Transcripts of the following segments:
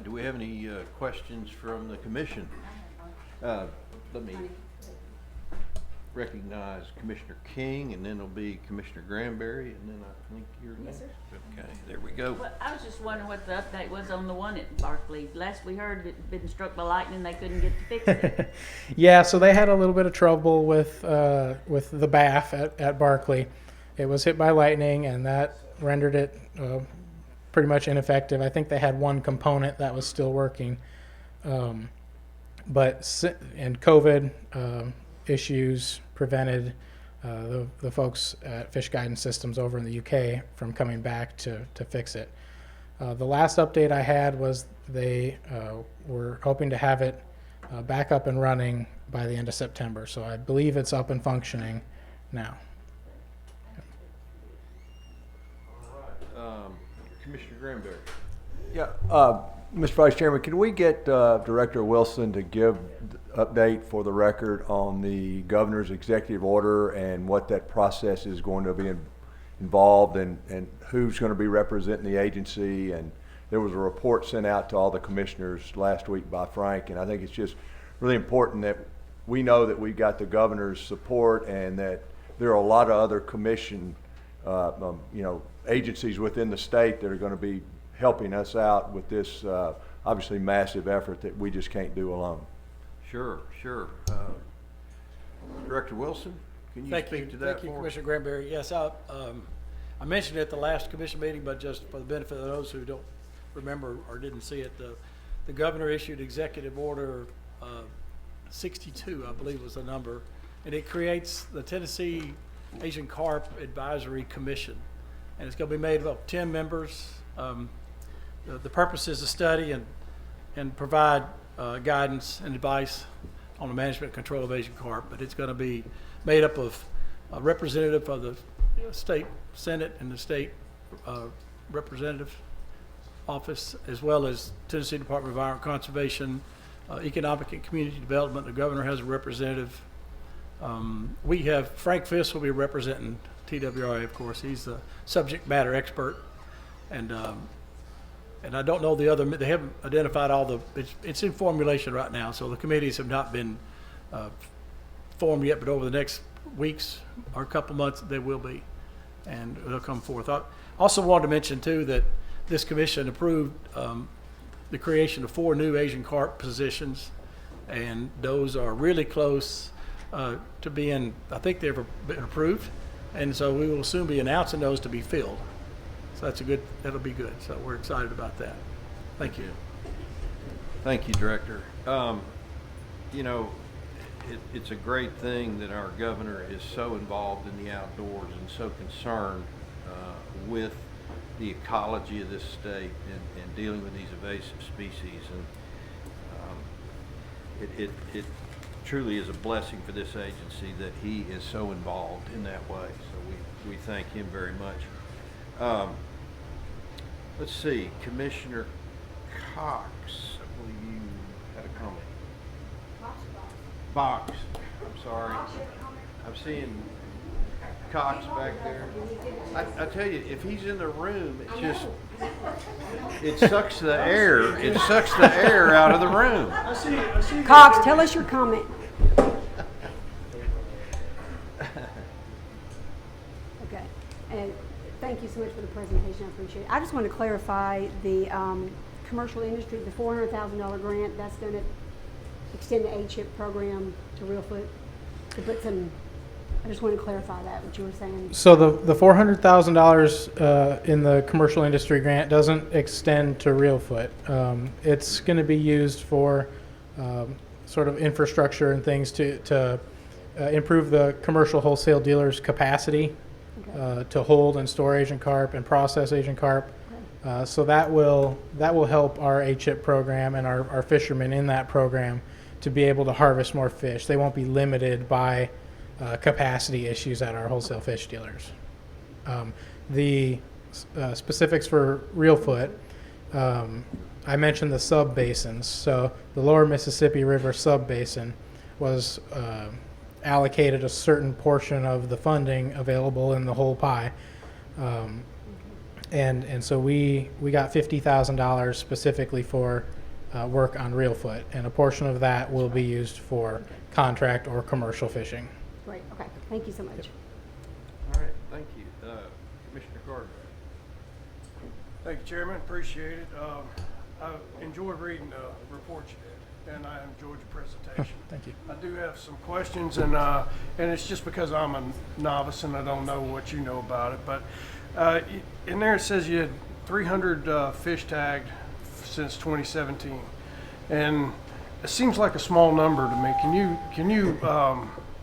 right, do we have any questions from the commission? Let me recognize Commissioner King, and then it'll be Commissioner Granberry, and then I think you're next. Yes, sir. Okay, there we go. Well, I was just wondering what the update was on the one at Barkley. Last we heard, it had been struck by lightning. They couldn't get to fix it. Yeah, so they had a little bit of trouble with the bath at Barkley. It was hit by lightning, and that rendered it pretty much ineffective. I think they had one component that was still working, and COVID issues prevented the folks at Fish Guidance Systems over in the UK from coming back to fix it. The last update I had was they were hoping to have it back up and running by the end of September. So I believe it's up and functioning now. All right, Commissioner Granberry. Yeah, Mr. Vice Chairman, can we get Director Wilson to give update for the record on the governor's executive order and what that process is going to be involved and who's going to be representing the agency? And there was a report sent out to all the commissioners last week by Frank, and I think it's just really important that we know that we've got the governor's support and that there are a lot of other commission agencies within the state that are going to be helping us out with this obviously massive effort that we just can't do alone. Sure. Director Wilson, can you speak to that? Thank you, Commissioner Granberry. Yes, I mentioned it at the last commission meeting, but just for the benefit of those who don't remember or didn't see it, the governor issued Executive Order 62, I believe was the number, and it creates the Tennessee Asian Carp Advisory Commission, and it's going to be made up of 10 members. The purpose is to study and provide guidance and advice on the management and control of Asian carp, but it's going to be made up of a representative of the state Senate and the state representative office, as well as Tennessee Department of Environment Conservation, Economic and Community Development. The governor has a representative. We have Frank Fisk will be representing TWRA, of course. He's the subject matter expert, and I don't know the other. They haven't identified all the. It's in formulation right now, so the committees have not been formed yet. But over the next weeks or a couple months, they will be, and they'll come forth. I also wanted to mention too that this commission approved the creation of 4 new Asian carp positions, and those are really close to being. I think they've been approved, and so we will soon be announcing those to be filled. So that'll be good. So we're excited about that. Thank you. Thank you, Director. It's a great thing that our governor is so involved in the outdoors and so concerned with the ecology of this state and dealing with these invasive species. And it truly is a blessing for this agency that he is so involved in that way. So we thank him very much. Let's see, Commissioner Cox, I believe you had a comment. Box. I'm sorry. I'm seeing Cox back there. I tell you, if he's in the room, it sucks the air. It sucks the air out of the room. I see. Cox, tell us your comment. Okay. And thank you so much for the presentation. I appreciate it. I just want to clarify the commercial industry, the $400,000 grant, that's going to extend the ACHIP program to Reelfoot to put some. I just want to clarify that, what you were saying. So the $400,000 in the commercial industry grant doesn't extend to Reelfoot. It's going to be used for sort of infrastructure and things to improve the commercial wholesale dealers' capacity to hold and store Asian carp and process Asian carp. So that will help our ACHIP program and our fishermen in that program to be able to harvest more fish. They won't be limited by capacity issues at our wholesale fish dealers. The specifics for Reelfoot, I mentioned the sub-basins. So the lower Mississippi River sub-basin was allocated a certain portion of the funding available in the whole pie. And so we got $50,000 specifically for work on reelfoot, and a portion of that will be used for contract or commercial fishing. Great, okay, thank you so much. All right, thank you. Commissioner Cardwell. Thank you, Chairman. Appreciate it. I enjoyed reading the report you did, and I enjoyed your presentation. Thank you. I do have some questions, and it's just because I'm a novice and I don't know what you know about it. But in there it says you had 300 fish tagged since 2017, and it seems like a small number to me. Can you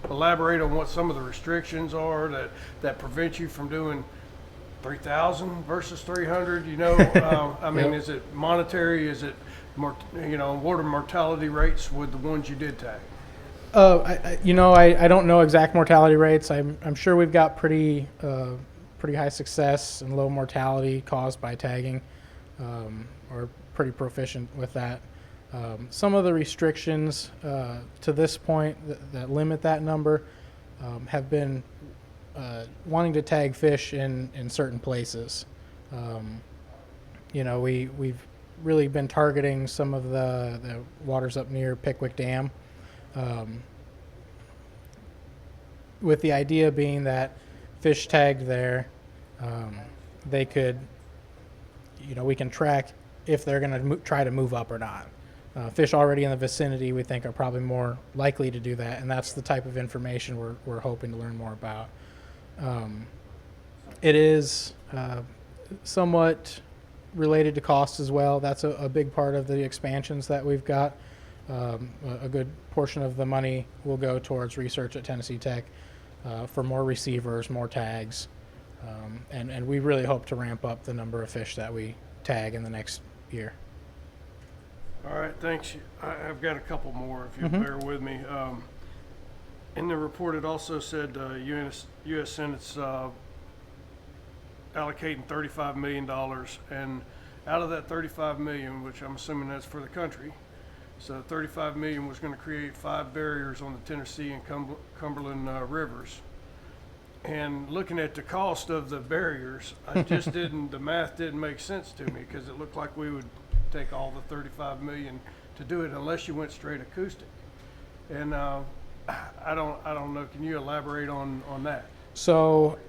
elaborate on what some of the restrictions are that prevent you from doing 3,000 versus 300? You know, I mean, Yep. is it monetary? Is it water mortality rates with the ones you did tag? I don't know exact mortality rates. I'm sure we've got pretty high success and low mortality caused by tagging, or pretty proficient with that. Some of the restrictions to this point that limit that number have been wanting to tag fish in certain places. We've really been targeting some of the waters up near Pickwick Dam, with the idea being that fish tagged there, they could, we can track if they're going to try to move up or not. Fish already in the vicinity, we think, are probably more likely to do that, and that's the type of information we're hoping to learn more about. It is somewhat related to cost as well. That's a big part of the expansions that we've got. A good portion of the money will go towards research at Tennessee Tech for more receivers, more tags, and we really hope to ramp up the number of fish that we tag in the next year. All right, thanks. I've got a couple more, if you'll bear with me. In the report, it also said U.S. Senate's allocating $35 million, and out of that $35 million, which I'm assuming that's for the country, so $35 million was going to create 5 barriers on the Tennessee and Cumberland rivers. And looking at the cost of the barriers, the math didn't make sense to me, because it looked like we would take all the $35 million to do it unless you went straight acoustic. And I don't know. Can you elaborate on that? So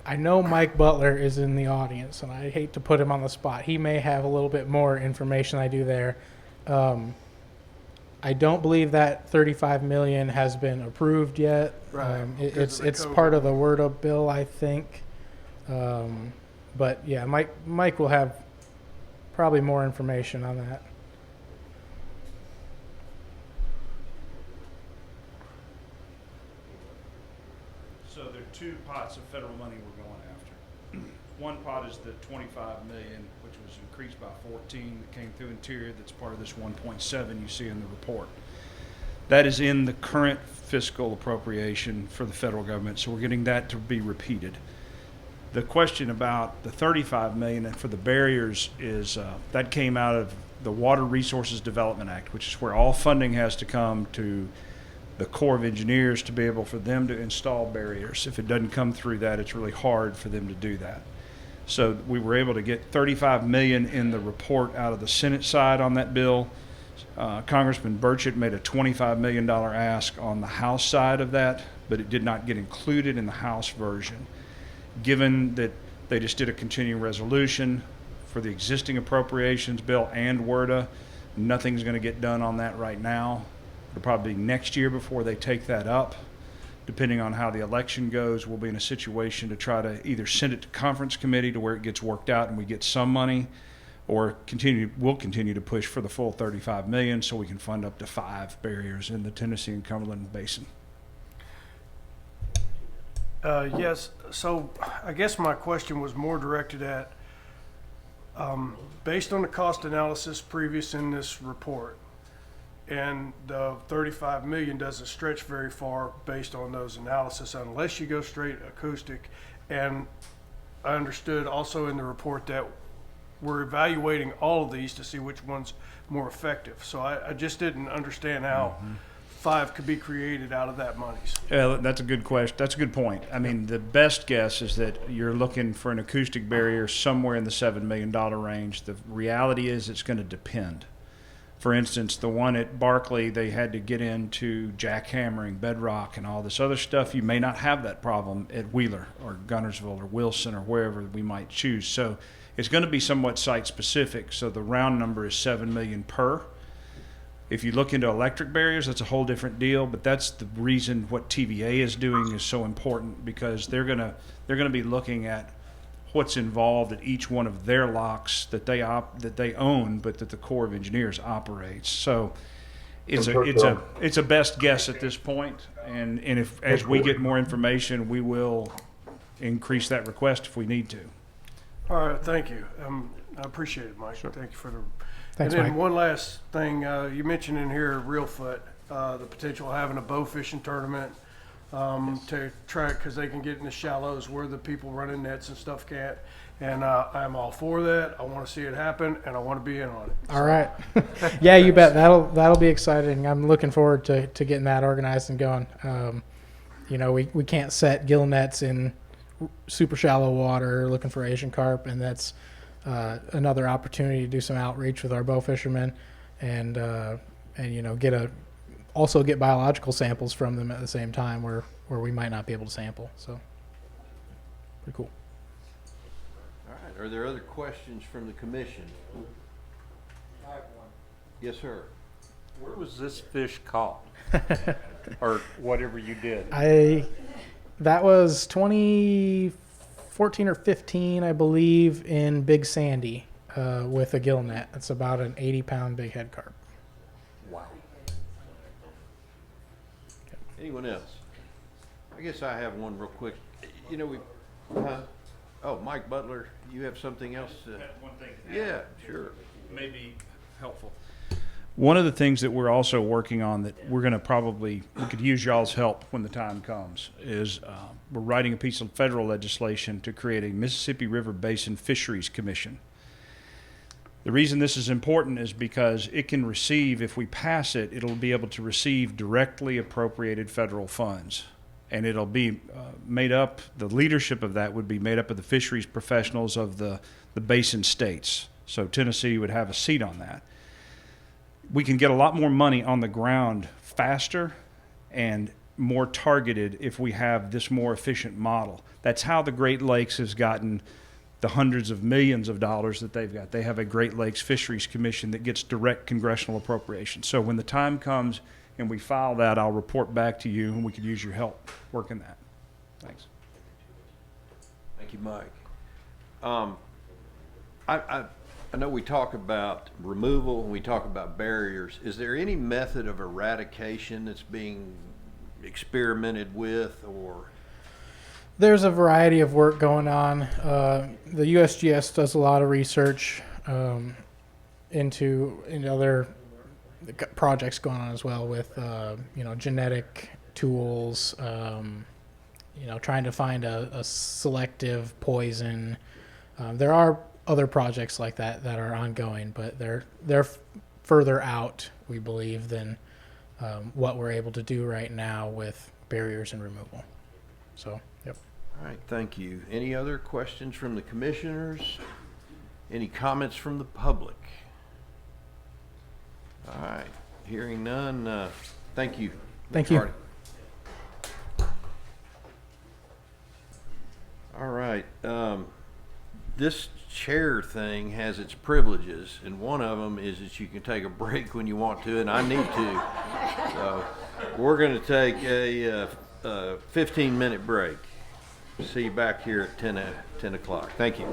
I know Mike Butler is in the audience, and I hate to put him on the spot. He may have a little bit more information than I do there. I don't believe that $35 million has been approved yet. Right, because of It's the part COVID. of the Word Up bill, I think. But yeah, Mike will have probably more information on that. So there are 2 pots of federal money we're going after. One pot is the 25 million, which was increased by 14 that came through Interior. That's part of this 1.7 you see in the report. That is in the current fiscal appropriation for the federal government, so we're getting that to be repeated. The question about the 35 million for the barriers is that came out of the Water Resources Development Act, which is where all funding has to come to the Corps of Engineers to be able for them to install barriers. If it doesn't come through that, it's really hard for them to do that. So we were able to get 35 million in the report out of the Senate side on that bill. Congressman Burchett made a $25 million ask on the House side of that, but it did not get included in the House version. Given that they just did a continuing resolution for the existing appropriations bill and WRDA, nothing's going to get done on that right now. It'll probably be next year before they take that up. Depending on how the election goes, we'll be in a situation to try to either send it to conference committee to where it gets worked out and we get some money, or we'll continue to push for the full 35 million so we can fund up to 5 barriers in the Tennessee and Cumberland Basin. Yes, so I guess my question was more directed at, based on the cost analysis previous in this report, and the 35 million doesn't stretch very far based on those analysis unless you go straight acoustic. And I understood also in the report that we're evaluating all of these to see which one's more effective. So I just didn't understand how 5 could be created out of that monies? That's a good question. That's a good point. I mean, the best guess is that you're looking for an acoustic barrier somewhere in the $7 million range. The reality is it's going to depend. For instance, the one at Barkley, they had to get into jackhammering, bedrock, and all this other stuff. You may not have that problem at Wheeler or Gunnersville or Wilson or wherever we might choose. So it's going to be somewhat site specific. So the round number is $7 million per. If you look into electric barriers, that's a whole different deal. But that's the reason what TVA is doing is so important, because they're gonna be looking at what's involved at each one of their locks that they own, but that the Corps of Engineers operates. So it's a best guess at this point. And if as we get more information, we will increase that request if we need to. All right, thank you. I appreciate it, Mike. Thank you for the. Thanks, and then Mike. one last thing, you mentioned in here, Reelfoot, the potential of having a bow fishing tournament to track, because they can get in the shallows where the people running nets and stuff can't. And I'm all for that. I want to see it happen, and I want to be in on it. All right. Yeah, you bet. That'll be exciting. I'm looking forward to getting that organized and going. We can't set gill nets in super shallow water looking for Asian carp, and that's another opportunity to do some outreach with our bow fishermen and get biological samples from them at the same time where we might not be able to sample. So pretty cool. All right, are there other questions from the commission? I have one. Yes, sir. Where was this fish caught? Or whatever you did? That was 2014 or 15, I believe, in Big Sandy with a gill net. It's about an 80-pound big head carp. Wow. Anyone else? I guess I have one real quick. Mike Butler, you have something else? One thing. Yeah, sure. May be helpful. One of the things that we're also working on that we're going to we could use y'all's help when the time comes is we're writing a piece of federal legislation to create a Mississippi River Basin Fisheries Commission. The reason this is important is because it can receive, if we pass it, it'll be able to receive directly appropriated federal funds. And it'll be made up, the leadership of that would be made up of the fisheries professionals of the basin states. So Tennessee would have a seat on that. We can get a lot more money on the ground faster and more targeted if we have this more efficient model. That's how the Great Lakes has gotten the hundreds of millions of dollars that they've got. They have a Great Lakes Fisheries Commission that gets direct congressional appropriation. So when the time comes and we file that, I'll report back to you and we could use your help working that. Thanks. Thank you, Mike. I know we talk about removal and we talk about barriers. Is there any method of eradication that's being experimented with, or? There's a variety of work going on. The USGS does a lot of research into other projects going on as well with genetic tools, trying to find a selective poison. There are other projects like that are ongoing, but they're further out, we believe, than what we're able to do right now with barriers and removal. So, yep. All right, thank you. Any other questions from the commissioners? Any comments from the public? All right, hearing none, thank you. Thank Mr. you. Harty. All right, this chair thing has its privileges, and one of them is that you can take a break when you want to, and I need to. So we're going to take a 15-minute break. See you back here at 10 o'clock. Thank you.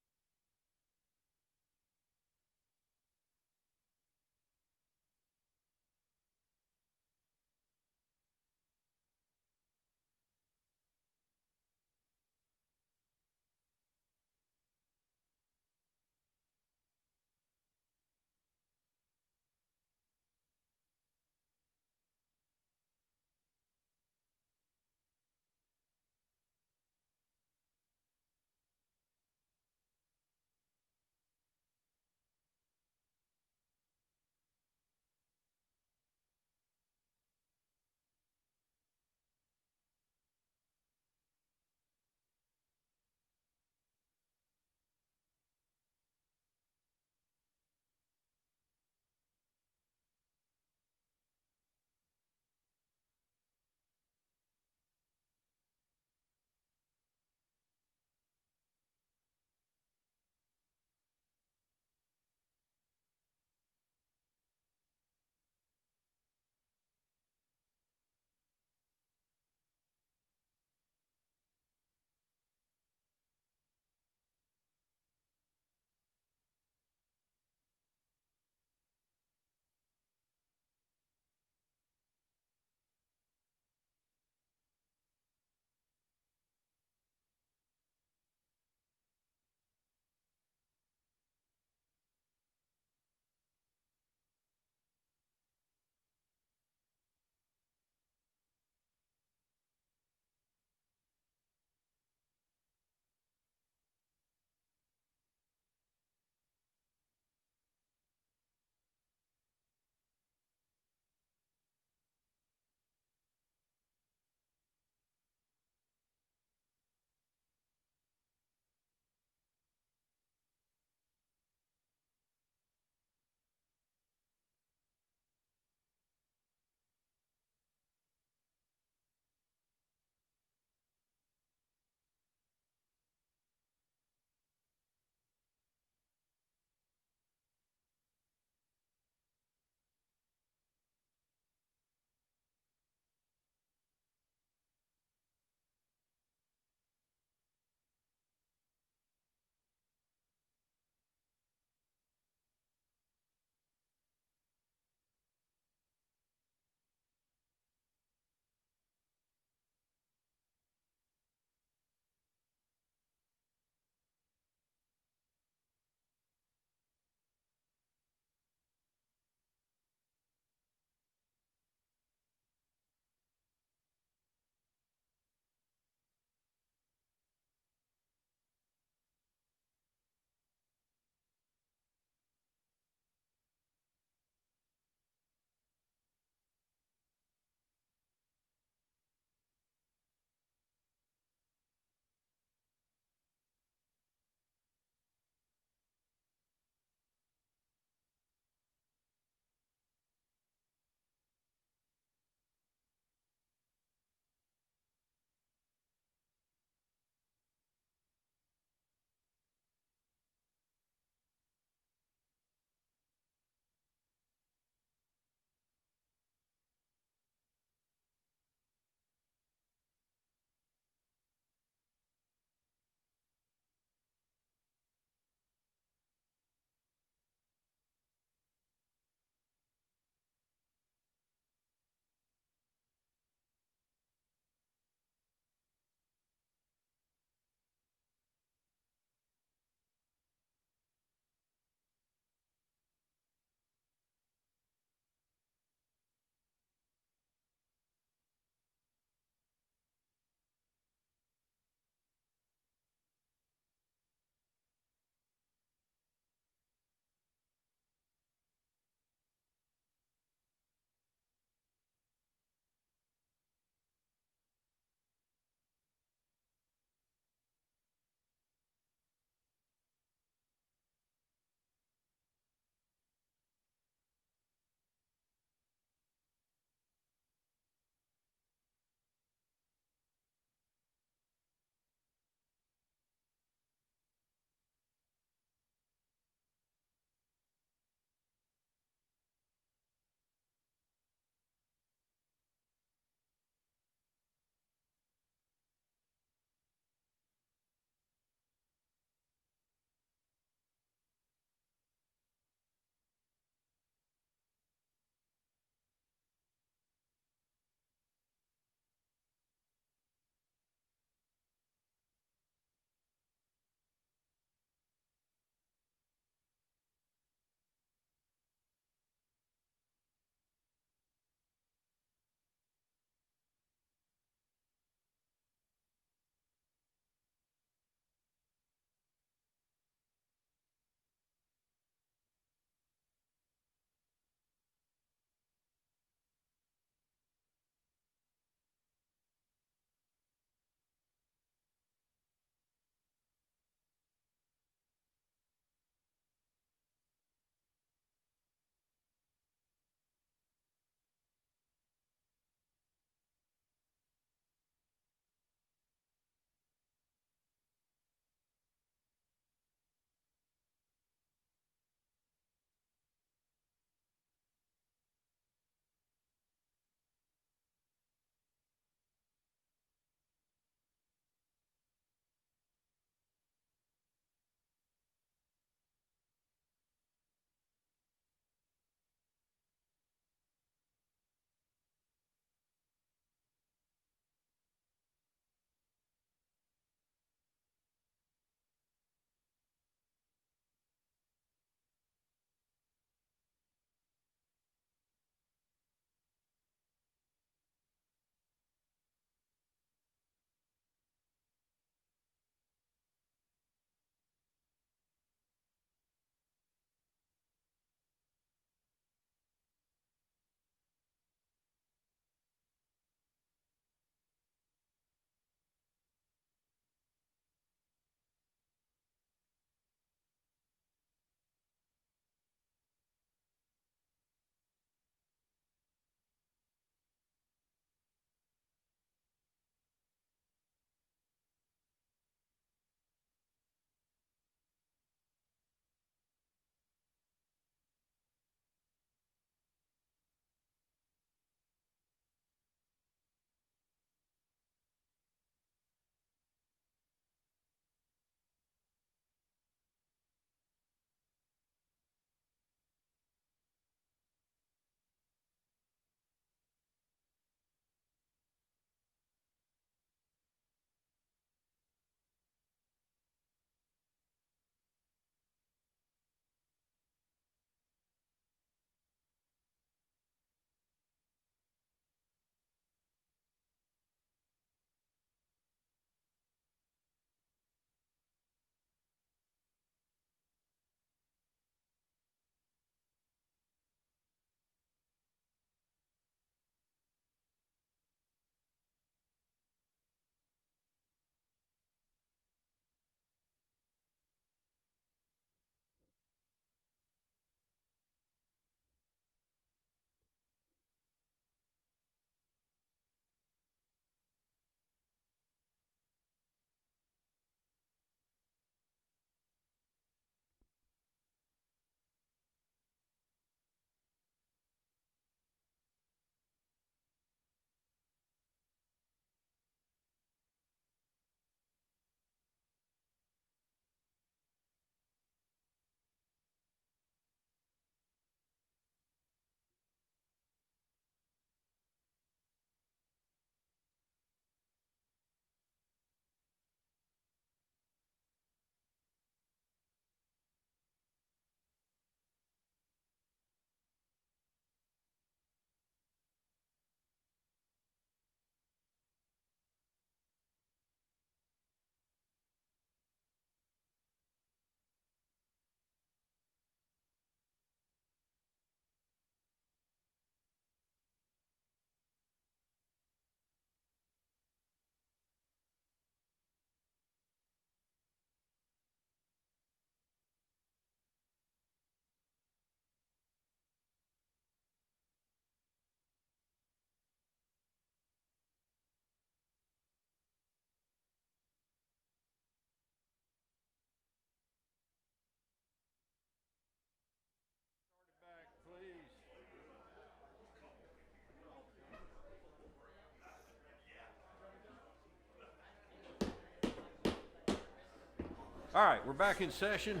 All right, we're back in session.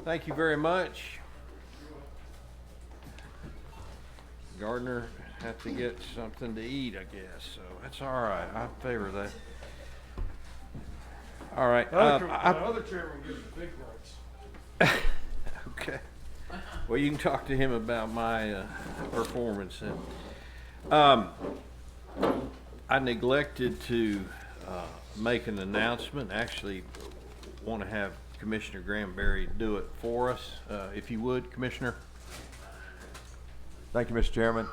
Thank you very much. Gardner had to get something to eat, I guess, so that's all right. I favor that. All right. The other chairman gives the big notes. Okay. Well, you can talk to him about my performance. And, I neglected to make an announcement. Actually, want to have Commissioner Granberry do it for us, if you would, Commissioner. Thank you, Mr. Chairman.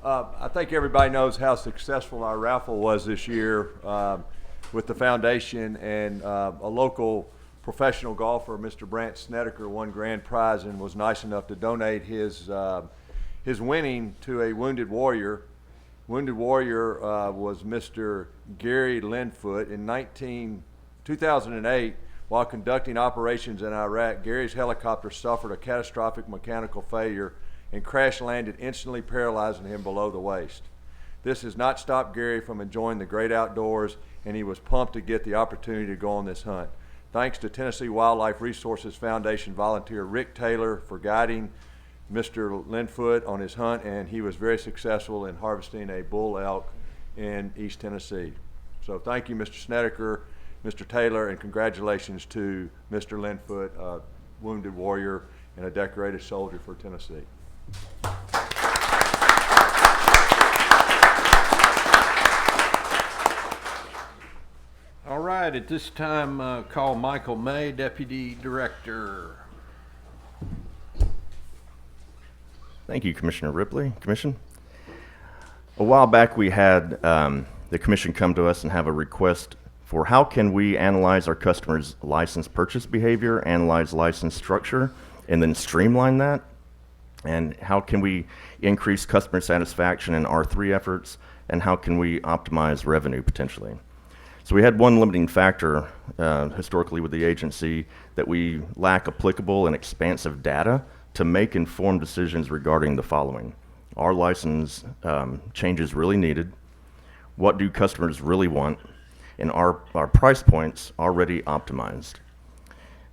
I think everybody knows how successful our raffle was this year with the foundation, and a local professional golfer, Mr. Brant Snedeker, won grand prize and was nice enough to donate his winning to a wounded warrior. Wounded warrior was Mr. Gary Linfoot. In 2008, while conducting operations in Iraq, Gary's helicopter suffered a catastrophic mechanical failure and crash landed, instantly paralyzing him below the waist. This has not stopped Gary from enjoying the great outdoors, and he was pumped to get the opportunity to go on this hunt. Thanks to Tennessee Wildlife Resources Foundation volunteer Rick Taylor for guiding Mr. Linfoot on his hunt, and he was very successful in harvesting a bull elk in East Tennessee. So thank you, Mr. Snedeker, Mr. Taylor, and congratulations to Mr. Linfoot, a wounded warrior and a decorated soldier for Tennessee. All right, at this time, call Michael May, Deputy Director. Thank you, Commissioner Ripley. Commission. A while back, we had the commission come to us and have a request for how can we analyze our customers' license purchase behavior, analyze license structure, and then streamline that, and how can we increase customer satisfaction in R3 efforts, and how can we optimize revenue potentially. So we had one limiting factor historically with the agency, that we lack applicable and expansive data to make informed decisions regarding the following. Are license changes really needed? What do customers really want? And are price points already optimized?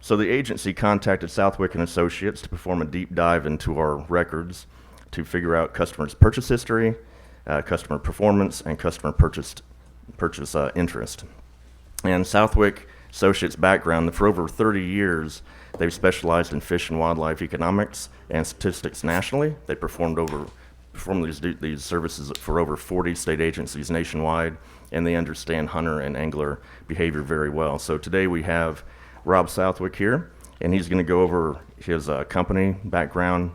So the agency contacted Southwick and Associates to perform a deep dive into our records to figure out customers' purchase history, customer performance, and customer purchase interest. And Southwick Associates' background, for over 30 years, they've specialized in fish and wildlife economics and statistics nationally. They performed these services for over 40 state agencies nationwide, and they understand hunter and angler behavior very well. So today we have Rob Southwick here, and he's going to go over his company background,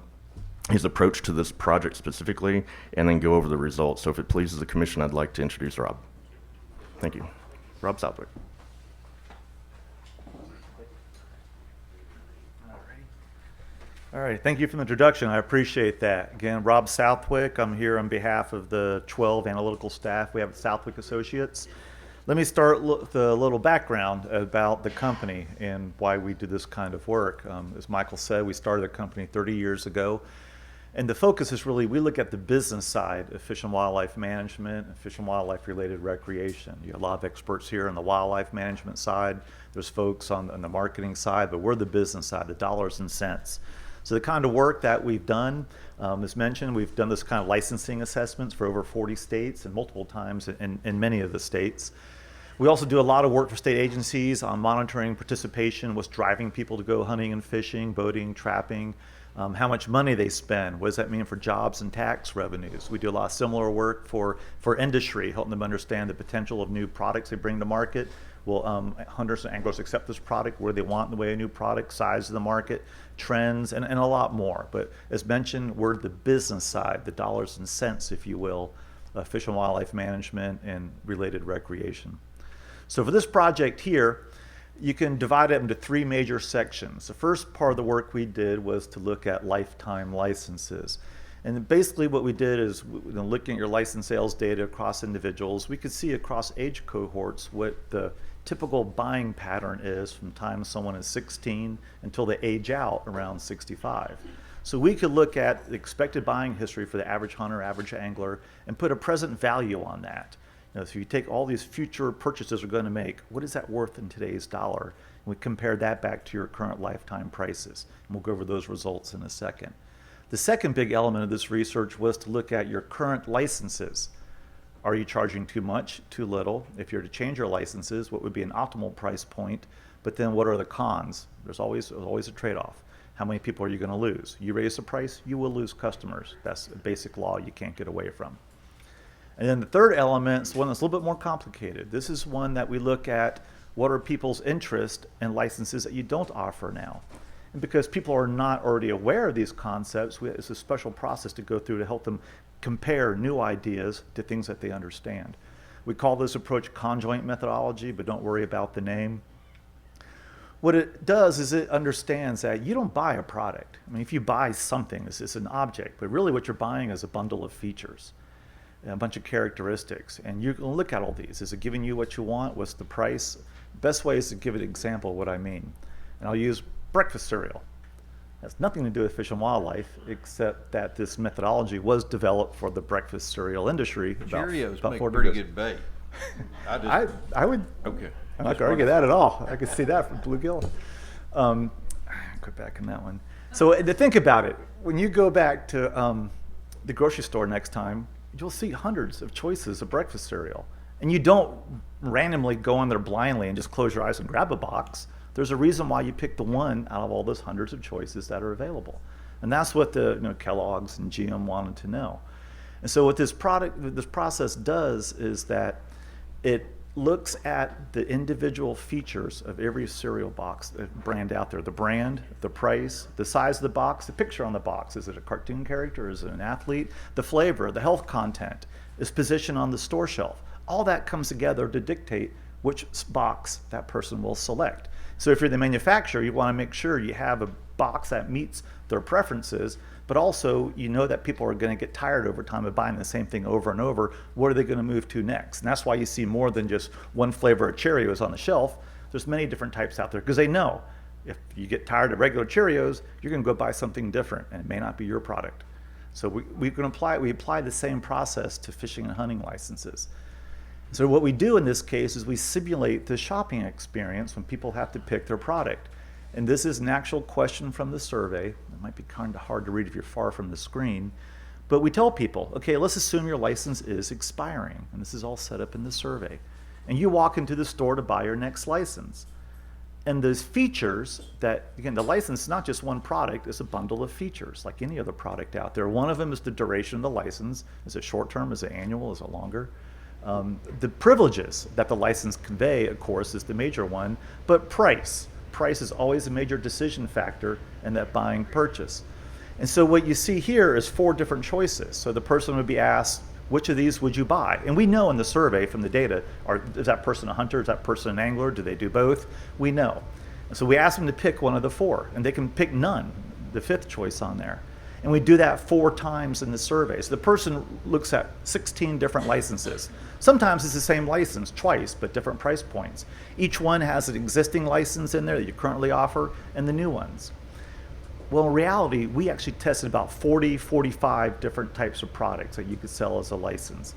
his approach to this project specifically, and then go over the results. So if it pleases the commission, I'd like to introduce Rob. Thank you. Rob Southwick. All right, thank you for the introduction. I appreciate that. Again, Rob Southwick. I'm here on behalf of the 12 analytical staff we have at Southwick Associates. Let me start with a little background about the company and why we do this kind of work. As Michael said, we started the company 30 years ago. And the focus is really, we look at the business side of fish and wildlife management and fish and wildlife related recreation. You have a lot of experts here on the wildlife management side. There's folks on the marketing side, but we're the business side, the dollars and cents. So the kind of work that we've done, as mentioned, we've done this kind of licensing assessments for over 40 states and multiple times in many of the states. We also do a lot of work for state agencies on monitoring participation, what's driving people to go hunting and fishing, boating, trapping, how much money they spend, what does that mean for jobs and tax revenues. We do a lot of similar work for industry, helping them understand the potential of new products they bring to market. Will hunters and anglers accept this product? What do they want in the way of new product, size of the market, trends, and a lot more. But as mentioned, we're the business side, the dollars and cents, if you will, of fish and wildlife management and related recreation. So for this project here, you can divide it into three major sections. The first part of the work we did was to look at lifetime licenses. And basically what we did is, looking at your license sales data across individuals, we could see across age cohorts what the typical buying pattern is from the time someone is 16 until they age out around 65. So we could look at the expected buying history for the average hunter, average angler, and put a present value on that. So you take all these future purchases we're going to make, what is that worth in today's dollar? And we compare that back to your current lifetime prices. And we'll go over those results in a second. The second big element of this research was to look at your current licenses. Are you charging too much, too little? If you're to change your licenses, what would be an optimal price point? But then what are the cons? There's always a trade-off. How many people are you going to lose? You raise the price, you will lose customers. That's a basic law you can't get away from. And then the third element is one that's a little bit more complicated. This is one that we look at what are people's interest in licenses that you don't offer now. And because people are not already aware of these concepts, it's a special process to go through to help them compare new ideas to things that they understand. We call this approach conjoint methodology, but don't worry about the name. What it does is it understands that you don't buy a product. I mean, if you buy something, it's an object, but really what you're buying is a bundle of features, a bunch of characteristics. And you can look at all these. Is it giving you what you want? What's the price? Best way is to give an example of what I mean. And I'll use breakfast cereal. It has nothing to do with fish and wildlife, except that this methodology was developed for the breakfast cereal industry. Cheerios make 40 pretty years. good bait. I would. Okay. I'm not going to argue that at all. I could see that from bluegill. Quit back in that one. So to think about it, when you go back to the grocery store next time, you'll see hundreds of choices of breakfast cereal. And you don't randomly go in there blindly and just close your eyes and grab a box. There's a reason why you pick the one out of all those hundreds of choices that are available. And that's what the Kellogg's and GM wanted to know. And so what this process does is that it looks at the individual features of every cereal box brand out there. The brand, the price, the size of the box, the picture on the box. Is it a cartoon character? Is it an athlete? The flavor, the health content, its position on the store shelf. All that comes together to dictate which box that person will select. So if you're the manufacturer, you want to make sure you have a box that meets their preferences, but also you know that people are going to get tired over time of buying the same thing over and over. What are they going to move to next? And that's why you see more than just one flavor of Cheerios on the shelf. There's many different types out there because they know if you get tired of regular Cheerios, you're going to go buy something different, and it may not be your product. So we apply the same process to fishing and hunting licenses. So what we do in this case is we simulate the shopping experience when people have to pick their product. And this is an actual question from the survey. It might be kind of hard to read if you're far from the screen. But we tell people, okay, let's assume your license is expiring. And this is all set up in the survey. And you walk into the store to buy your next license. And those features that, again, the license is not just one product, it's a bundle of features like any other product out there. One of them is the duration of the license. Is it short term? Is it annual? Is it longer? The privileges that the license convey, of course, is the major one, but price. Price is always a major decision factor in that buying purchase. And so what you see here is 4 different choices. So the person would be asked, which of these would you buy? And we know in the survey from the data, is that person a hunter, is that person an angler, do they do both? We know. And so we ask them to pick one of the 4, and they can pick none, the 5th choice on there. And we do that 4 times in the survey. So the person looks at 16 different licenses. Sometimes it's the same license twice, but different price points. Each one has an existing license in there that you currently offer and the new ones. Well, in reality, we actually tested about 40, 45 different types of products that you could sell as a license.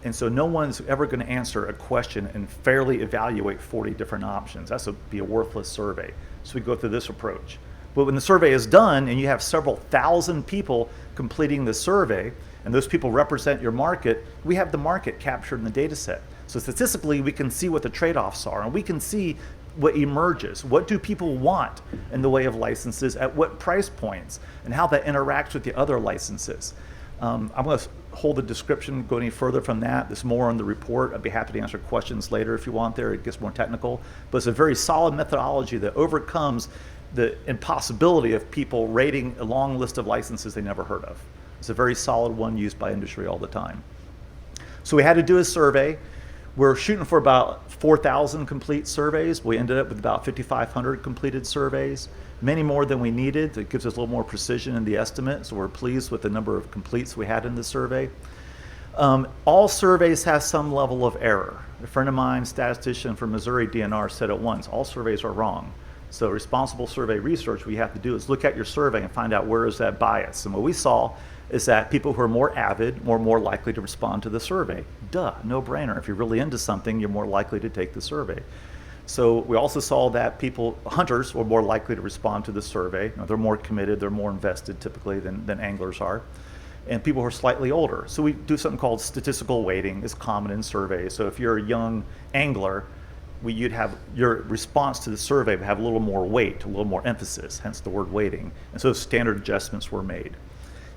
And so no one's ever going to answer a question and fairly evaluate 40 different options. That would be a worthless survey. So we go through this approach. But when the survey is done and you have several thousand people completing the survey, and those people represent your market, we have the market captured in the data set. So statistically, we can see what the trade-offs are, and we can see what emerges. What do people want in the way of licenses at what price points, and how that interacts with the other licenses. I'm going to hold the description, go any further from that. There's more on the report. I'd be happy to answer questions later if you want there. It gets more technical. But it's a very solid methodology that overcomes the impossibility of people rating a long list of licenses they never heard of. It's a very solid one used by industry all the time. So we had to do a survey. We're shooting for about 4,000 complete surveys. We ended up with about 5,500 completed surveys, many more than we needed. It gives us a little more precision in the estimate, so we're pleased with the number of completes we had in the survey. All surveys have some level of error. A friend of mine, statistician from Missouri DNR, said it once, all surveys are wrong. So responsible survey research, what you have to do is look at your survey and find out where is that bias. And what we saw is that people who are more avid were more likely to respond to the survey. Duh, no brainer. If you're really into something, you're more likely to take the survey. So we also saw that hunters were more likely to respond to the survey. You know, they're more committed, they're more invested typically than anglers are. And people who are slightly older. So we do something called statistical weighting. It's common in surveys. So if you're a young angler, you'd have your response to the survey would have a little more weight, a little more emphasis, hence the word weighting. And so standard adjustments were made.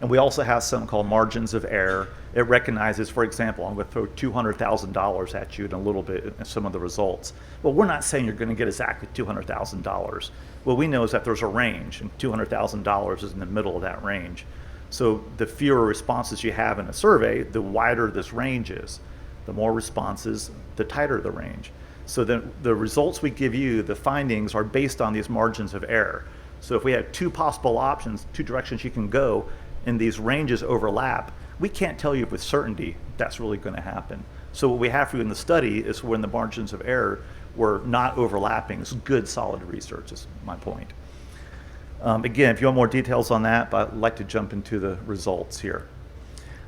And we also have something called margins of error. It recognizes, for example, I'm going to throw $200,000 at you in a little bit in some of the results. Well, we're not saying you're going to get exactly $200,000. What we know is that there's a range, and $200,000 is in the middle of that range. So the fewer responses you have in a survey, the wider this range is. The more responses, the tighter the range. So the results we give you, the findings, are based on these margins of error. So if we have two possible options, two directions you can go, and these ranges overlap, we can't tell you with certainty that's really going to happen. So what we have for you in the study is when the margins of error were not overlapping. It's good, solid research is my point. Again, if you want more details on that, but I'd like to jump into the results here.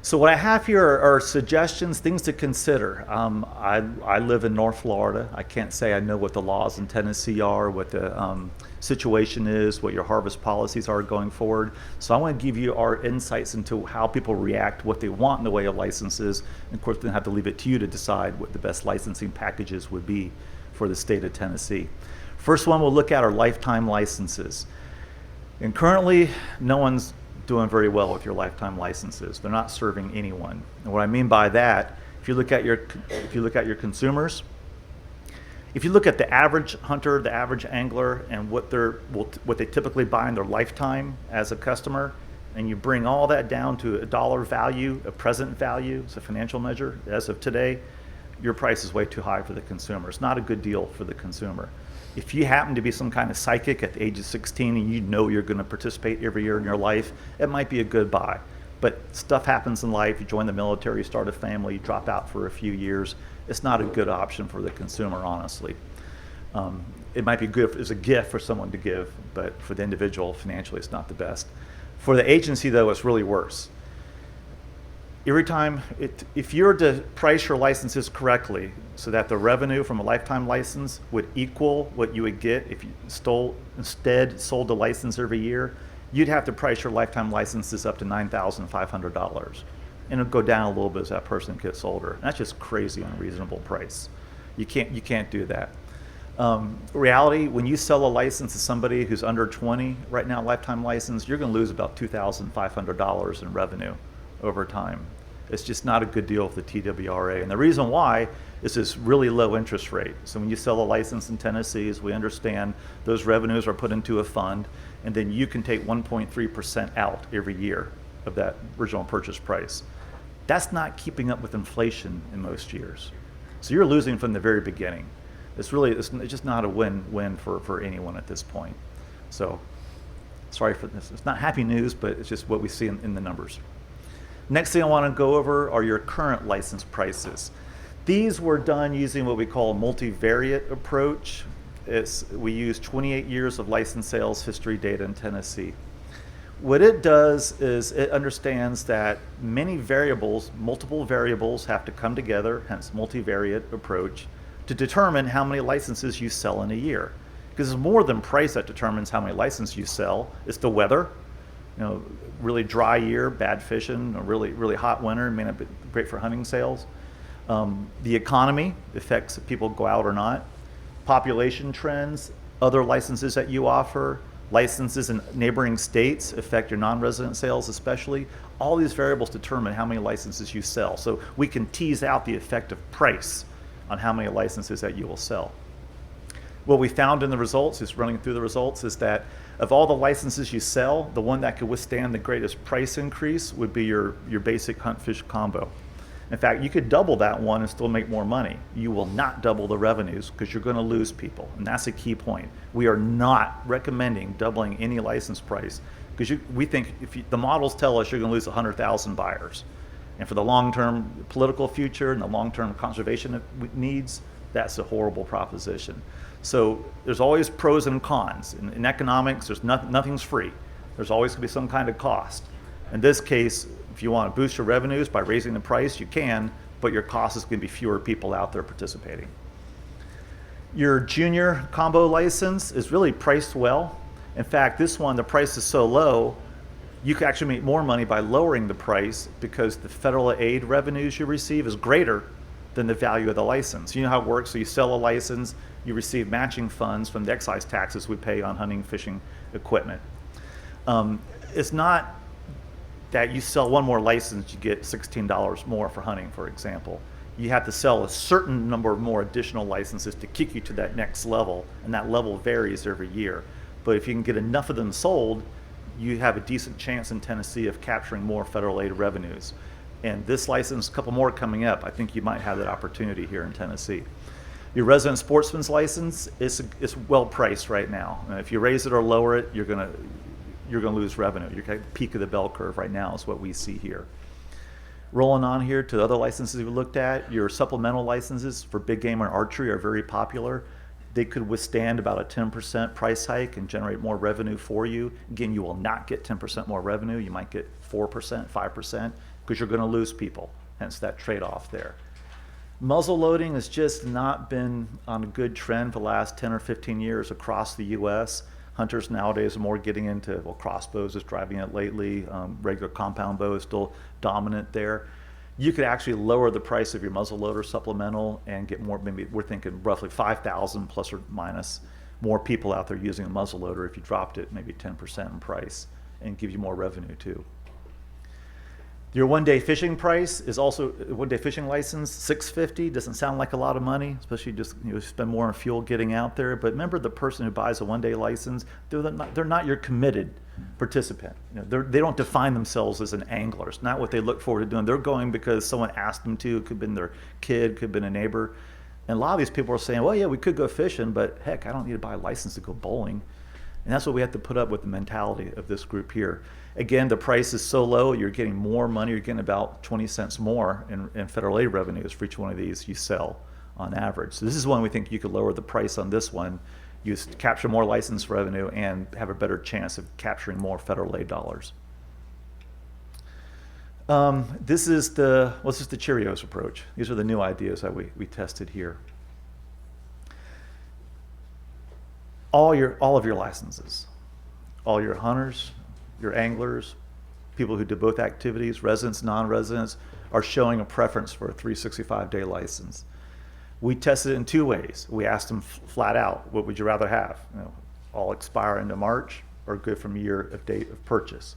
So what I have here are suggestions, things to consider. I live in North Florida. I can't say I know what the laws in Tennessee are, what the situation is, what your harvest policies are going forward. So I want to give you our insights into how people react, what they want in the way of licenses. And of course, then have to leave it to you to decide what the best licensing packages would be for the state of Tennessee. First one we'll look at are lifetime licenses. And currently, no one's doing very well with your lifetime licenses. They're not serving anyone. And what I mean by that, if you look at your consumers, if you look at the average hunter, the average angler, and what they typically buy in their lifetime as a customer, and you bring all that down to a dollar value, a present value, it's a financial measure as of today, your price is way too high for the consumer. It's not a good deal for the consumer. If you happen to be some kind of psychic at the age of 16 and you know you're going to participate every year in your life, it might be a good buy. But stuff happens in life. You join the military, you start a family, you drop out for a few years. It's not a good option for the consumer, honestly. It might be good as a gift for someone to give, but for the individual, financially, it's not the best. For the agency, though, it's really worse. Every time, if you're to price your licenses correctly so that the revenue from a lifetime license would equal what you would get if you instead sold the license every year, you'd have to price your lifetime licenses up to $9,500. And it'll go down a little bit as that person gets older. And that's just crazy unreasonable price. You can't do that. Reality, when you sell a license to somebody who's under 20 right now, lifetime license, you're going to lose about $2,500 in revenue over time. It's just not a good deal for the TWRA. And the reason why is this really low interest rate. So when you sell a license in Tennessee, as we understand, those revenues are put into a fund, and then you can take 1.3% out every year of that original purchase price. That's not keeping up with inflation in most years. So you're losing from the very beginning. It's just not a win-win for anyone at this point. So sorry for this. It's not happy news, but it's just what we see in the numbers. Next thing I want to go over are your current license prices. These were done using what we call a multivariate approach. We use 28 years of license sales history data in Tennessee. What it does is it understands that many variables, multiple variables have to come together, hence multivariate approach, to determine how many licenses you sell in a year. Because it's more than price that determines how many licenses you sell. It's the weather. Really dry year, bad fishing, a really hot winter may not be great for hunting sales. The economy affects if people go out or not. Population trends, other licenses that you offer, licenses in neighboring states affect your non-resident sales especially. All these variables determine how many licenses you sell. So we can tease out the effect of price on how many licenses that you will sell. What we found in the results, just running through the results, is that of all the licenses you sell, the one that could withstand the greatest price increase would be your basic hunt fish combo. In fact, you could double that one and still make more money. You will not double the revenues because you're going to lose people. And that's a key point. We are not recommending doubling any license price because we think the models tell us you're going to lose 100,000 buyers. And for the long-term political future and the long-term conservation needs, That's a horrible proposition. So there's always pros and cons. In economics, there's nothing's free. There's always going to be some kind of cost. In this case, if you want to boost your revenues by raising the price, you can, but your cost is going to be fewer people out there participating. Your junior combo license is really priced well. In fact, this one, the price is so low, you can actually make more money by lowering the price because the federal aid revenues you receive is greater than the value of the license. You know how it works. So you sell a license, you receive matching funds from the excise taxes we pay on hunting, fishing equipment. It's not that you sell one more license, you get $16 more for hunting, for example. You have to sell a certain number of more additional licenses to kick you to that next level, and that level varies every year. But if you can get enough of them sold, you have a decent chance in Tennessee of capturing more federal aid revenues. And this license, a couple more coming up, I think you might have that opportunity here in Tennessee. Your resident sportsman's license is well priced right now. If you raise it or lower it, you're gonna lose revenue. You're at the peak of the bell curve right now is what we see here. Rolling on here to the other licenses we looked at, your supplemental licenses for big game and archery are very popular. They could withstand about a 10% price hike and generate more revenue for you. Again, you will not get 10% more revenue. You might get 4%, 5%, because you're going to lose people, hence that trade-off there. Muzzle loading has just not been on a good trend for the last 10 or 15 years across the U.S. Hunters nowadays are more getting into, well, crossbows is driving it lately. Regular compound bow is still dominant there. You could actually lower the price of your muzzleloader supplemental and get more, maybe we're thinking roughly 5,000 plus or minus more people out there using a muzzleloader if you dropped it maybe 10% in price and give you more revenue too. Your one-day fishing price is also, one-day fishing license, $650. Doesn't sound like a lot of money, especially just spend more on fuel getting out there. But remember, the person who buys a one-day license, they're not your committed participant. They don't define themselves as an angler. It's not what they look forward to doing. They're going because someone asked them to. It could have been their kid, could have been a neighbor. And a lot of these people are saying, well, yeah, we could go fishing, but heck, I don't need to buy a license to go bowling. And that's what we have to put up with the mentality of this group here. Again, the price is so low, you're getting more money. You're getting about 20 cents more in federal aid revenues for each one of these you sell on average. So this is one we think you could lower the price on this one, use capture more license revenue, and have a better chance of capturing more federal aid dollars. This is the Cheerios approach. These are the new ideas that we tested here. All of your licenses, all your hunters, your anglers, people who do both activities, residents, non-residents, are showing a preference for a 365-day license. We tested it in two ways. We asked them flat out, what would you rather have? All expire into March or good from year of date of purchase?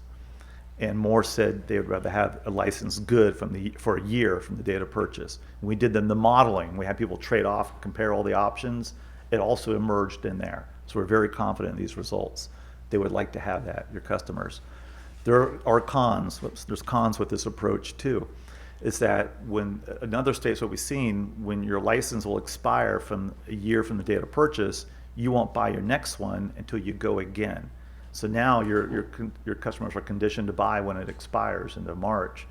And more said they would rather have a license good for a year from the date of purchase. And we did the modeling. We had people trade off, compare all the options. It also emerged in there. So we're very confident in these results. They would like to have that, your customers. There are cons. There's cons with this approach too. Is that when in other states, what we've seen, when your license will expire from a year from the date of purchase, you won't buy your next one until you go again. So now your customers are conditioned to buy when it expires into March.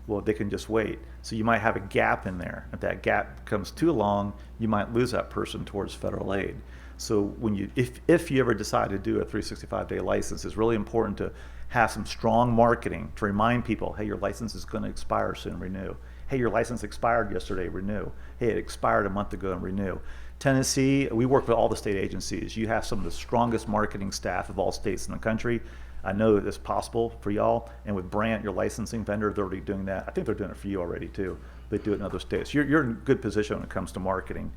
Well, they can just wait. So you might have a gap in there. If that gap becomes too long, you might lose that person towards federal aid. So when if you ever decide to do a 365-day license, it's really important to have some strong marketing to remind people, hey, your license is going to expire soon, renew. Hey, your license expired yesterday, renew. Hey, it expired a month ago, and renew. Tennessee, we work with all the state agencies. You have some of the strongest marketing staff of all states in the country. I know it's possible for y'all. And with Brandt, your licensing vendor, they're already doing that. I think they're doing it for you already too. They do it in other states. You're in a good position when it comes to marketing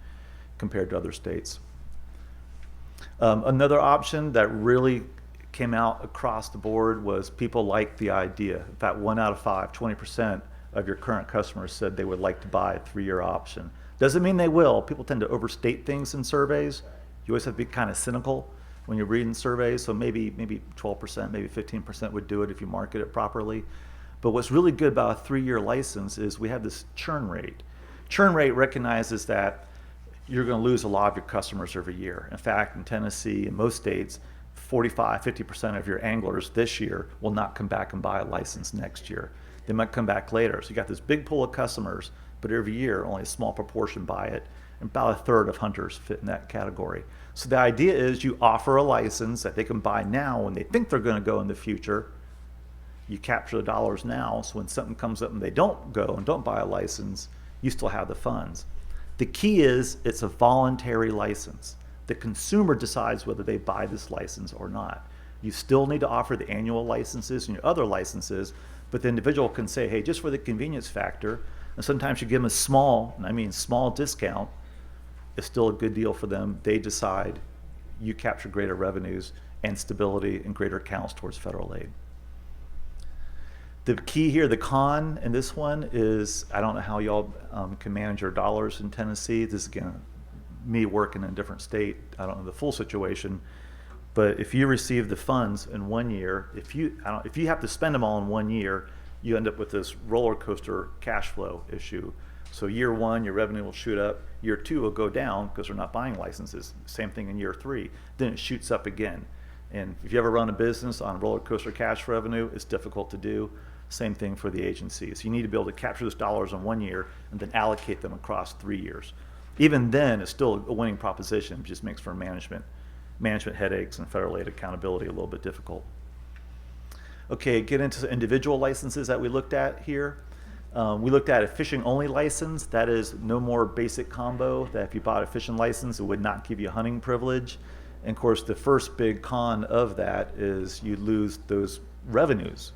compared to other states. Another option that really came out across the board was people liked the idea. In fact, 1 out of 5, 20% of your current customers said they would like to buy a 3-year option. Doesn't mean they will. People tend to overstate things in surveys. You always have to be kind of cynical when you're reading surveys. So maybe 12%, maybe 15% would do it if you market it properly. But what's really good about a 3-year license is we have this churn rate. Churn rate recognizes that you're going to lose a lot of your customers every year. In fact, in Tennessee, in most states, 45-50% of your anglers this year will not come back and buy a license next year. They might come back later. So you got this big pool of customers, but every year only a small proportion buy it. and about a third of hunters fit in that category. So the idea is you offer a license that they can buy now when they think they're going to go in the future. You capture the dollars now, so when something comes up and they don't go and don't buy a license, you still have the funds. The key is it's a voluntary license. The consumer decides whether they buy this license or not. You still need to offer the annual licenses and your other licenses, but the individual can say, hey, just for the convenience factor, and sometimes you give them a small, and I mean small discount, it's still a good deal for them. They decide, you capture greater revenues and stability and greater counts towards federal aid. The key here, the con in this one is, I don't know how y'all can manage your dollars in Tennessee. This is, again, me working in a different state. I don't know the full situation. But if you receive the funds in 1 year, if you have to spend them all in 1 year, you end up with this roller coaster cash flow issue. So year one, your revenue will shoot up. Year two will go down because they're not buying licenses. Same thing in year three. Then it shoots up again. And if you ever run a business on roller coaster cash revenue, it's difficult to do. Same thing for the agencies. You need to be able to capture those dollars in 1 year and then allocate them across 3 years. Even then, it's still a winning proposition. It just makes for management headaches and federal aid accountability a little bit difficult. Okay, get into the individual licenses that we looked at here. We looked at a fishing only license. That is no more basic combo, that if you bought a fishing license, it would not give you hunting privilege. And of course, the first big con of that is you lose those revenues,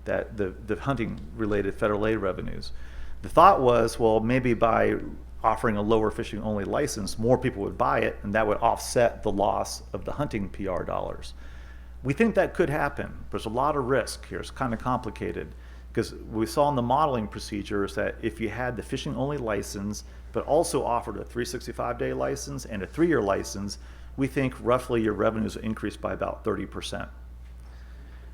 that the hunting related federal aid revenues. The thought was, well, maybe by offering a lower fishing only license, more people would buy it, and that would offset the loss of the hunting PR dollars. We think that could happen. There's a lot of risk here. It's kind of complicated because we saw in the modeling procedures that if you had the fishing only license, but also offered a 365-day license and a 3-year license, we think roughly your revenues will increase by about 30%.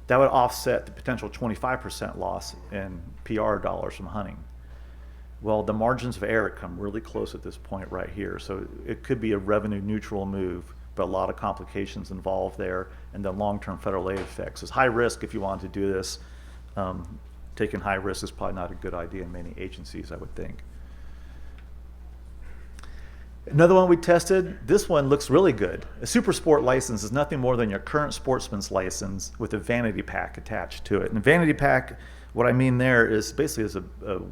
That would offset the potential 25% loss in PR dollars from hunting. Well, the margins of error come really close at this point right here. So it could be a revenue neutral move, but a lot of complications involved there, and the long-term federal aid effects. It's high risk if you want to do this. Taking high risk is probably not a good idea in many agencies, I would think. Another one we tested, this one looks really good. A super sport license is nothing more than your current sportsman's license with a vanity pack attached to it. And a vanity pack, what I mean there is basically is a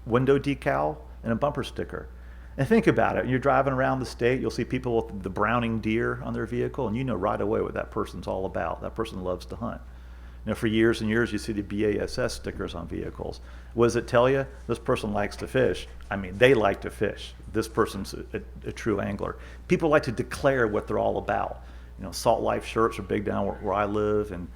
window decal and a bumper sticker. And think about it, you're driving around the state, you'll see people with the Browning deer on their vehicle, and you know right away what that person's all about. That person loves to hunt. You know, for years and years, you see the BASS stickers on vehicles. What does it tell you? This person likes to fish. I mean, they like to fish. This person's a true angler. People like to declare what they're all about. You know, Salt Life shirts are big down where I live, and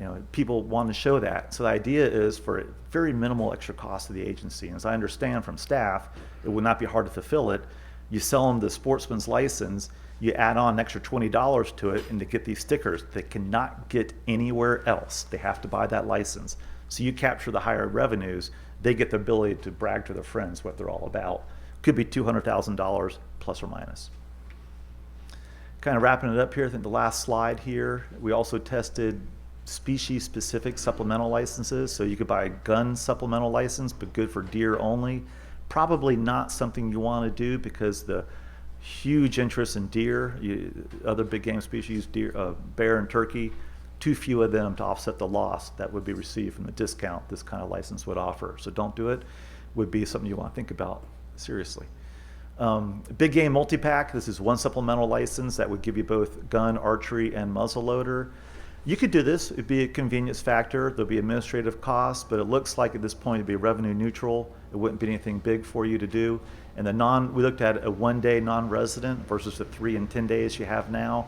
you know, people want to show that. So the idea is for a very minimal extra cost to the agency. And as I understand from staff, it would not be hard to fulfill it. You sell them the sportsman's license, you add on an extra $20 to it, and to get these stickers they cannot get anywhere else. They have to buy that license. So you capture the higher revenues, they get the ability to brag to their friends what they're all about. Could be $200,000 plus or minus. Kind of wrapping it up here, I think the last slide here, we also tested species-specific supplemental licenses. So you could buy a gun supplemental license, but good for deer only. Probably not something you want to do because the huge interest in deer, other big game species, deer, bear and turkey, too few of them to offset the loss that would be received from the discount this kind of license would offer. So don't do it. Would be something you want to think about seriously. Big game multi-pack, this is one supplemental license that would give you both gun, archery, and muzzleloader. You could do this, it'd be a convenience factor, there'll be administrative costs, but it looks like at this point it'd be revenue neutral. It wouldn't be anything big for you to do. And we looked at a 1-day non-resident versus the 3 and 10 days you have now.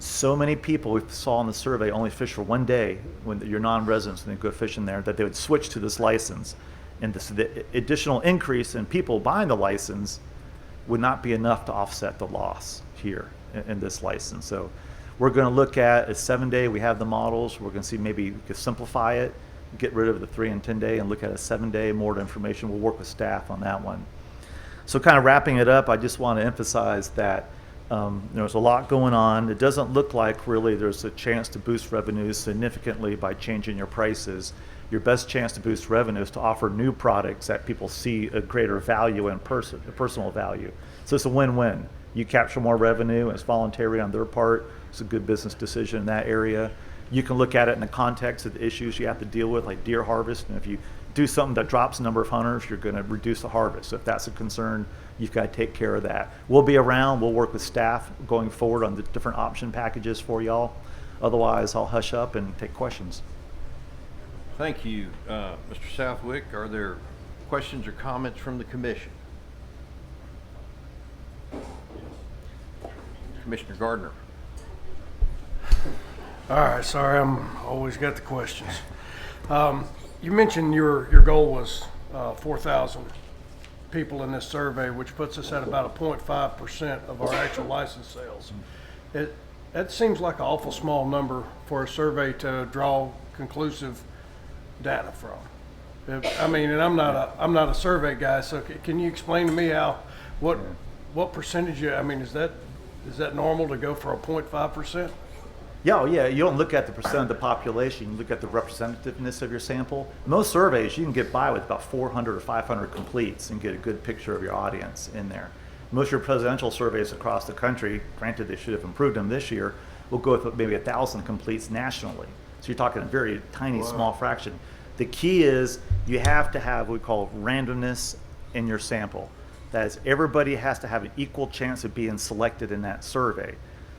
So many people we saw in the survey only fish for 1 day when you're non-residents and they go fishing there, that they would switch to this license. And the additional increase in people buying the license would not be enough to offset the loss here in this license. So we're going to look at a 7-day. We have the models. We're going to see maybe we could simplify it, get rid of the 3 and 10 day, and look at a 7-day. More information. We'll work with staff on that one. So kind of wrapping it up, I just want to emphasize that there's a lot going on. It doesn't look like really there's a chance to boost revenues significantly by changing your prices. Your best chance to boost revenue is to offer new products that people see a greater value in personal value. So it's a win-win. You capture more revenue, and it's voluntary on their part. It's a good business decision in that area. You can look at it in the context of the issues you have to deal with, like deer harvest. And if you do something that drops the number of hunters, you're going to reduce the harvest. So if that's a concern, you've got to take care of that. We'll be around. We'll work with staff going forward on the different option packages for y'all. Otherwise, I'll hush up and take questions. Thank you, Mr. Southwick. Are there questions or comments from the commission? Commissioner Gardner. All right, sorry, I'm always got the questions. You mentioned your goal was 4,000 people in this survey, which puts us at about a 0.5% of our actual license sales. That seems like an awful small number for a survey to draw conclusive data from. I mean, and I'm not a survey guy, so can you explain to me what percentage? I mean, is that normal to go for a 0.5%? Yeah, you don't look at the percent of the population, you look at the representativeness of your sample. Most surveys, you can get by with about 400 or 500 completes and get a good picture of your audience in there. Most of your presidential surveys across the country, granted they should have improved them this year, will go with maybe 1,000 completes nationally. So you're talking a very tiny, small fraction. The key is you have to have what we call randomness in your sample. That is, everybody has to have an equal chance of being selected in that survey.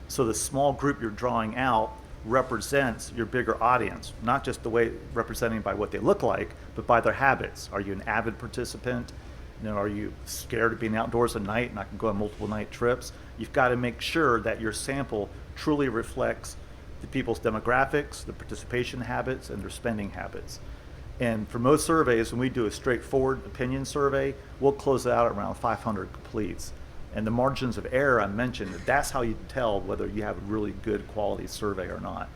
So the small group you're drawing out represents your bigger audience, not just the way representing by what they look like, but by their habits. Are you an avid participant? Are you scared of being outdoors at night and I can go on multiple night trips? You've got to make sure that your sample truly reflects the people's demographics, the participation habits, and their spending habits. And for most surveys, when we do a straightforward opinion survey, we'll close it out at around 500 completes. And the margins of error I mentioned, that's how you tell whether you have a really good quality survey or not.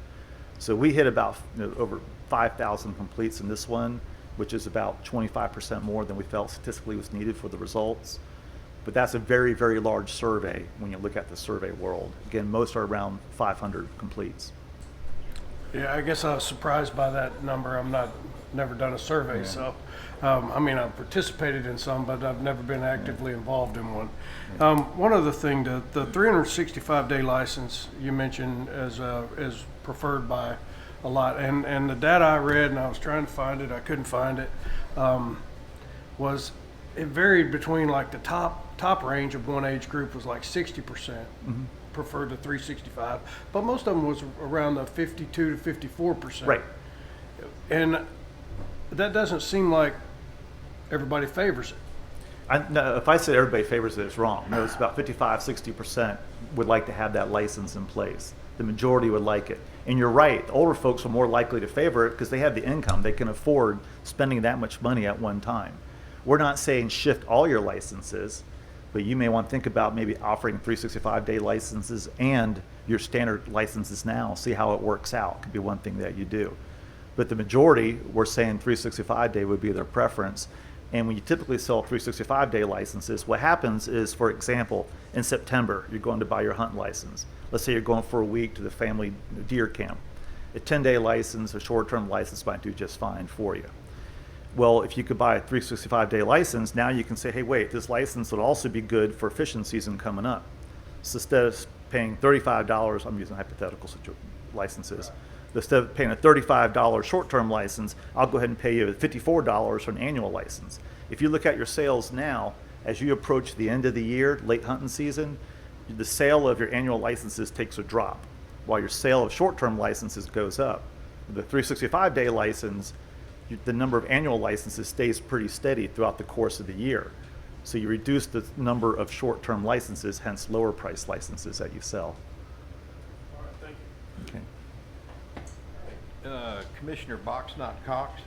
So we hit about over 5,000 completes in this one, which is about 25% more than we felt statistically was needed for the results. But that's a very, very large survey when you look at the survey world. Again, most are around 500 completes. Yeah, I guess I was surprised by that number. Never done a survey, so I mean, I've participated in some, but I've never been actively involved in one. One other thing, the 365-day license you mentioned is preferred by a lot, and the data I read, and I was trying to find it, I couldn't find it, was it varied between like the top range of one age group was like 60%. Preferred to 365, but most of them was around the 52 to 54%. Right. And that doesn't seem like everybody favors it. No, if I said everybody favors it, it's wrong. No, it's about 55, 60% would like to have that license in place. The majority would like it. And you're right, the older folks are more likely to favor it because they have the income. They can afford spending that much money at one time. We're not saying shift all your licenses, but you may want to think about maybe offering 365-day licenses and your standard licenses now, see how it works out. Could be one thing that you do. But the majority, we're saying 365-day would be their preference. And when you typically sell 365-day licenses, what happens is, for example, in September, you're going to buy your hunt license. Let's say you're going for a week to the family deer camp. A 10-day license, a short-term license might do just fine for you. Well, if you could buy a 365-day license, now you can say, hey, wait, this license would also be good for fishing season coming up. So instead of paying $35, I'm using hypothetical licenses, instead of paying a $35 short-term license, I'll go ahead and pay you $54 for an annual license. If you look at your sales now, as you approach the end of the year, late hunting season, the sale of your annual licenses takes a drop, while your sale of short-term licenses goes up. The 365-day license, the number of annual licenses stays pretty steady throughout the course of the year. So you reduce the number of short-term licenses, hence lower price licenses that you sell. All right, thank you. Okay. Commissioner Boxnot Cox.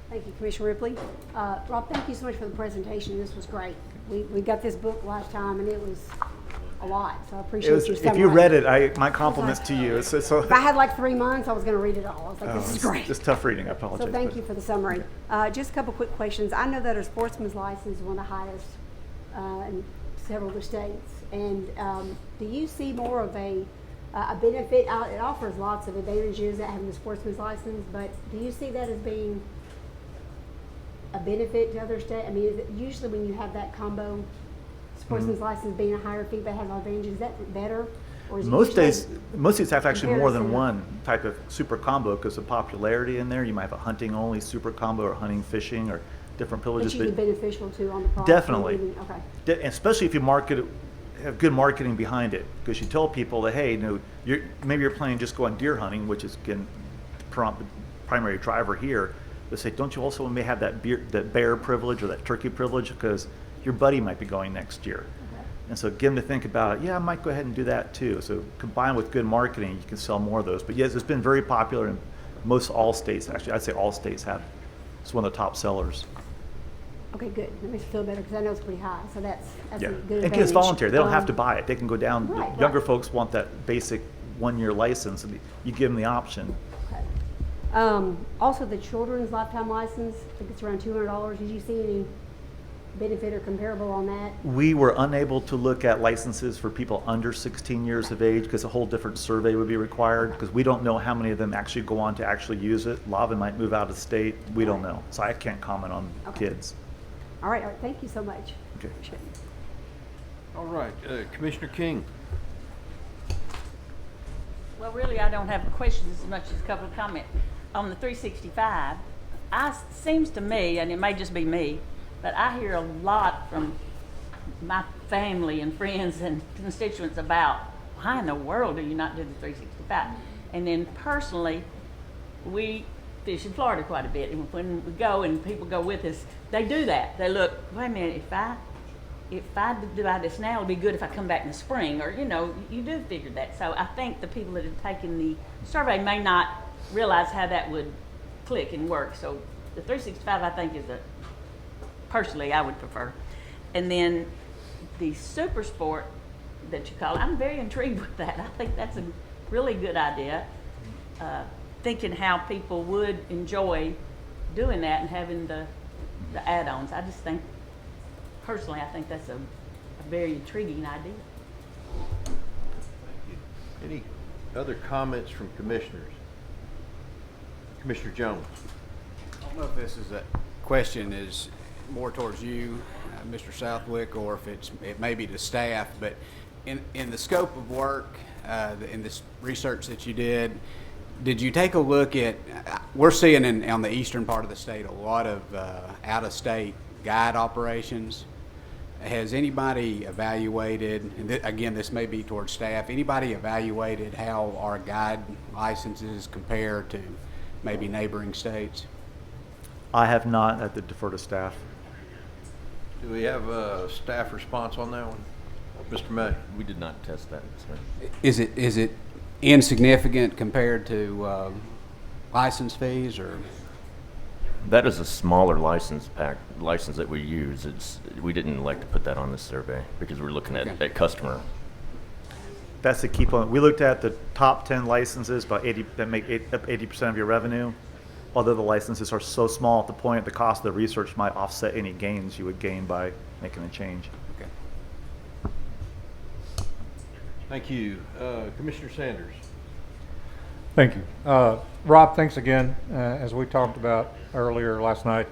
Thank you, Commissioner Ripley. Rob, thank you so much for the presentation. This was great. We got this book last time, and it was a lot, so I appreciate your If summary. you read it, my compliments to you. So If I had like 3 months, I was going to read it all. I was like, this is great. It's tough reading. I apologize. So thank you for the summary. Just a couple quick questions. I know that our sportsman's license is one of the highest in several of the states. And do you see more of a benefit? It offers lots of advantages that having the sportsman's license, but do you see that as being a benefit to other states? I mean, is it usually when you have that combo, sportsman's license being a higher fee but has all advantages, is that better? Or is it Most usually days, most states have actually more than comparison? one type of super combo because of popularity in there. You might have a hunting only super combo or hunting, fishing, or different privileges. That you'd be beneficial to on the product? Definitely. Okay. Especially if you market it, have good marketing behind it, because you tell people that, hey, maybe you're planning just going deer hunting, which is again primary driver here. They say, don't you also may have that bear privilege or that turkey privilege because your buddy might be going next year. Okay. And so get them to think about, yeah, I might go ahead and do that too. So combined with good marketing, you can sell more of those. But yes, it's been very popular in most all states. Actually, I'd say all states have. It's one of the top sellers. Okay, good. That makes me feel better because I know it's pretty high. So that's Yeah, a good and advantage. it's voluntary. They don't have to buy it. They can go down. Right, Younger right. folks want that basic 1-year license, and you give them the option. Okay. Also, the children's lifetime license, I think it's around $200. Did you see any benefit or comparable on that? We were unable to look at licenses for people under 16 years of age because a whole different survey would be required because we don't know how many of them actually go on to actually use it. A lot of them might move out of state. We don't know. So I can't comment on Okay. kids. All right. Thank you so much. Okay. Appreciate it. All right, Commissioner King. Well, really, I don't have questions as much as a couple of comments. On the 365, seems to me, and it may just be me, but I hear a lot from my family and friends and constituents about why in the world do you not do the 365? And then personally, we fish in Florida quite a bit, and when we go and people go with us, they do that. They look, wait a minute, if I do this now, it'll be good if I come back in the spring, or you do figure that. So I think the people that have taken the survey may not realize how that would click and work. So the 365, I think, personally, I would prefer. And then the super sport that you call it, I'm very intrigued with that. I think that's a really good idea. Thinking how people would enjoy doing that and having the add-ons. I just think, personally, I think that's a very intriguing idea. Any other comments from commissioners? Commissioner Jones. I don't know if this is a question is more towards you, Mr. Southwick, or if it may be to staff, but in the scope of work, in this research that you did you take a look at, we're seeing on the eastern part of the state a lot of out-of-state guide operations. Has anybody evaluated, and again, this may be towards staff, anybody evaluated how our guide licenses compare to maybe neighboring states? I have not. I have to defer to staff. Do we have a staff response on that one? Mr. May? We did not test that, sir. Is it insignificant compared to license fees, or? That is a smaller license that we use. We didn't elect to put that on this survey because we're looking at customer. That's the key point. We looked at the top 10 licenses, that make up 80% of your revenue. Although the licenses are so small at the point, the cost of the research might offset any gains you would gain by making a change. Okay. Thank you. Commissioner Sanders. Thank you. Rob, thanks again. As we talked about earlier last night,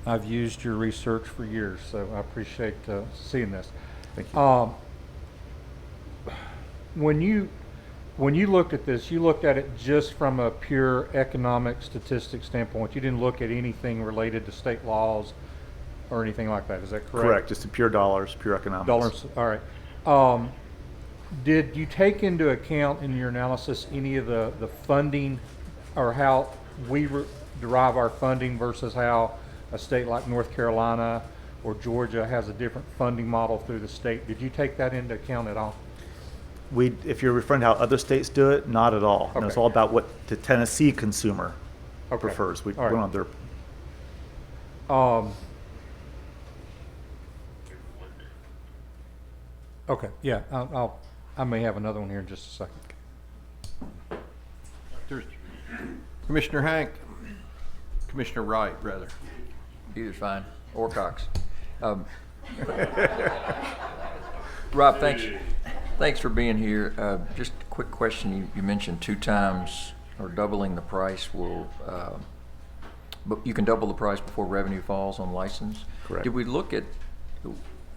I've used your research for years, so I appreciate seeing this. Thank you. When you looked at this, you looked at it just from a pure economic statistics standpoint. You didn't look at anything related to state laws or anything like that. Is that correct? Correct. Just the pure dollars, pure economics. Dollars. All right. Did you take into account in your analysis any of the funding or how we derive our funding versus how a state like North Carolina or Georgia has a different funding model through the state? Did you take that into account at all? If you're referring to how other states do it, not at all. No, it's Okay. all about what the Tennessee consumer Okay. prefers. We All right. went on their. Okay, yeah, I may have another one here in just a second. Commissioner Hank. Commissioner Wright, rather. Either's fine, or Cox. Rob, thanks for being here. Just a quick question. You mentioned 2 times or doubling the price will but you can double the price before revenue falls on license. Correct. Did we look at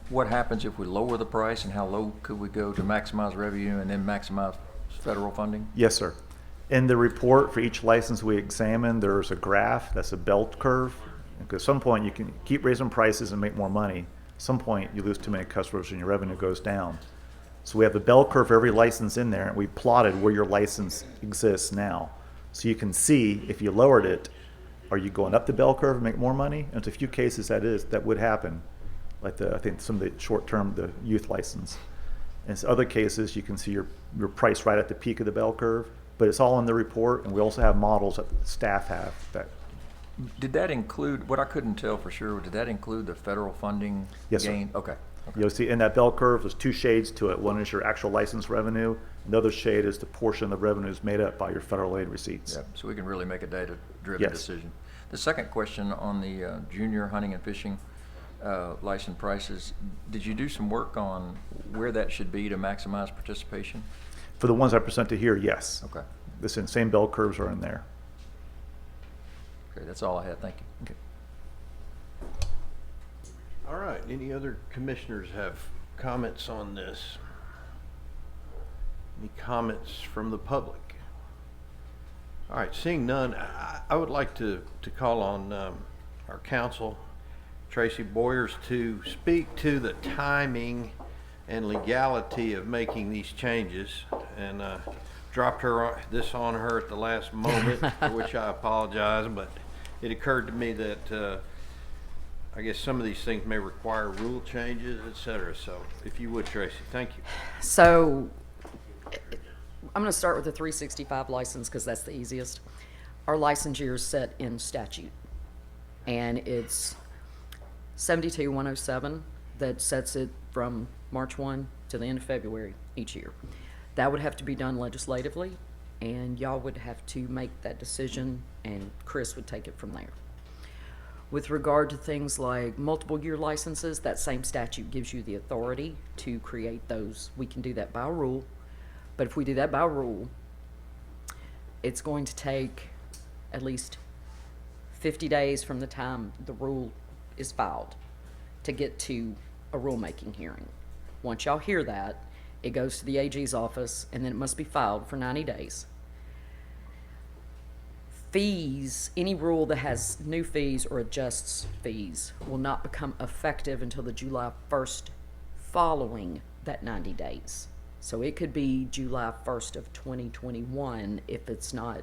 what happens if we lower the price, and how low could we go to maximize revenue and then maximize federal funding? Yes, sir. In the report for each license we examine, there's a graph, that's a belt curve. Because at some point you can keep raising prices and make more money. At some point you lose too many customers and your revenue goes down. So we have the bell curve for every license in there, and we plotted where your license exists now. So you can see if you lowered it, are you going up the bell curve and make more money? And there's a few cases that would happen. Like I think some of the short-term, the youth license. And in other cases, you can see your price right at the peak of the bell curve, but it's all in the report, and we also have models that the staff have. That Did that include, what I couldn't tell for sure, did that include the federal funding Yes, sir. gain? Okay. You'll see in that bell curve, there's two shades to it. One is your actual license revenue, and the other shade is the portion of revenues made up by your federal aid receipts. Yeah, so we can really make a data-driven Yes. decision. The second question on the junior hunting and fishing license prices, did you do some work on where that should be to maximize participation? For the ones I presented here, yes. Okay. The same bell curves are in there. Okay, that's all I had. Thank you. Okay. All right, any other commissioners have comments on this? Any comments from the public? All right, seeing none, I would like to call on our counsel, Tracy Boyers, to speak to the timing and legality of making these changes, and dropped this on her at the last moment, for which I apologize, but it occurred to me that I guess some of these things may require rule changes, et cetera. So if you would, Tracy, thank you. So I'm going to start with the 365 license because that's the easiest. Our license year is set in statute, and it's 72-107 that sets it from March 1 to the end of February each year. That would have to be done legislatively, and y'all would have to make that decision, and Chris would take it from there. With regard to things like multiple year licenses, that same statute gives you the authority to create those. We can do that by rule, but if we do that by rule, it's going to take at least 50 days from the time the rule is filed to get to a rulemaking hearing. Once y'all hear that, it goes to the AG's office, and then it must be filed for 90 days. Fees, any rule that has new fees or adjusts fees will not become effective until the July 1st following that 90 days. So it could be July 1st of 2021 if it's not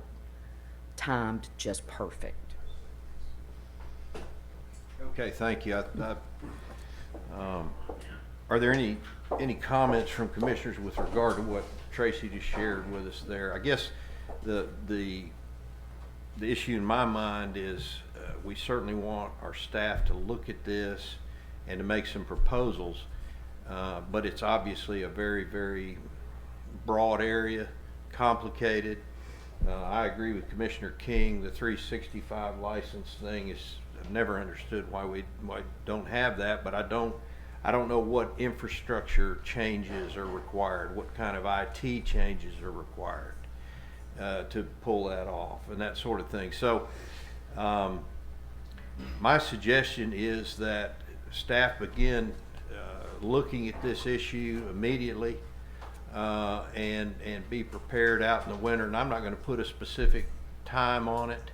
timed just perfect. Okay, thank you. Are there any comments from commissioners with regard to what Tracy just shared with us there? I guess the issue in my mind is we certainly want our staff to look at this and to make some proposals, but it's obviously a very, very broad area, complicated. I agree with Commissioner King. The 365 license thing is, I've never understood why we don't have that, but I don't know what infrastructure changes are required, what kind of IT changes are required to pull that off and that sort of thing. So my suggestion is that staff begin looking at this issue immediately and be prepared out in the winter. And I'm not going to put a specific time on it,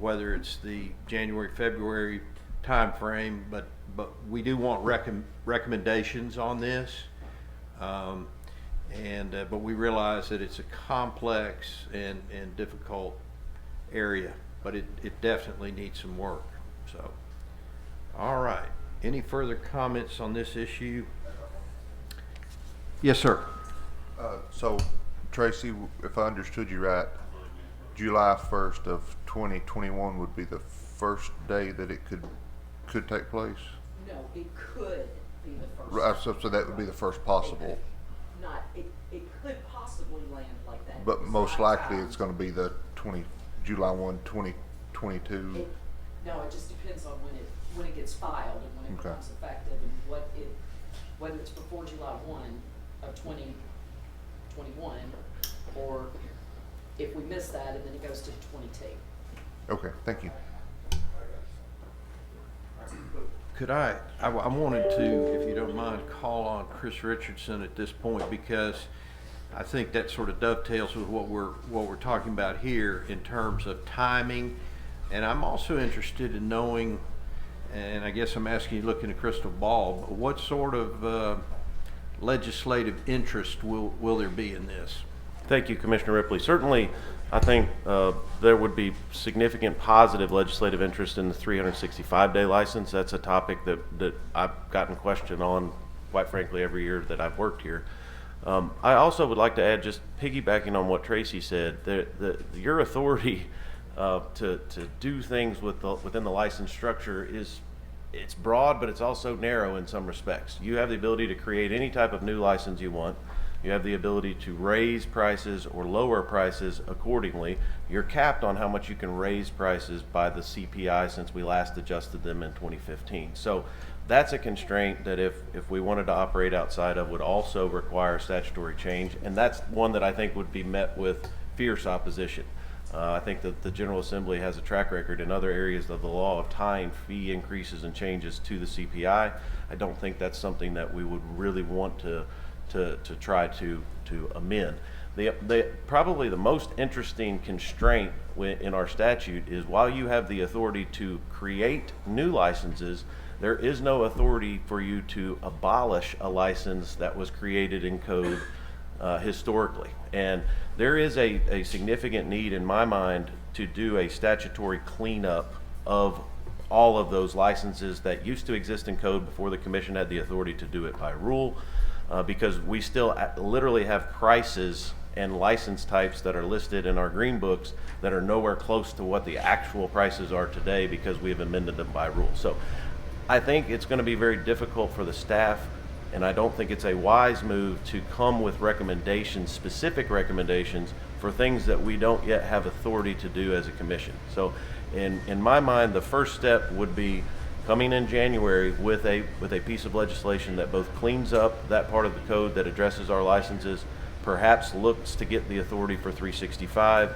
whether it's the January, February time frame, but we do want recommendations on this. But we realize that it's a complex and difficult area, but it definitely needs some work. So, all right. Any further comments on this issue? Yes, sir. So, Tracy, if I understood you right, July 1st of 2021 would be the first day that it could take place? No, it could be the first. Right, so that would be the first possible. It could possibly land like that. But most likely it's going to be the July 1, 2022. No, it just depends on when it gets filed and when it Okay. becomes effective and whether it's before July 1 of 2021 or if we miss that and then it goes to 22. Okay, thank you. Could I wanted to, if you don't mind, call on Chris Richardson at this point, because I think that sort of dovetails with what we're talking about here in terms of timing. And I'm also interested in knowing, and I guess I'm asking you, looking at a crystal ball, what sort of legislative interest will there be in this? Thank you, Commissioner Ripley. Certainly, I think there would be significant positive legislative interest in the 365-day license. That's a topic that I've gotten questioned on, quite frankly, every year that I've worked here. I also would like to add, just piggybacking on what Tracy said, your authority to do things within the license structure it's broad, but it's also narrow in some respects. You have the ability to create any type of new license you want. You have the ability to raise prices or lower prices accordingly. You're capped on how much you can raise prices by the CPI since we last adjusted them in 2015. So that's a constraint that if we wanted to operate outside of would also require statutory change, and that's one that I think would be met with fierce opposition. I think that the General Assembly has a track record in other areas of the law of tying fee increases and changes to the CPI. I don't think that's something that we would really want to try to amend. Probably the most interesting constraint in our statute is while you have the authority to create new licenses, there is no authority for you to abolish a license that was created in code historically. And there is a significant need in my mind to do a statutory cleanup of all of those licenses that used to exist in code before the commission had the authority to do it by rule, because we still literally have prices and license types that are listed in our green books that are nowhere close to what the actual prices are today because we have amended them by rule. So I think it's going to be very difficult for the staff, and I don't think it's a wise move to come with recommendations, specific recommendations for things that we don't yet have authority to do as a commission. So in my mind, the first step would be coming in January with a piece of legislation that both cleans up that part of the code that addresses our licenses, perhaps looks to get the authority for 365,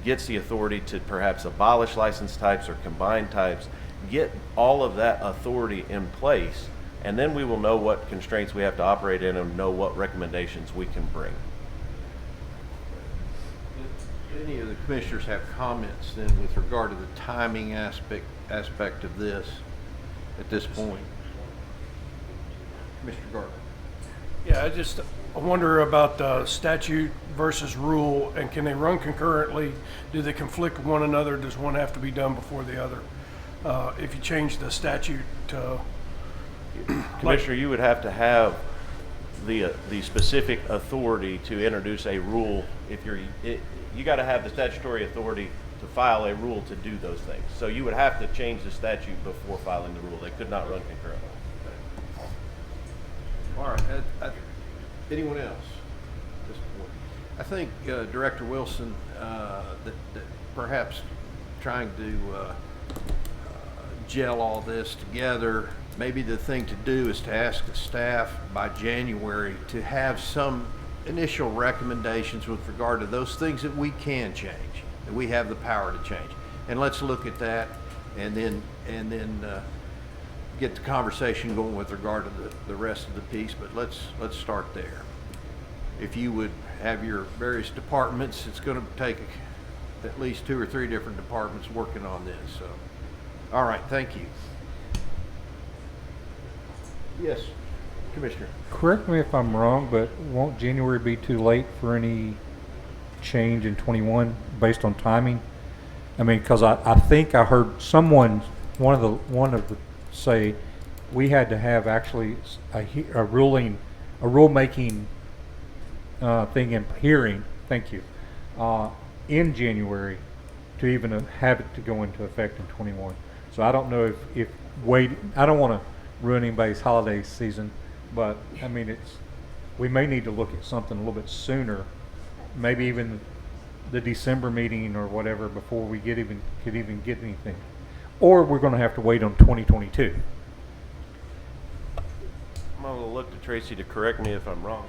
gets the authority to perhaps abolish license types or combine types, get all of that authority in place, and then we will know what constraints we have to operate in and know what recommendations we can bring. Any of the commissioners have comments then with regard to the timing aspect of this at this point? Mr. Gardner. Yeah, I wonder about statute versus rule, and can they run concurrently? Do they conflict with one another? Does one have to be done before the other? If you change the statute to... Commissioner, you would have to have the specific authority to introduce a rule. If you got to have the statutory authority to file a rule to do those things. So you would have to change the statute before filing the rule. They could not run concurrently. All right. Anyone else at this point? I think Director Wilson, that perhaps trying to gel all this together, maybe the thing to do is to ask the staff by January to have some initial recommendations with regard to those things that we can change, that we have the power to change. And let's look at that and then get the conversation going with regard to the rest of the piece, but let's start there. If you would have your various departments, it's going to take at least 2 or 3 different departments working on this. So, all right, thank you. Yes, Commissioner. Correct me if I'm wrong, but won't January be too late for any change in 21 based on timing? I mean, because I think I heard someone, one of the say we had to have actually a rulemaking thing in hearing. Thank you. In January to even have it to go into effect in 21. So I don't know if I don't want to ruin anybody's holiday season, but I mean we may need to look at something a little bit sooner, maybe even the December meeting or whatever before we could even get anything, or we're going to have to wait on 2022. I'm going to look to Tracy to correct me if I'm wrong.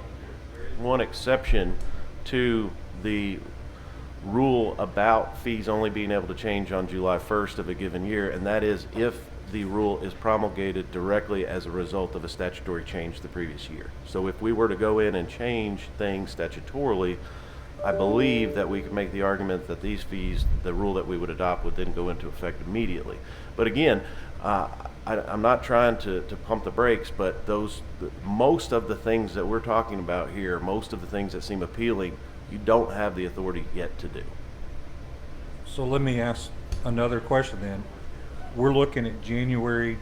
One exception to the rule about fees only being able to change on July 1st of a given year, and that is if the rule is promulgated directly as a result of a statutory change the previous year. So if we were to go in and change things statutorily, I believe that we could make the argument that these fees, the rule that we would adopt, would then go into effect immediately. But again, I'm not trying to pump the brakes, but most of the things that we're talking about here, most of the things that seem appealing, you don't have the authority yet to do. So let me ask another question then. We're looking at January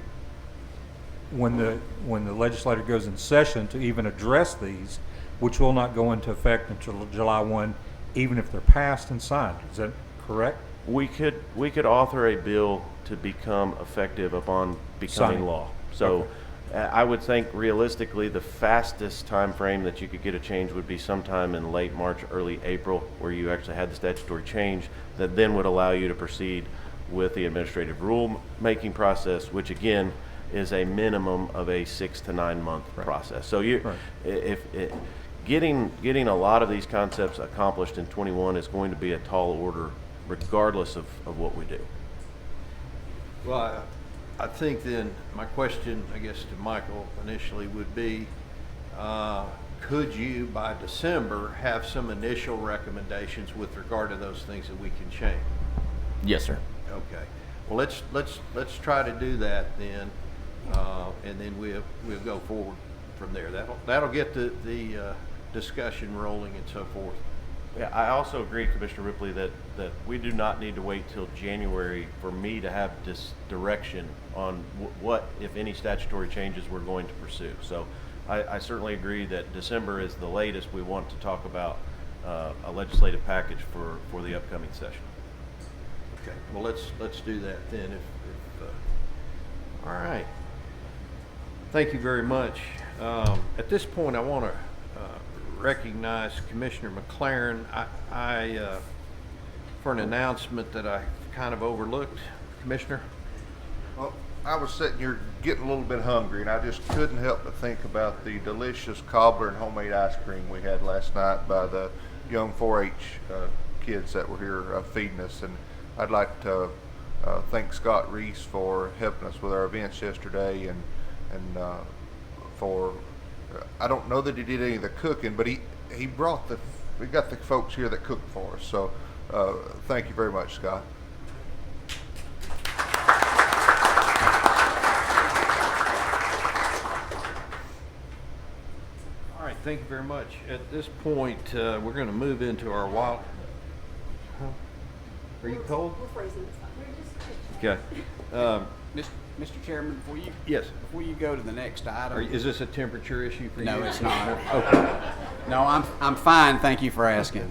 when the legislature goes in session to even address these, which will not go into effect until July 1, even if they're passed and signed. Is that correct? We could author a bill to become effective upon becoming Signing. law. So I would think realistically the fastest time frame that you could get a change would be sometime in late March, early April, where you actually had the statutory change that then would allow you to proceed with the administrative rule-making process, which again is a minimum of a 6 to 9 month process. So getting a lot of these concepts accomplished in 21 is going to be a tall order regardless of what we do. Well, I think then my question, I guess, to Michael initially would be, could you by December have some initial recommendations with regard to those things that we can change? Yes, sir. Okay. Well, let's try to do that then, and then we'll go forward from there. That'll get the discussion rolling and so forth. Yeah, I also agree, Commissioner Ripley, that we do not need to wait till January for me to have this direction on what, if any, statutory changes we're going to pursue. So I certainly agree that December is the latest we want to talk about a legislative package for the upcoming session. Okay. Well, let's do that then. All right. Thank you very much. At this point, I want to recognize Commissioner McLaren for an announcement that I kind of overlooked. Commissioner? Well, I was sitting here getting a little bit hungry, and I just couldn't help but think about the delicious cobbler and homemade ice cream we had last night by the young 4-H kids that were here feeding us. And I'd like to thank Scott Reese for helping us with our events yesterday, and for I don't know that he did any of the cooking, but he brought we got the folks here that cooked for us. So thank you very much, Scott. All right, thank you very much. At this point, we're going to move into our wild. Huh? Are you cold? We're freezing. Okay. Mr. Chairman, Yes. before you go to the next item. Is this a temperature issue for you? No, it's not. Okay. No, I'm fine. Thank you for asking.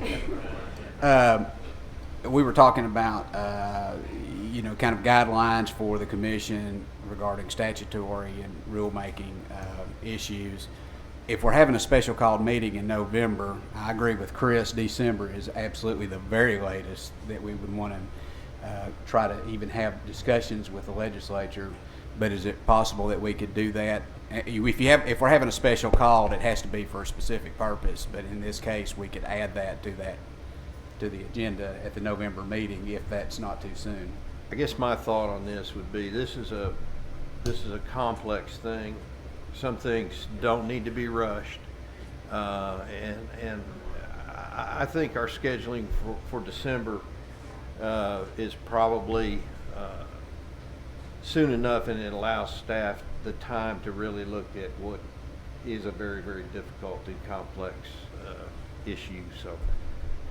We were talking about, kind of guidelines for the commission regarding statutory and rulemaking issues. If we're having a special called meeting in November, I agree with Chris, December is absolutely the very latest that we would want to try to even have discussions with the legislature. But is it possible that we could do that? If we're having a special call, it has to be for a specific purpose. But in this case, we could add that to the agenda at the November meeting if that's not too soon. I guess my thought on this would be this is a complex thing. Some things don't need to be rushed, and I think our scheduling for December is probably soon enough, and it allows staff the time to really look at what is a very, very difficult and complex issue. So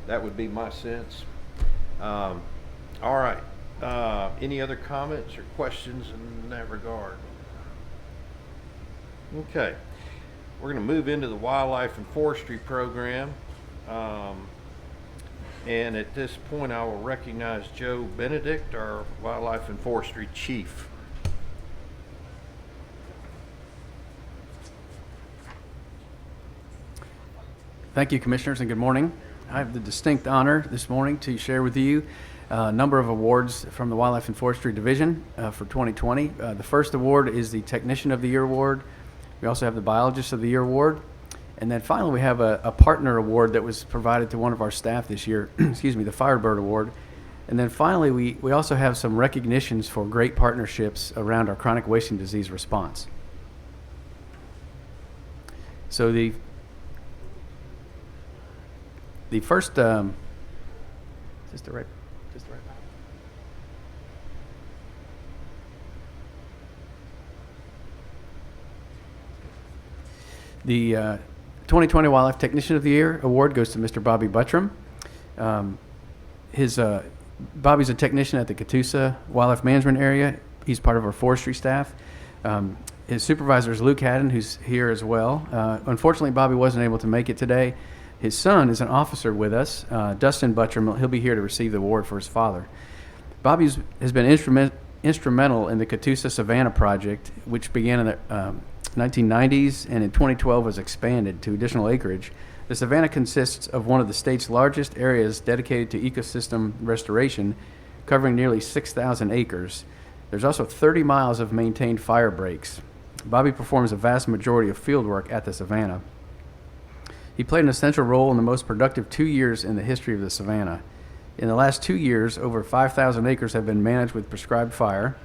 that would be my sense. All right. Any other comments or questions in that regard? Okay. We're going to move into the Wildlife and Forestry program. And at this point, I will recognize Joe Benedict, our Wildlife and Forestry Chief. Thank you, Commissioners, and good morning. I have the distinct honor this morning to share with you a number of awards from the Wildlife and Forestry Division for 2020. The first award is the Technician of the Year Award. We also have the Biologist of the Year Award. And then finally, we have a partner award that was provided to one of our staff this year, excuse me, the Firebird Award. And then finally, we also have some recognitions for great partnerships around our chronic wasting disease response. So the first, is this the right? The 2020 Wildlife Technician of the Year award goes to Mr. Bobby Buttram. Bobby's a technician at the Catoosa Wildlife Management Area. He's part of our forestry staff. His supervisor is Luke Haddon, who's here as well. Unfortunately, Bobby wasn't able to make it today. His son is an officer with us, Dustin Buttram. He'll be here to receive the award for his father. Bobby has been instrumental in the Catoosa Savannah project, which began in the 1990s and in 2012 was expanded to additional acreage. The savanna consists of one of the state's largest areas dedicated to ecosystem restoration, covering nearly 6,000 acres. There's also 30 miles of maintained fire breaks. Bobby performs a vast majority of field work at the savanna. He played an essential role in the most productive 2 years in the history of the savanna. In the last 2 years, over 5,000 acres have been managed with prescribed fire,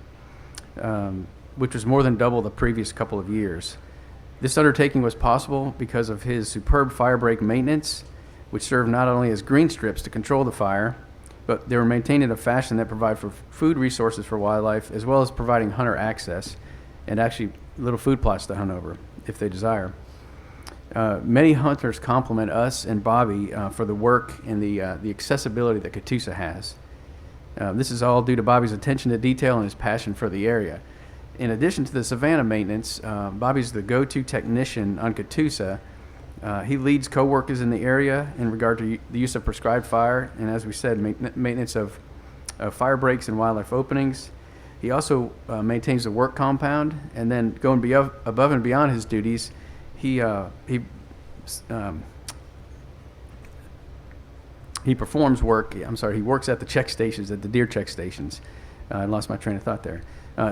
which was more than double the previous couple of years. This undertaking was possible because of his superb fire break maintenance, which served not only as green strips to control the fire, but they were maintained in a fashion that provided for food resources for wildlife, as well as providing hunter access and actually little food plots to hunt over if they desire. Many hunters compliment us and Bobby for the work and the accessibility that Catoosa has. This is all due to Bobby's attention to detail and his passion for the area. In addition to the savanna maintenance, Bobby's the go-to technician on Catoosa. He leads co-workers in the area in regard to the use of prescribed fire and, as we said, maintenance of fire breaks and wildlife openings. He also maintains the work compound, and then going above and beyond his duties, he performs work. He works at the check stations, at the deer check stations. I lost my train of thought there.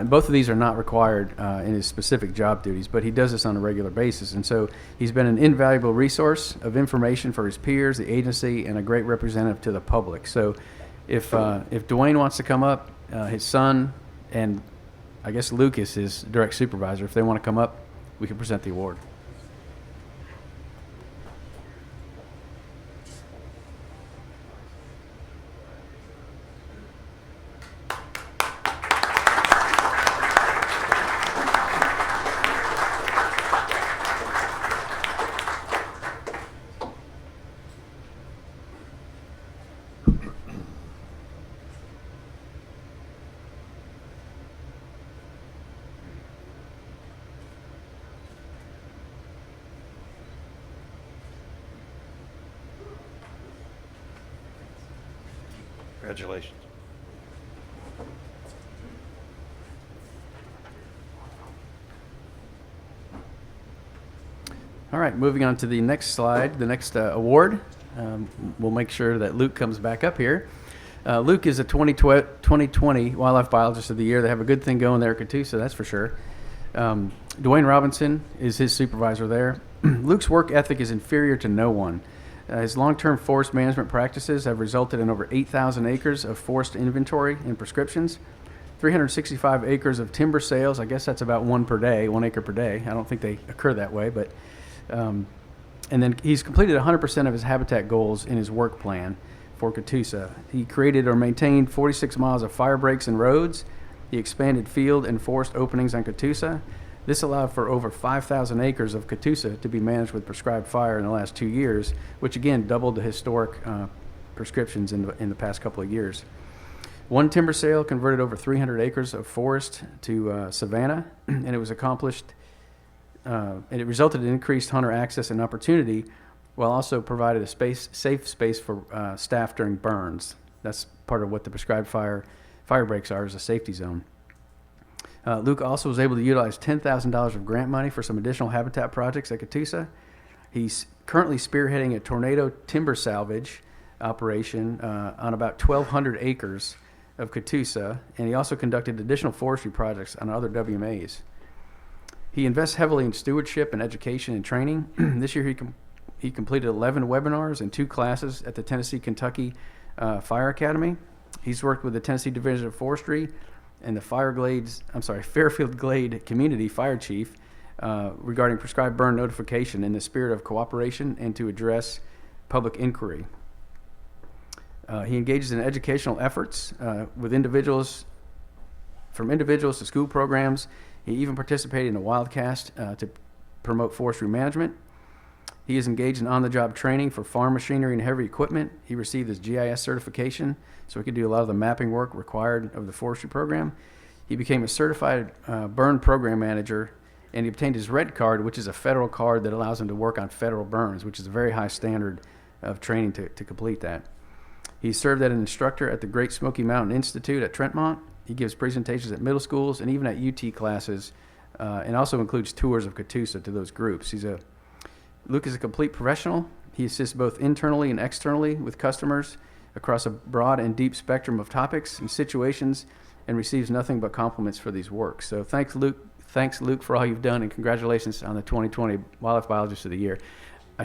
Both of these are not required in his specific job duties, but he does this on a regular basis. And so he's been an invaluable resource of information for his peers, the agency, and a great representative to the public. So if Dwayne wants to come up, his son, and I guess Lucas, his direct supervisor, if they want to come up, we can present the award. Congratulations. All right, moving on to the next slide, the next award. We'll make sure that Luke comes back up here. Luke is a 2020 Wildlife Biologist of the Year. They have a good thing going there at Catoosa, that's for sure. Dwayne Robinson is his supervisor there. Luke's work ethic is inferior to no one. His long-term forest management practices have resulted in over 8,000 acres of forest inventory and prescriptions, 365 acres of timber sales. I guess that's about 1 acre per day. I don't think they occur that way, but and then he's completed 100% of his habitat goals in his work plan for Catoosa. He created or maintained 46 miles of fire breaks and roads. He expanded field and forest openings on Catoosa. This allowed for over 5,000 acres of Catoosa to be managed with prescribed fire in the last 2 years, which again doubled the historic prescriptions in the past couple of years. One timber sale converted over 300 acres of forest to savanna, and it was accomplished, and it resulted in increased hunter access and opportunity, while also provided a safe space for staff during burns. That's part of what the prescribed fire breaks are, is a safety zone. Luke also was able to utilize $10,000 of grant money for some additional habitat projects at Catoosa. He's currently spearheading a tornado timber salvage operation on about 1,200 acres of Catoosa, and he also conducted additional forestry projects on other WMAs. He invests heavily in stewardship and education and training. This year he completed 11 webinars and 2 classes at the Tennessee-Kentucky Fire Academy. He's worked with the Tennessee Division of Forestry and the Fairfield Glade Community Fire Chief regarding prescribed burn notification in the spirit of cooperation and to address public inquiry. He engages in educational efforts with individuals, from individuals to school programs. He even participated in a wildcast to promote forestry management. He is engaged in on-the-job training for farm machinery and heavy equipment. He received his GIS certification, so he could do a lot of the mapping work required of the forestry program. He became a certified burn program manager, and he obtained his red card, which is a federal card that allows him to work on federal burns, which is a very high standard of training to complete that. He served as an instructor at the Great Smoky Mountain Institute at Trentmont. He gives presentations at middle schools and even at UT classes, and also includes tours of Catoosa to those groups. Luke is a complete professional. He assists both internally and externally with customers across a broad and deep spectrum of topics and situations, and receives nothing but compliments for these works. So thanks, Luke. Thanks, Luke, for all you've done, and congratulations on the 2020 Wildlife Biologist of the Year. I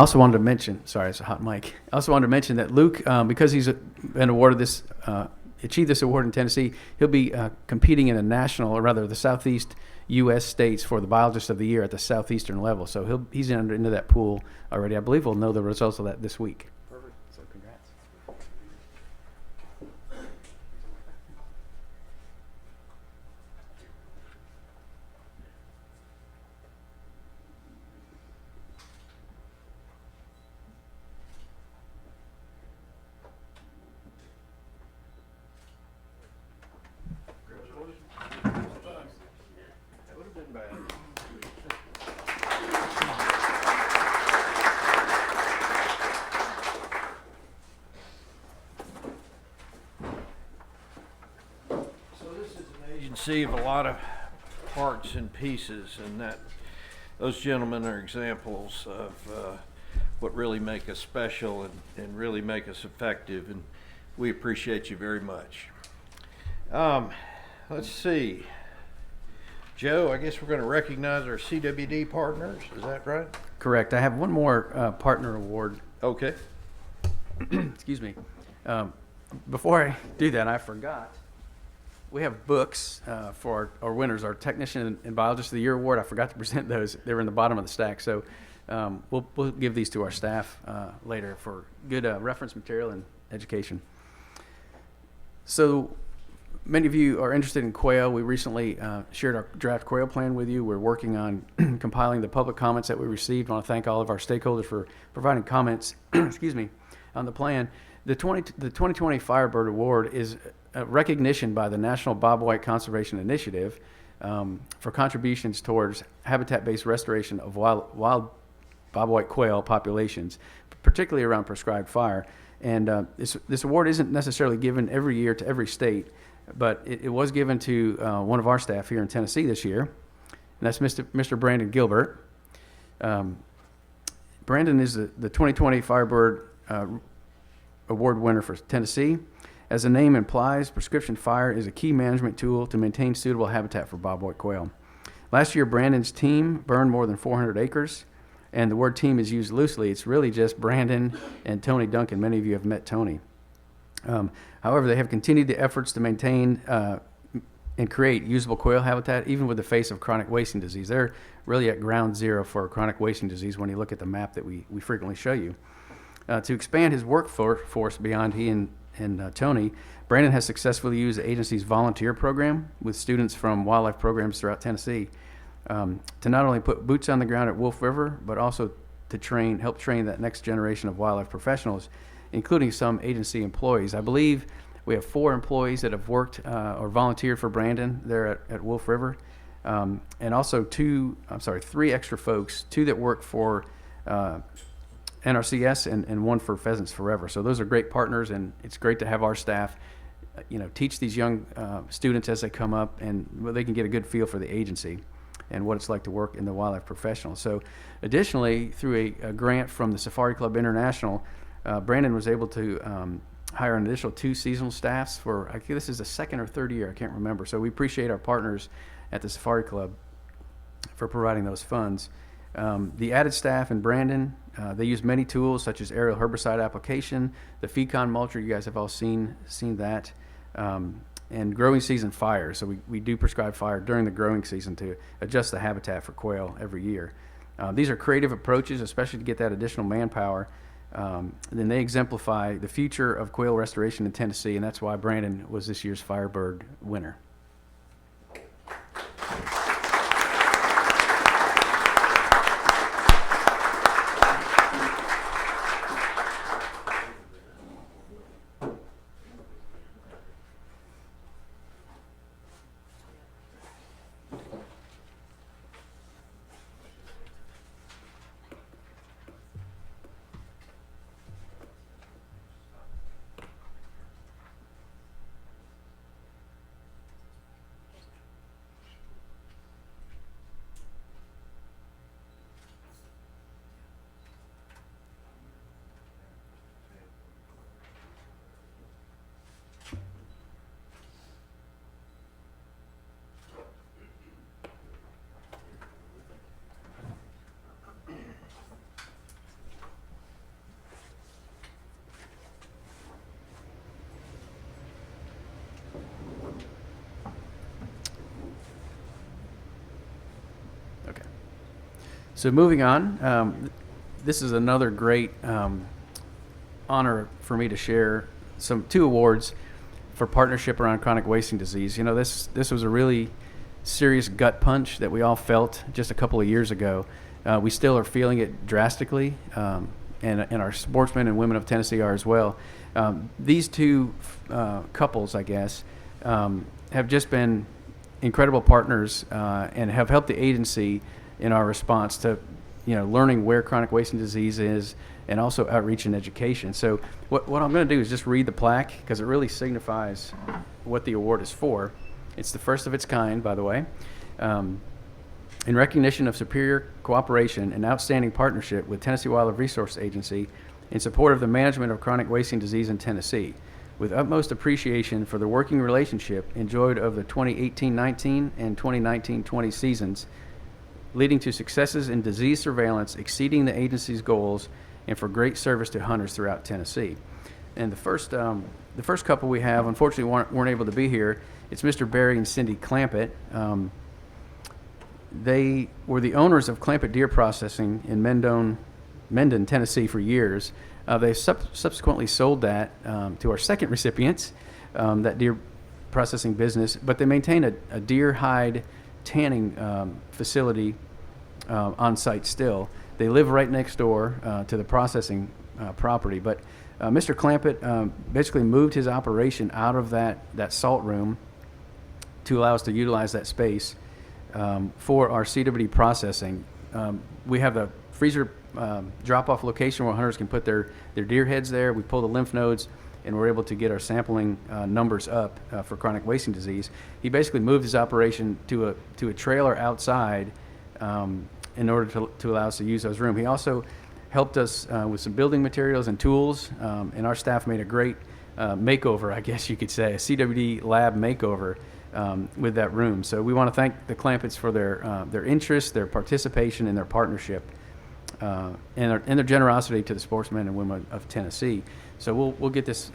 also wanted to mention, sorry, it's a hot mic. I also wanted to mention that Luke, because he's been awarded this, achieved this award in Tennessee, he'll be competing in a national, or rather the Southeast U.S. states for the Biologist of the Year at the Southeastern level. So he's into that pool already. I believe we'll know the results of that this week. Perfect. So congrats. Of a lot of parts and pieces, and those gentlemen are examples of what really make us special and really make us effective, and we appreciate you very much. Let's see, Joe, I guess we're going to recognize our CWD partners. Is that right? Correct. I have one more partner award. Okay. Excuse me. Before I do that, I forgot. We have books for our winners, our Technician and Biologist of the Year award. I forgot to present those. They were in the bottom of the stack. So we'll give these to our staff later for good reference material and education. So many of you are interested in quail. We recently shared our draft quail plan with you. We're working on compiling the public comments that we received. I want to thank all of our stakeholders for providing comments excuse me, on the plan. The 2020 Firebird Award is a recognition by the National Bobwhite Conservation Initiative for contributions towards habitat-based restoration of wild bobwhite quail populations, particularly around prescribed fire. And this award isn't necessarily given every year to every state, but it was given to one of our staff here in Tennessee this year, and that's Mr. Brandon Gilbert. Brandon is the 2020 Firebird Award winner for Tennessee. As the name implies, prescription fire is a key management tool to maintain suitable habitat for bobwhite quail. Last year, Brandon's team burned more than 400 acres, and the word team is used loosely. It's really just Brandon and Tony Duncan. Many of you have met Tony. However, they have continued the efforts to maintain and create usable quail habitat, even with the face of chronic wasting disease. They're really at ground zero for chronic wasting disease when you look at the map that we frequently show you. To expand his workforce beyond he and Tony, Brandon has successfully used the agency's volunteer program with students from wildlife programs throughout Tennessee to not only put boots on the ground at Wolf River, but also to help train that next generation of wildlife professionals, including some agency employees. I believe we have 4 employees that have worked or volunteered for Brandon there at Wolf River, and also 3 extra folks, 2 that work for NRCS and 1 for Pheasants Forever. So those are great partners, and it's great to have our staff, teach these young students as they come up, and they can get a good feel for the agency and what it's like to work in the wildlife professional. So additionally, through a grant from the Safari Club International, Brandon was able to hire an additional 2 seasonal staffs for, I think this is the second or third year, I can't remember. So we appreciate our partners at the Safari Club for providing those funds. The added staff in Brandon, they use many tools such as aerial herbicide application, the Fecon mulcher, you guys have all seen that, and growing season fire. So we do prescribe fire during the growing season to adjust the habitat for quail every year. These are creative approaches, especially to get that additional manpower. Then they exemplify the future of quail restoration in Tennessee, and that's why Brandon was this year's Firebird winner. So moving on, this is another great honor for me to share 2 awards for partnership around chronic wasting disease. You know, this was a really serious gut punch that we all felt just a couple of years ago. We still are feeling it drastically, and our sportsmen and women of Tennessee are as well. These 2 couples, I guess, have just been incredible partners and have helped the agency in our response to, learning where chronic wasting disease is, and also outreach and education. So what I'm going to do is just read the plaque, because it really signifies what the award is for. It's the first of its kind, by the way. In recognition of superior cooperation and outstanding partnership with Tennessee Wildlife Resource Agency in support of the management of chronic wasting disease in Tennessee, with utmost appreciation for the working relationship enjoyed over the 2018-19 and 2019-20 seasons, leading to successes in disease surveillance exceeding the agency's goals, and for great service to hunters throughout Tennessee. And the first couple we have, unfortunately, weren't able to be here. It's Mr. Barry and Cindy Clampitt. They were the owners of Clampitt Deer Processing in Mendon, Tennessee for years. They subsequently sold that to our second recipients, that deer processing business, but they maintain a deer hide tanning facility on site still. They live right next door to the processing property, but Mr. Clampitt basically moved his operation out of that salt room to allow us to utilize that space for our CWD processing. We have the freezer drop-off location where hunters can put their deer heads there. We pull the lymph nodes, and we're able to get our sampling numbers up for chronic wasting disease. He basically moved his operation to a trailer outside in order to allow us to use those rooms. He also helped us with some building materials and tools, and our staff made a great makeover, I guess you could say, a CWD lab makeover with that room. So we want to thank the Clampitts for their interest, their participation, and their partnership, and their generosity to the sportsmen and women of Tennessee. So we'll get this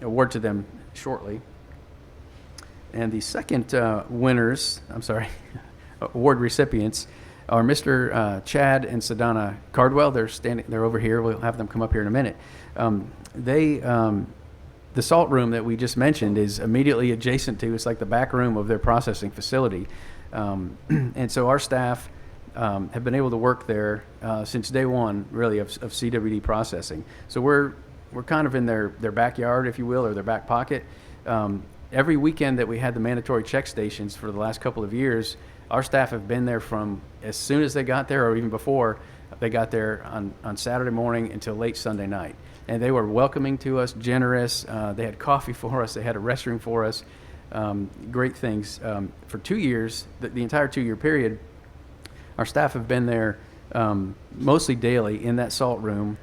award to them shortly. And the second award recipients are Mr. Chad and Sadonna Cardwell. They're over here. We'll have them come up here in a minute. The salt room that we just mentioned is immediately adjacent to, it's like the back room of their processing facility. And so our staff have been able to work there since day one, really, of CWD processing. So we're kind of in their backyard, if you will, or their back pocket. Every weekend that we had the mandatory check stations for the last couple of years, our staff have been there from as soon as they got there, or even before they got there on Saturday morning until late Sunday night. And they were welcoming to us, generous. They had coffee for us. They had a restroom for us. Great things. For 2 years, the entire 2-year period, our staff have been there mostly daily in that salt room,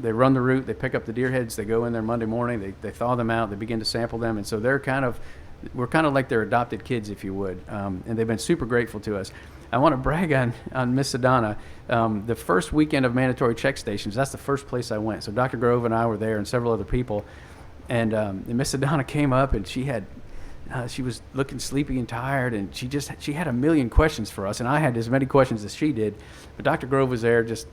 They run the route, they pick up the deer heads, they go in there Monday morning, they thaw them out, they begin to sample them, and so we're kind of like their adopted kids, if you would, and they've been super grateful to us. I want to brag on Miss Sadonna. The first weekend of mandatory check stations, that's the first place I went. So Dr. Grove and I were there, and several other people, and Miss Sadonna came up, and she was looking sleepy and tired, and she had a million questions for us, and I had as many questions as she did. But Dr. Grove was there, just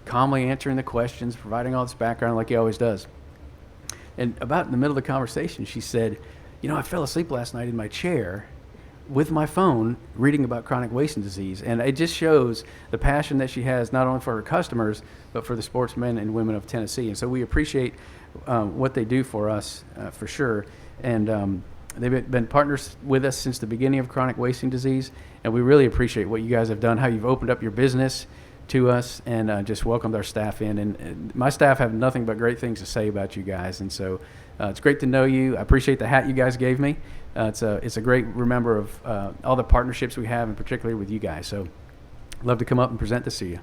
calmly answering the questions, providing all this background like he always does. And about in the middle of the conversation, she said, I fell asleep last night in my chair with my phone reading about chronic wasting disease. And it just shows the passion that she has, not only for her customers, but for the sportsmen and women of Tennessee. And so we appreciate what they do for us, for sure. And they've been partners with us since the beginning of chronic wasting disease. And we really appreciate what you guys have done, how you've opened up your business to us, and just welcomed our staff in. And my staff have nothing but great things to say about you guys. And so it's great to know you. I appreciate the hat you guys gave me. It's a great remember of all the partnerships we have, and particularly with you guys. So love to come up and present this to you.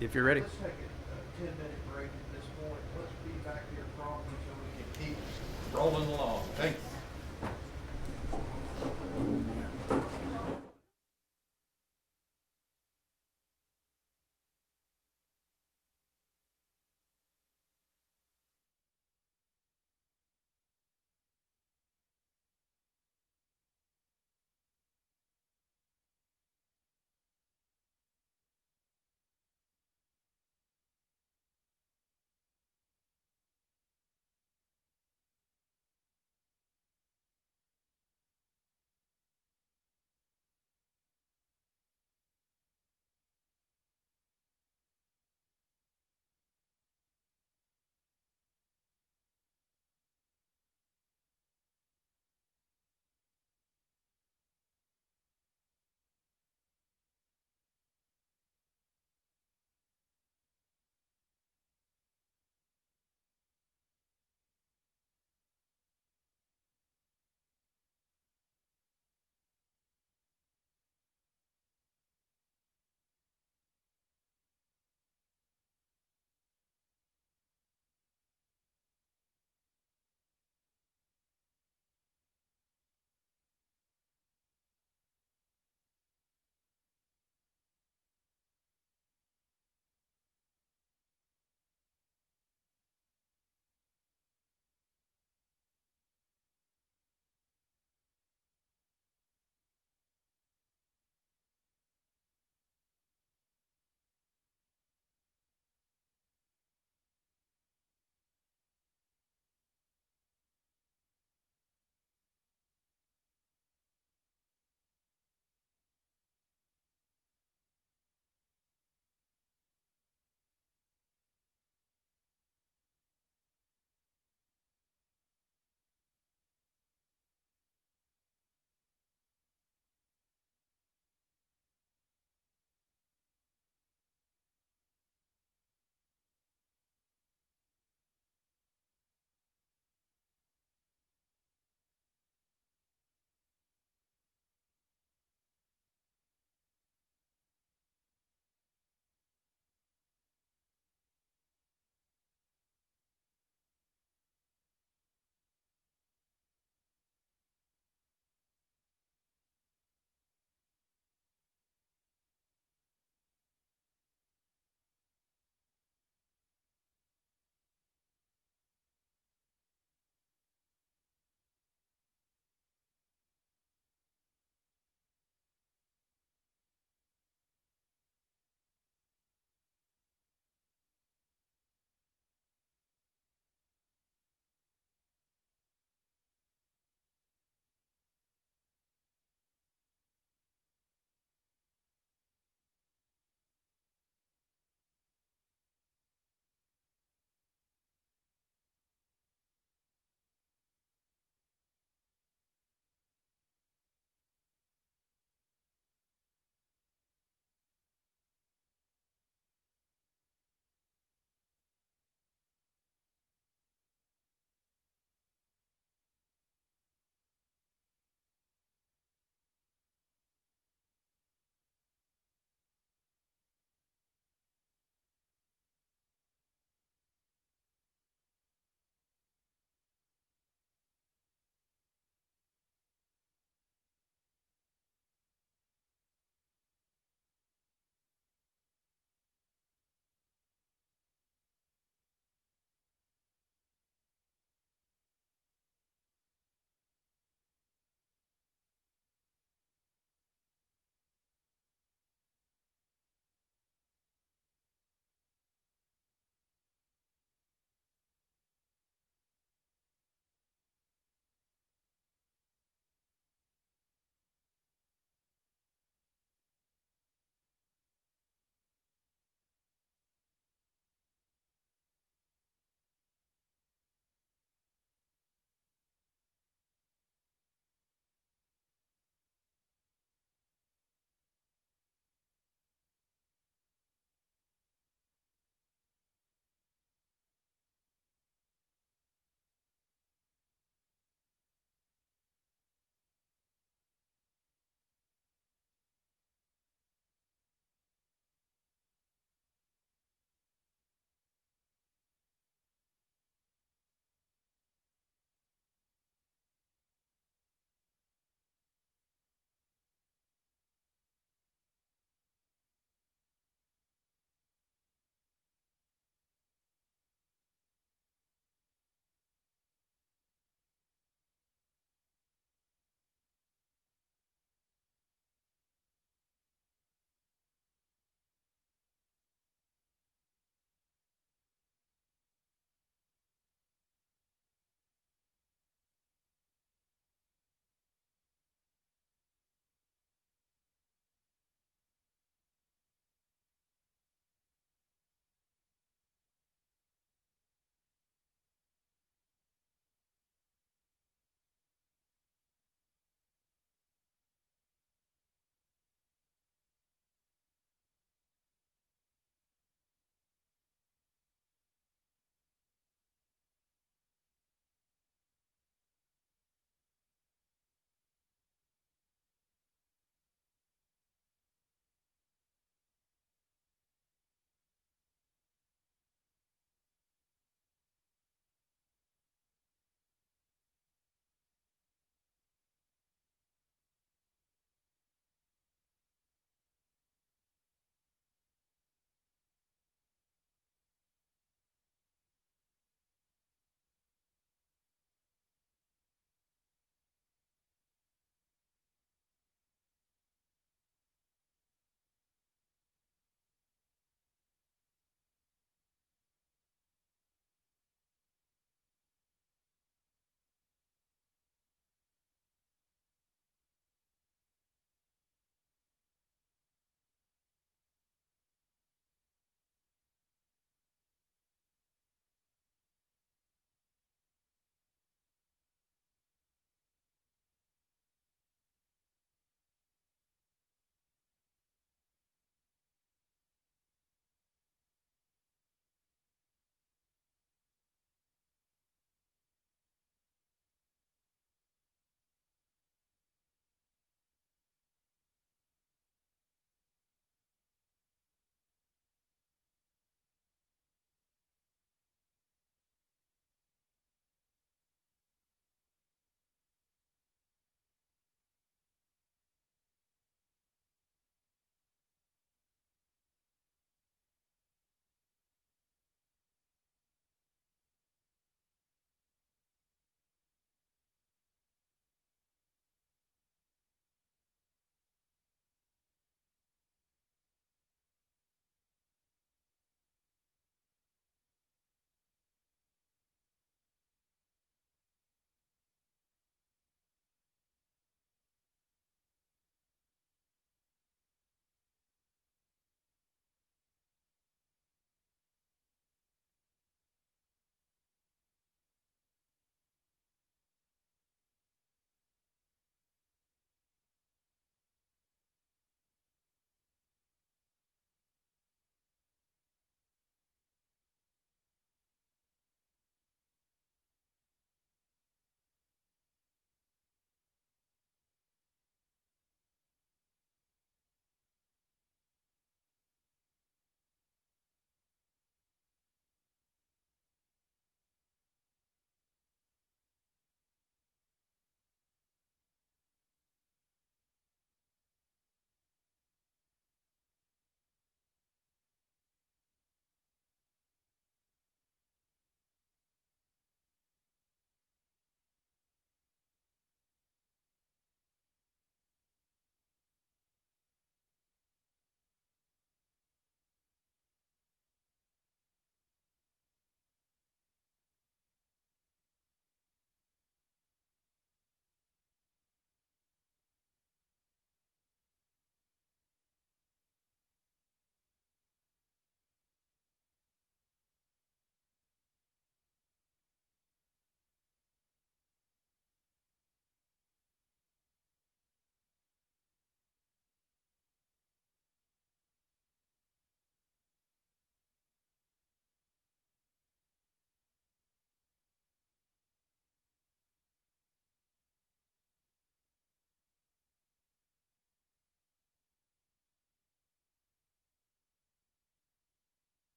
If you're ready. Let's take a 10-minute break at this point. Let's be back here promptly so we can keep rolling along. Thank you.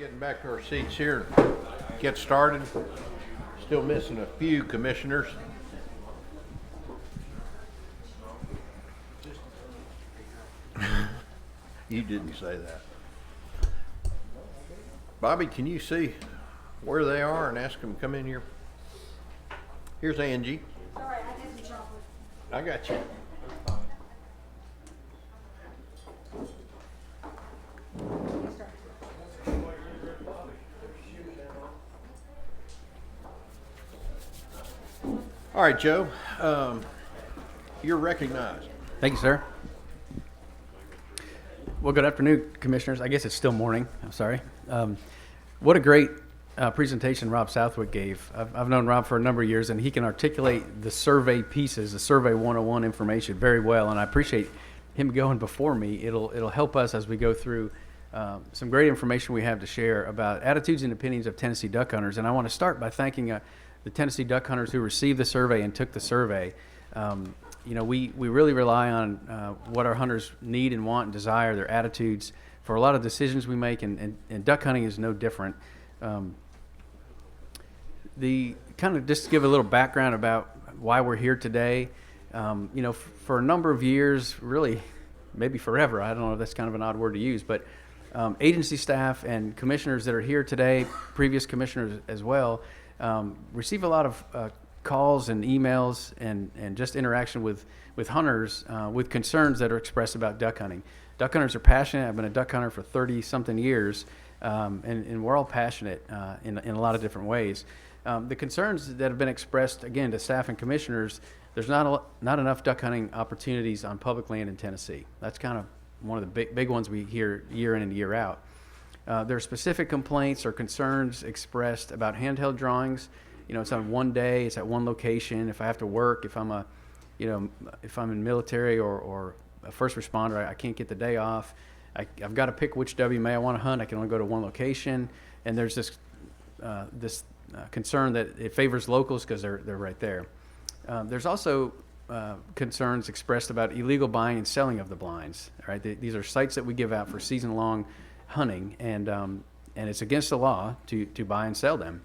Getting back to our seats here and get started. Still missing a few commissioners. You didn't say that. Bobby, can you see where they are and ask them to come in here? Here's Angie. All right, I did the chocolate. I got you. All right, Joe, you're recognized. Thank you, sir. Well, good afternoon, commissioners. I guess it's still morning. I'm sorry. What a great presentation Rob Southwick gave. I've known Rob for a number of years, and he can articulate the survey pieces, the Survey 101 information very well, and I appreciate him going before me. It'll help us as we go through some great information we have to share about attitudes and opinions of Tennessee duck hunters. And I want to start by thanking the Tennessee duck hunters who received the survey and took the survey. You know, we really rely on what our hunters need and want and desire, their attitudes, for a lot of decisions we make, and duck hunting is no different. The kind of just to give a little background about why we're here today. You know, for a number of years, really, maybe forever, I don't know if that's kind of an odd word to use, but agency staff and commissioners that are here today, previous commissioners as well, receive a lot of calls and emails and just interaction with hunters with concerns that are expressed about duck hunting. Duck hunters are passionate. I've been a duck hunter for 30-something years, and we're all passionate in a lot of different ways. The concerns that have been expressed, again, to staff and commissioners, there's not enough duck hunting opportunities on public land in Tennessee. That's kind of one of the big ones we hear year in and year out. There are specific complaints or concerns expressed about handheld drawings. You know, it's on one day, it's at one location. If I have to work, if I'm if I'm in military or a first responder, I can't get the day off. I've got to pick which WMA I want to hunt. I can only go to one location, and there's this concern that it favors locals because they're right there. There's also concerns expressed about illegal buying and selling of the blinds. Right, these are sites that we give out for season-long hunting, and it's against the law to buy and sell them.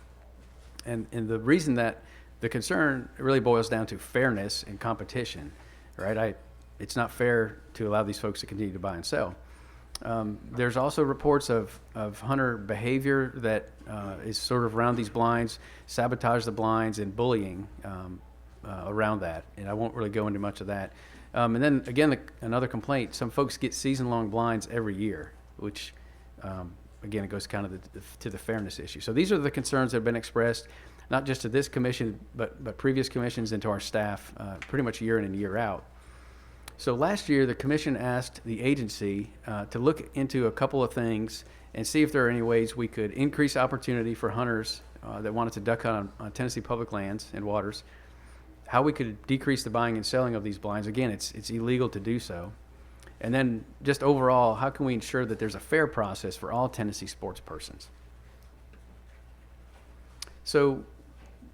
And the reason that the concern really boils down to fairness and competition, right? It's not fair to allow these folks to continue to buy and sell. There's also reports of hunter behavior that is sort of around these blinds, sabotage the blinds, and bullying around that. And I won't really go into much of that. And then again, another complaint: some folks get season-long blinds every year, which again, it goes kind of to the fairness issue. So these are the concerns that have been expressed, not just to this commission, but previous commissions and to our staff, pretty much year in and year out. So last year, the commission asked the agency to look into a couple of things and see if there are any ways we could increase opportunity for hunters that wanted to duck hunt on Tennessee public lands and waters, how we could decrease the buying and selling of these blinds. Again, it's illegal to do so. And then just overall, how can we ensure that there's a fair process for all Tennessee sports persons? So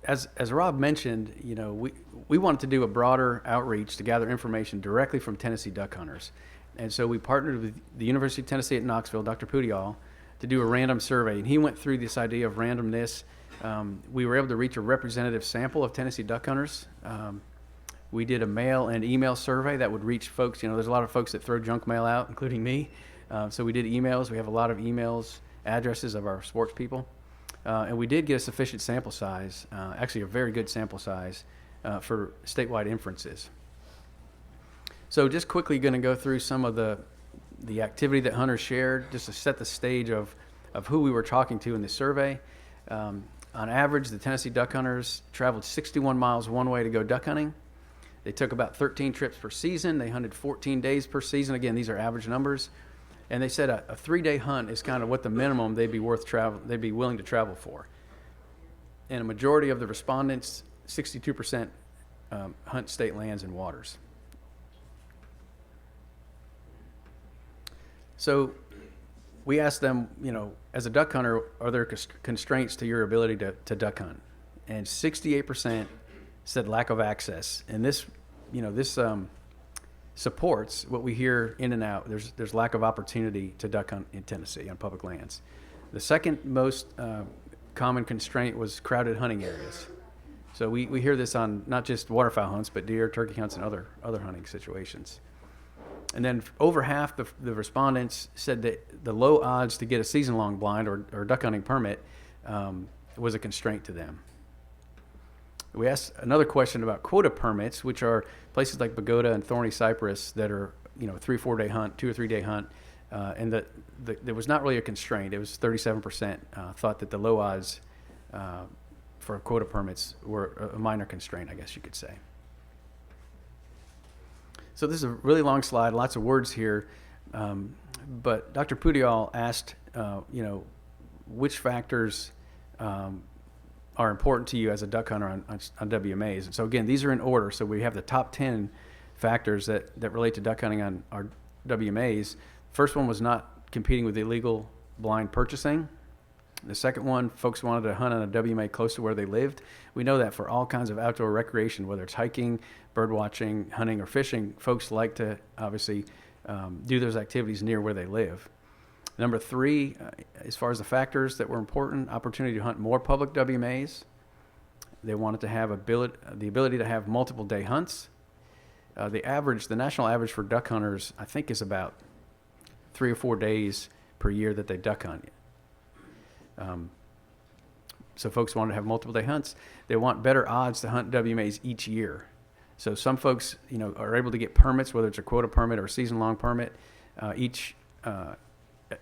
as Rob mentioned, you know, we wanted to do a broader outreach to gather information directly from Tennessee duck hunters. And so we partnered with the University of Tennessee at Knoxville, Dr. Poudyal, to do a random survey. And he went through this idea of randomness. We were able to reach a representative sample of Tennessee duck hunters. We did a mail and email survey that would reach folks. You know, there's a lot of folks that throw junk mail out, including me. So we did emails. We have a lot of emails, addresses of our sports people. And we did get a sufficient sample size, actually a very good sample size for statewide inferences. So just quickly going to go through some of the activity that hunters shared, just to set the stage of who we were talking to in the survey. On average, the Tennessee duck hunters traveled 61 miles one way to go duck hunting. They took about 13 trips per season. They hunted 14 days per season. Again, these are average numbers. And they said a 3-day hunt is kind of what the minimum they'd be willing to travel for. And a majority of the respondents, 62%, hunt state lands and waters. So we asked them, you know, as a duck hunter, are there constraints to your ability to duck hunt? And 68% said lack of access. And this, you know, this supports what we hear in and out. There's lack of opportunity to duck hunt in Tennessee on public lands. The second most common constraint was crowded hunting areas. So we hear this on not just waterfowl hunts, but deer, turkey hunts, and other hunting situations. And then over half the respondents said that the low odds to get a season-long blind or duck hunting permit was a constraint to them. We asked another question about quota permits, which are places like Pagoda and Thorny Cypress that are, 3 or 4 day hunt, 2 or 3 day hunt, and there was not really a constraint. It was 37% thought that the low odds for quota permits were a minor constraint, I guess you could say. So this is a really long slide, lots of words here, but Dr. Poudyal asked, which factors are important to you as a duck hunter on WMAs. And so again, these are in order. So we have the top 10 factors that relate to duck hunting on our WMAs. First one was not competing with illegal blind purchasing. The second one, folks wanted to hunt on a WMA close to where they lived. We know that for all kinds of outdoor recreation, whether it's hiking, bird watching, hunting, or fishing, folks like to obviously do those activities near where they live. Number 3, as far as the factors that were important, opportunity to hunt more public WMAs. They wanted to have the ability to have multiple day hunts. The national average for duck hunters, I think, is about 3 or 4 days per year that they duck hunt. So folks want to have multiple day hunts. They want better odds to hunt WMAs each year. So some folks, are able to get permits, whether it's a quota permit or a season-long permit,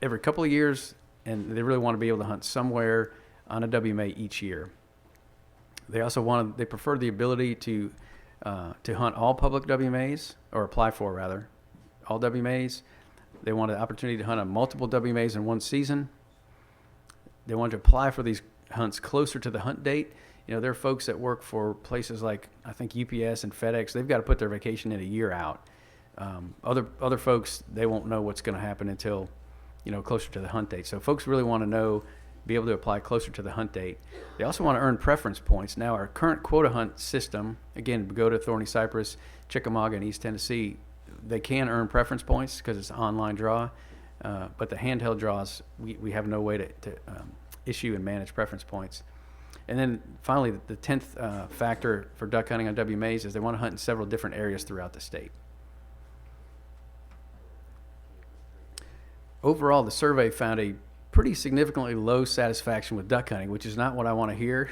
every couple of years, and they really want to be able to hunt somewhere on a WMA each year. They prefer the ability to hunt all public WMAs, or apply for rather, all WMAs. They want an opportunity to hunt on multiple WMAs in one season. They want to apply for these hunts closer to the hunt date. There are folks that work for places like, I think, UPS and FedEx. They've got to put their vacation in a year out. Other folks, they won't know what's going to happen until, closer to the hunt date. So folks really want to be able to apply closer to the hunt date. They also want to earn preference points. Now, our current quota hunt system, again, Pagoda, Thorny Cypress, Chickamauga, and East Tennessee, they can earn preference points because it's an online draw. But the handheld draws, we have no way to issue and manage preference points. And then finally, the 10th factor for duck hunting on WMAs is they want to hunt in several different areas throughout the state. Overall, the survey found a pretty significantly low satisfaction with duck hunting, which is not what I want to hear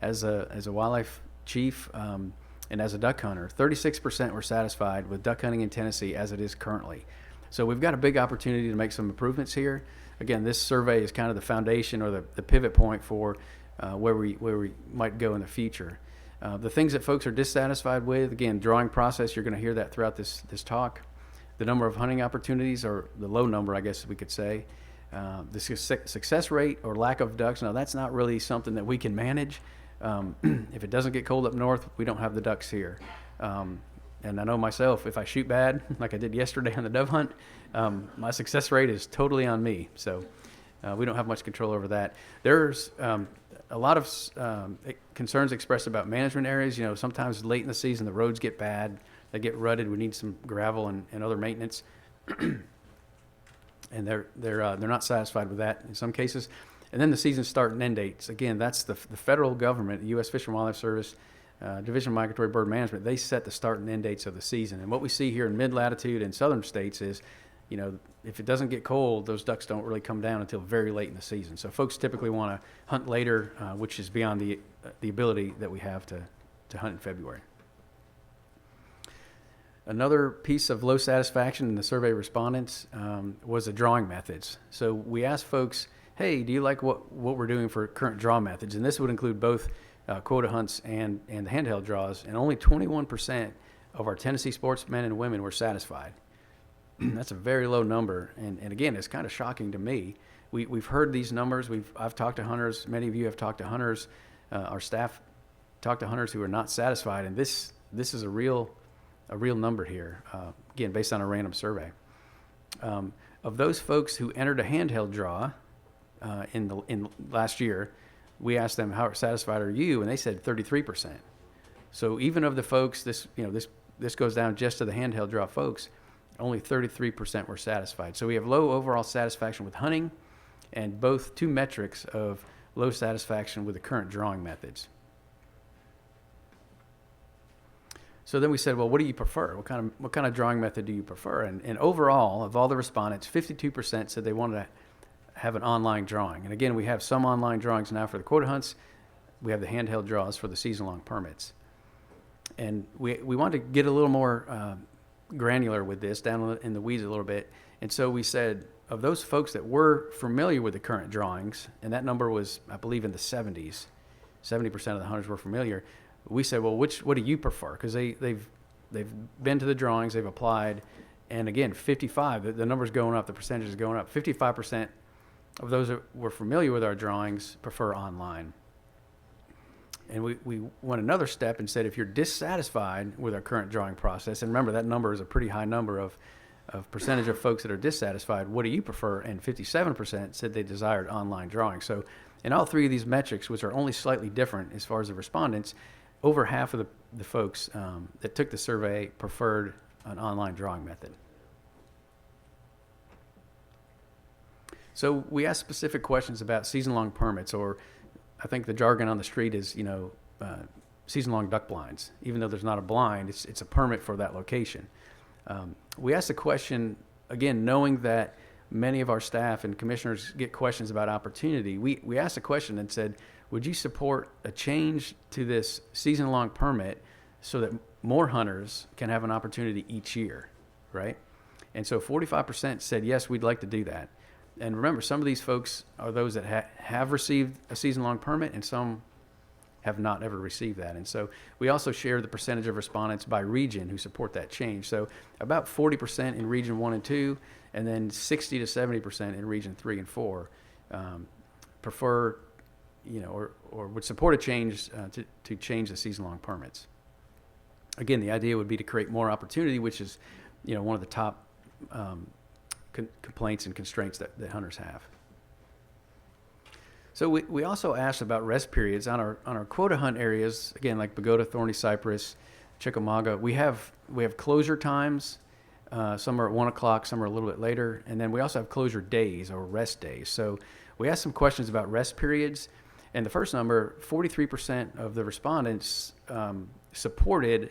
as a wildlife chief and as a duck hunter. 36% were satisfied with duck hunting in Tennessee as it is currently. So we've got a big opportunity to make some improvements here. Again, this survey is kind of the foundation or the pivot point for where we might go in the future. The things that folks are dissatisfied with, again, drawing process, you're going to hear that throughout this talk. The number of hunting opportunities, or the low number, I guess we could say. The success rate or lack of ducks, now that's not really something that we can manage. If it doesn't get cold up north, we don't have the ducks here. And I know myself, if I shoot bad, like I did yesterday on the dove hunt, my success rate is totally on me. So we don't have much control over that. There's a lot of concerns expressed about management areas. Sometimes late in the season, the roads get bad. They get rutted. We need some gravel and other maintenance. And they're not satisfied with that in some cases. And then the season start and end dates. Again, that's the federal government, the U.S. Fish and Wildlife Service, Division of Migratory Bird Management. They set the start and end dates of the season. And what we see here in mid-latitude and southern states is, if it doesn't get cold, those ducks don't really come down until very late in the season. So folks typically want to hunt later, which is beyond the ability that we have to hunt in February. Another piece of low satisfaction in the survey respondents was the drawing methods. So we asked folks, hey, do you like what we're doing for current draw methods? And this would include both quota hunts and the handheld draws. And only 21% of our Tennessee sportsmen and women were satisfied. That's a very low number. And again, it's kind of shocking to me. We've heard these numbers. I've talked to hunters. Many of you have talked to hunters. Our staff talked to hunters who are not satisfied. And this is a real number here, again, based on a random survey. Of those folks who entered a handheld draw in last year, we asked them, how satisfied are you? And they said 33%. So even of the folks, this goes down just to the handheld draw folks, only 33% were satisfied. So we have low overall satisfaction with hunting. and both two metrics of low satisfaction with the current drawing methods. So then we said, well, what do you prefer? What kind of drawing method do you prefer? And overall, of all the respondents, 52% said they wanted to have an online drawing. And again, we have some online drawings now for the quota hunts. We have the handheld draws for the season-long permits. And we wanted to get a little more granular with this, down in the weeds a little bit. And so we said, of those folks that were familiar with the current drawings, and that number was, I believe, in the 70s, 70% of the hunters were familiar. We said, well, what do you prefer? Because they've been to the drawings, they've applied, and again, 55, the number's going up, the percentage is going up. 55% of those that were familiar with our drawings prefer online. And we went another step and said, if you're dissatisfied with our current drawing process, and remember that number is a pretty high number of percentage of folks that are dissatisfied, what do you prefer? And 57% said they desired online drawing. So in all three of these metrics, which are only slightly different as far as the respondents, over half of the folks that took the survey preferred an online drawing method. So we asked specific questions about season-long permits, or I think the jargon on the street is, season-long duck blinds. Even though there's not a blind, it's a permit for that location. We asked the question, again, knowing that many of our staff and commissioners get questions about opportunity. We asked a question and said, would you support a change to this season-long permit so that more hunters can have an opportunity each year, right? And so 45% said, yes, we'd like to do that. And remember, some of these folks are those that have received a season-long permit, and some have not ever received that. And so we also share the percentage of respondents by region who support that change. So about 40% in Region 1 and 2, and then 60 to 70% in Region 3 and 4 prefer, or would support a change to change the season-long permits. Again, the idea would be to create more opportunity, which is, one of the top complaints and constraints that hunters have. So we also asked about rest periods on our quota hunt areas. Again, like Pagoda, Thorny Cypress, Chickamauga, we have closure times. Some are at 1 o'clock, some are a little bit later, and then we also have closure days or rest days. So we asked some questions about rest periods, and the first number, 43% of the respondents supported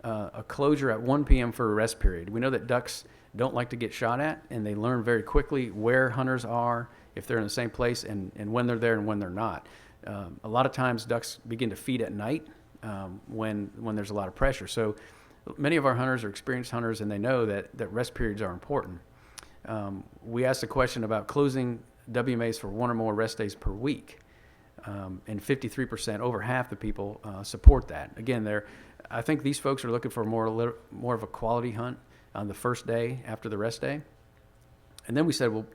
a closure at 1 p.m. for a rest period. We know that ducks don't like to get shot at, and they learn very quickly where hunters are, if they're in the same place, and when they're there and when they're not. A lot of times ducks begin to feed at night when there's a lot of pressure. So many of our hunters are experienced hunters, and they know that rest periods are important. We asked a question about closing WMAs for 1 or more rest days per week, and 53%, over half the people, support that. Again, I think these folks are looking for more of a quality hunt on the first day after the rest day. And then we said, well,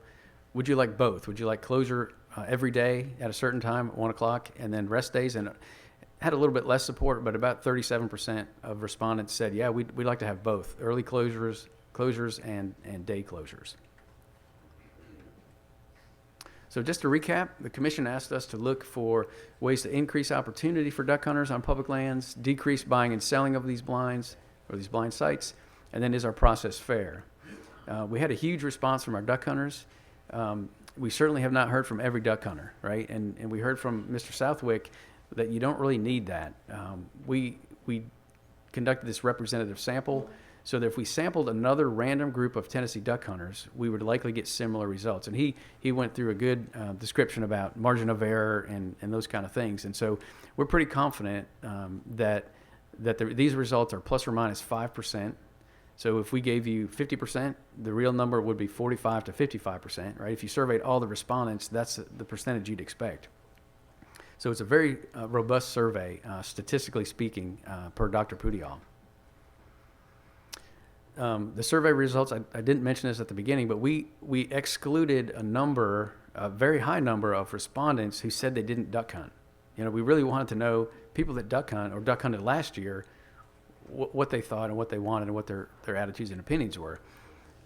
would you like both? Would you like closure every day at a certain time at 1 o'clock and then rest days? And had a little bit less support, but about 37% of respondents said, yeah, we'd like to have both, early closures and day closures. So just to recap, the commission asked us to look for ways to increase opportunity for duck hunters on public lands, decrease buying and selling of these blinds or these blind sites, and then is our process fair? We had a huge response from our duck hunters. We certainly have not heard from every duck hunter, right? And we heard from Mr. Southwick that you don't really need that. We conducted this representative sample so that if we sampled another random group of Tennessee duck hunters, we would likely get similar results. And he went through a good description about margin of error and those kind of things. And so we're pretty confident that these results are plus or minus 5%. So if we gave you 50%, the real number would be 45 to 55%, right? If you surveyed all the respondents, that's the percentage you'd expect. So it's a very robust survey, statistically speaking, per Dr. Poudyal. The survey results, I didn't mention this at the beginning, but we excluded a very high number of respondents who said they didn't duck hunt. We really wanted to know people that duck hunt or duck hunted last year, what they thought and what they wanted and what their attitudes and opinions were.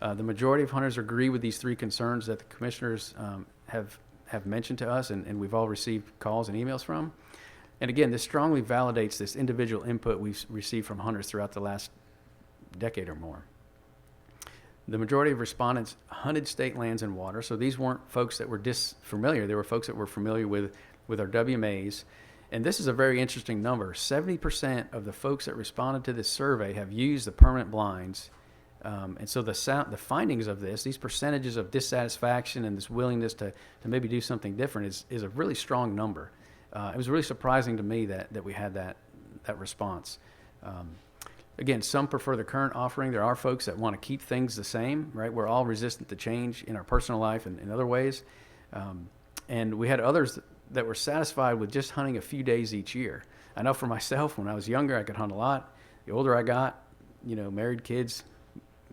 The majority of hunters agree with these three concerns that the commissioners have mentioned to us, and we've all received calls and emails from. And again, this strongly validates this individual input we've received from hunters throughout the last decade or more. The majority of respondents hunted state lands and water, so these weren't folks that were disfamiliar. They were folks that were familiar with our WMAs. And this is a very interesting number. 70% of the folks that responded to this survey have used the permanent blinds. And so the findings of this, these percentages of dissatisfaction and this willingness to maybe do something different is a really strong number. It was really surprising to me that we had that response. Again, some prefer the current offering. There are folks that want to keep things the same, right? We're all resistant to change in our personal life and in other ways. And we had others that were satisfied with just hunting a few days each year. I know for myself, when I was younger, I could hunt a lot. The older I got, married, kids,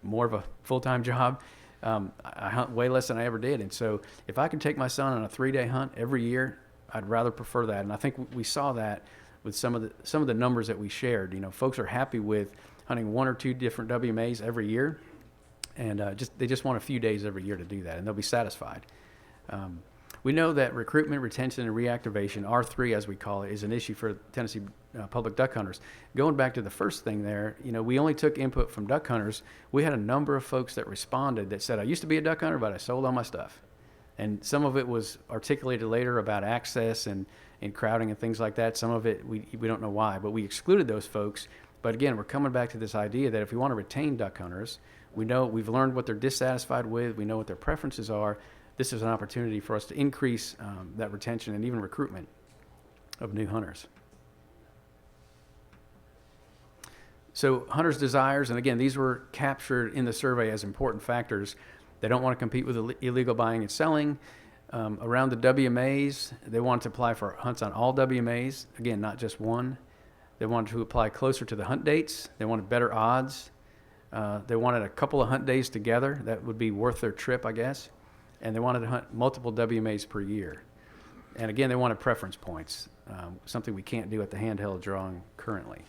more of a full-time job, I hunt way less than I ever did. And so if I can take my son on a 3-day hunt every year, I'd rather prefer that. And I think we saw that with some of the numbers that we shared. Folks are happy with hunting 1 or 2 different WMAs every year, and they just want a few days every year to do that, and they'll be satisfied. We know that recruitment, retention, and reactivation, R3 as we call it, is an issue for Tennessee public duck hunters. Going back to the first thing there, we only took input from duck hunters. We had a number of folks that responded that said, I used to be a duck hunter, but I sold all my stuff. And some of it was articulated later about access and crowding and things like that. Some of it, we don't know why, but we excluded those folks. But again, we're coming back to this idea that if we want to retain duck hunters, we've learned what they're dissatisfied with, we know what their preferences are. This is an opportunity for us to increase that retention and even recruitment of new hunters. So hunters' desires, and again, these were captured in the survey as important factors. They don't want to compete with illegal buying and selling. Around the WMAs, they wanted to apply for hunts on all WMAs. Again, not just one. They wanted to apply closer to the hunt dates. They wanted better odds. They wanted a couple of hunt days together. That would be worth their trip, I guess. And they wanted to hunt multiple WMAs per year. And again, they wanted preference points, something we can't do at the handheld drawing currently.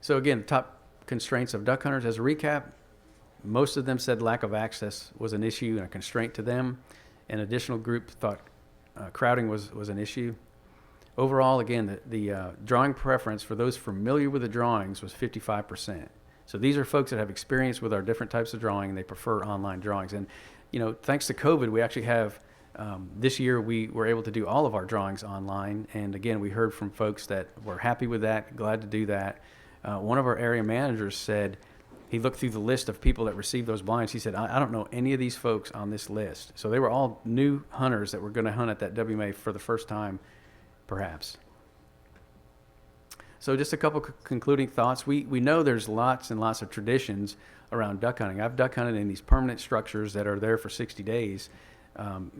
So again, top constraints of duck hunters as a recap. Most of them said lack of access was an issue and a constraint to them. An additional group thought crowding was an issue. Overall, again, the drawing preference for those familiar with the drawings was 55%. So these are folks that have experience with our different types of drawing, and they prefer online drawings. And, thanks to COVID, we actually have, this year we were able to do all of our drawings online. And again, we heard from folks that were happy with that, glad to do that. One of our area managers said, he looked through the list of people that received those blinds. He said, I don't know any of these folks on this list. So they were all new hunters that were going to hunt at that WMA for the first time, perhaps. So just a couple concluding thoughts. We know there's lots and lots of traditions around duck hunting. I've duck hunted in these permanent structures that are there for 60 days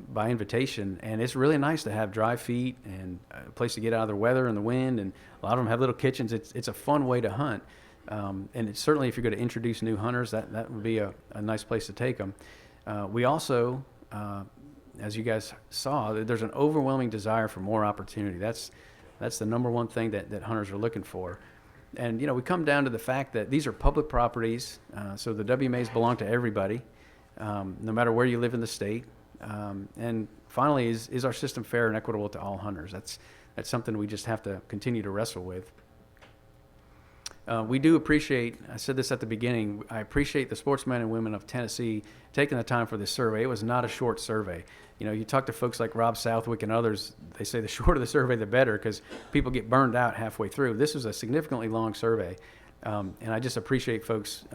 by invitation, and it's really nice to have dry feet and a place to get out of the weather and the wind, and a lot of them have little kitchens. It's a fun way to hunt. And it's certainly, if you're going to introduce new hunters, that would be a nice place to take them. We also, as you guys saw, there's an overwhelming desire for more opportunity. That's the number one thing that hunters are looking for. And, we come down to the fact that these are public properties, so the WMAs belong to everybody, no matter where you live in the state. And finally, is our system fair and equitable to all hunters? That's something we just have to continue to wrestle with. We do appreciate, I said this at the beginning, I appreciate the sportsmen and women of Tennessee taking the time for this survey. It was not a short survey. You talk to folks like Rob Southwick and others, they say the shorter the survey, the better, because people get burned out halfway through. This was a significantly long survey, and I just appreciate folks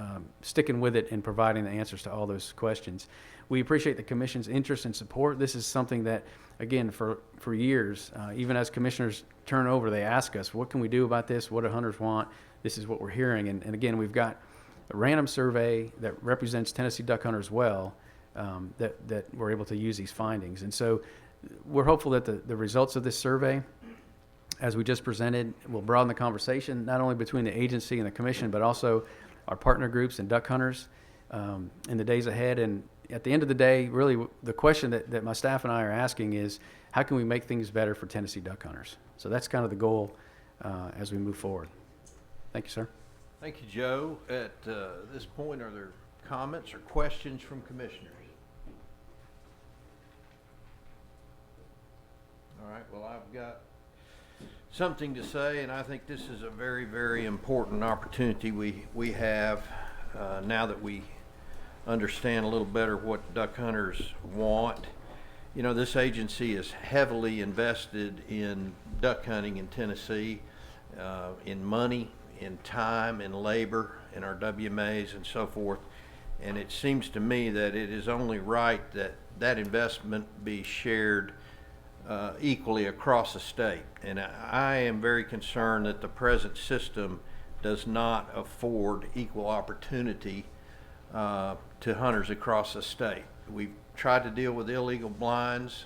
sticking with it and providing the answers to all those questions. We appreciate the Commission's interest and support. This is something that, again, for years, even as commissioners turn over, they ask us, what can we do about this? What do hunters want? This is what we're hearing. And again, we've got a random survey that represents Tennessee duck hunters well, that we're able to use these findings. And so we're hopeful that the results of this survey, as we just presented, will broaden the conversation, not only between the agency and the commission, but also our partner groups and duck hunters in the days ahead. And at the end of the day, really the question that my staff and I are asking is, how can we make things better for Tennessee duck hunters? So that's kind of the goal as we move forward. Thank you, sir. Thank you, Joe. At this point, are there comments or questions from commissioners? All right, well, I've got something to say, and I think this is a very, very important opportunity we have now that we understand a little better what duck hunters want. You know, this agency is heavily invested in duck hunting in Tennessee, in money, in time, in labor, in our WMAs and so forth. And it seems to me that it is only right that that investment be shared equally across the state. And I am very concerned that the present system does not afford equal opportunity to hunters across the state. We've tried to deal with illegal blinds.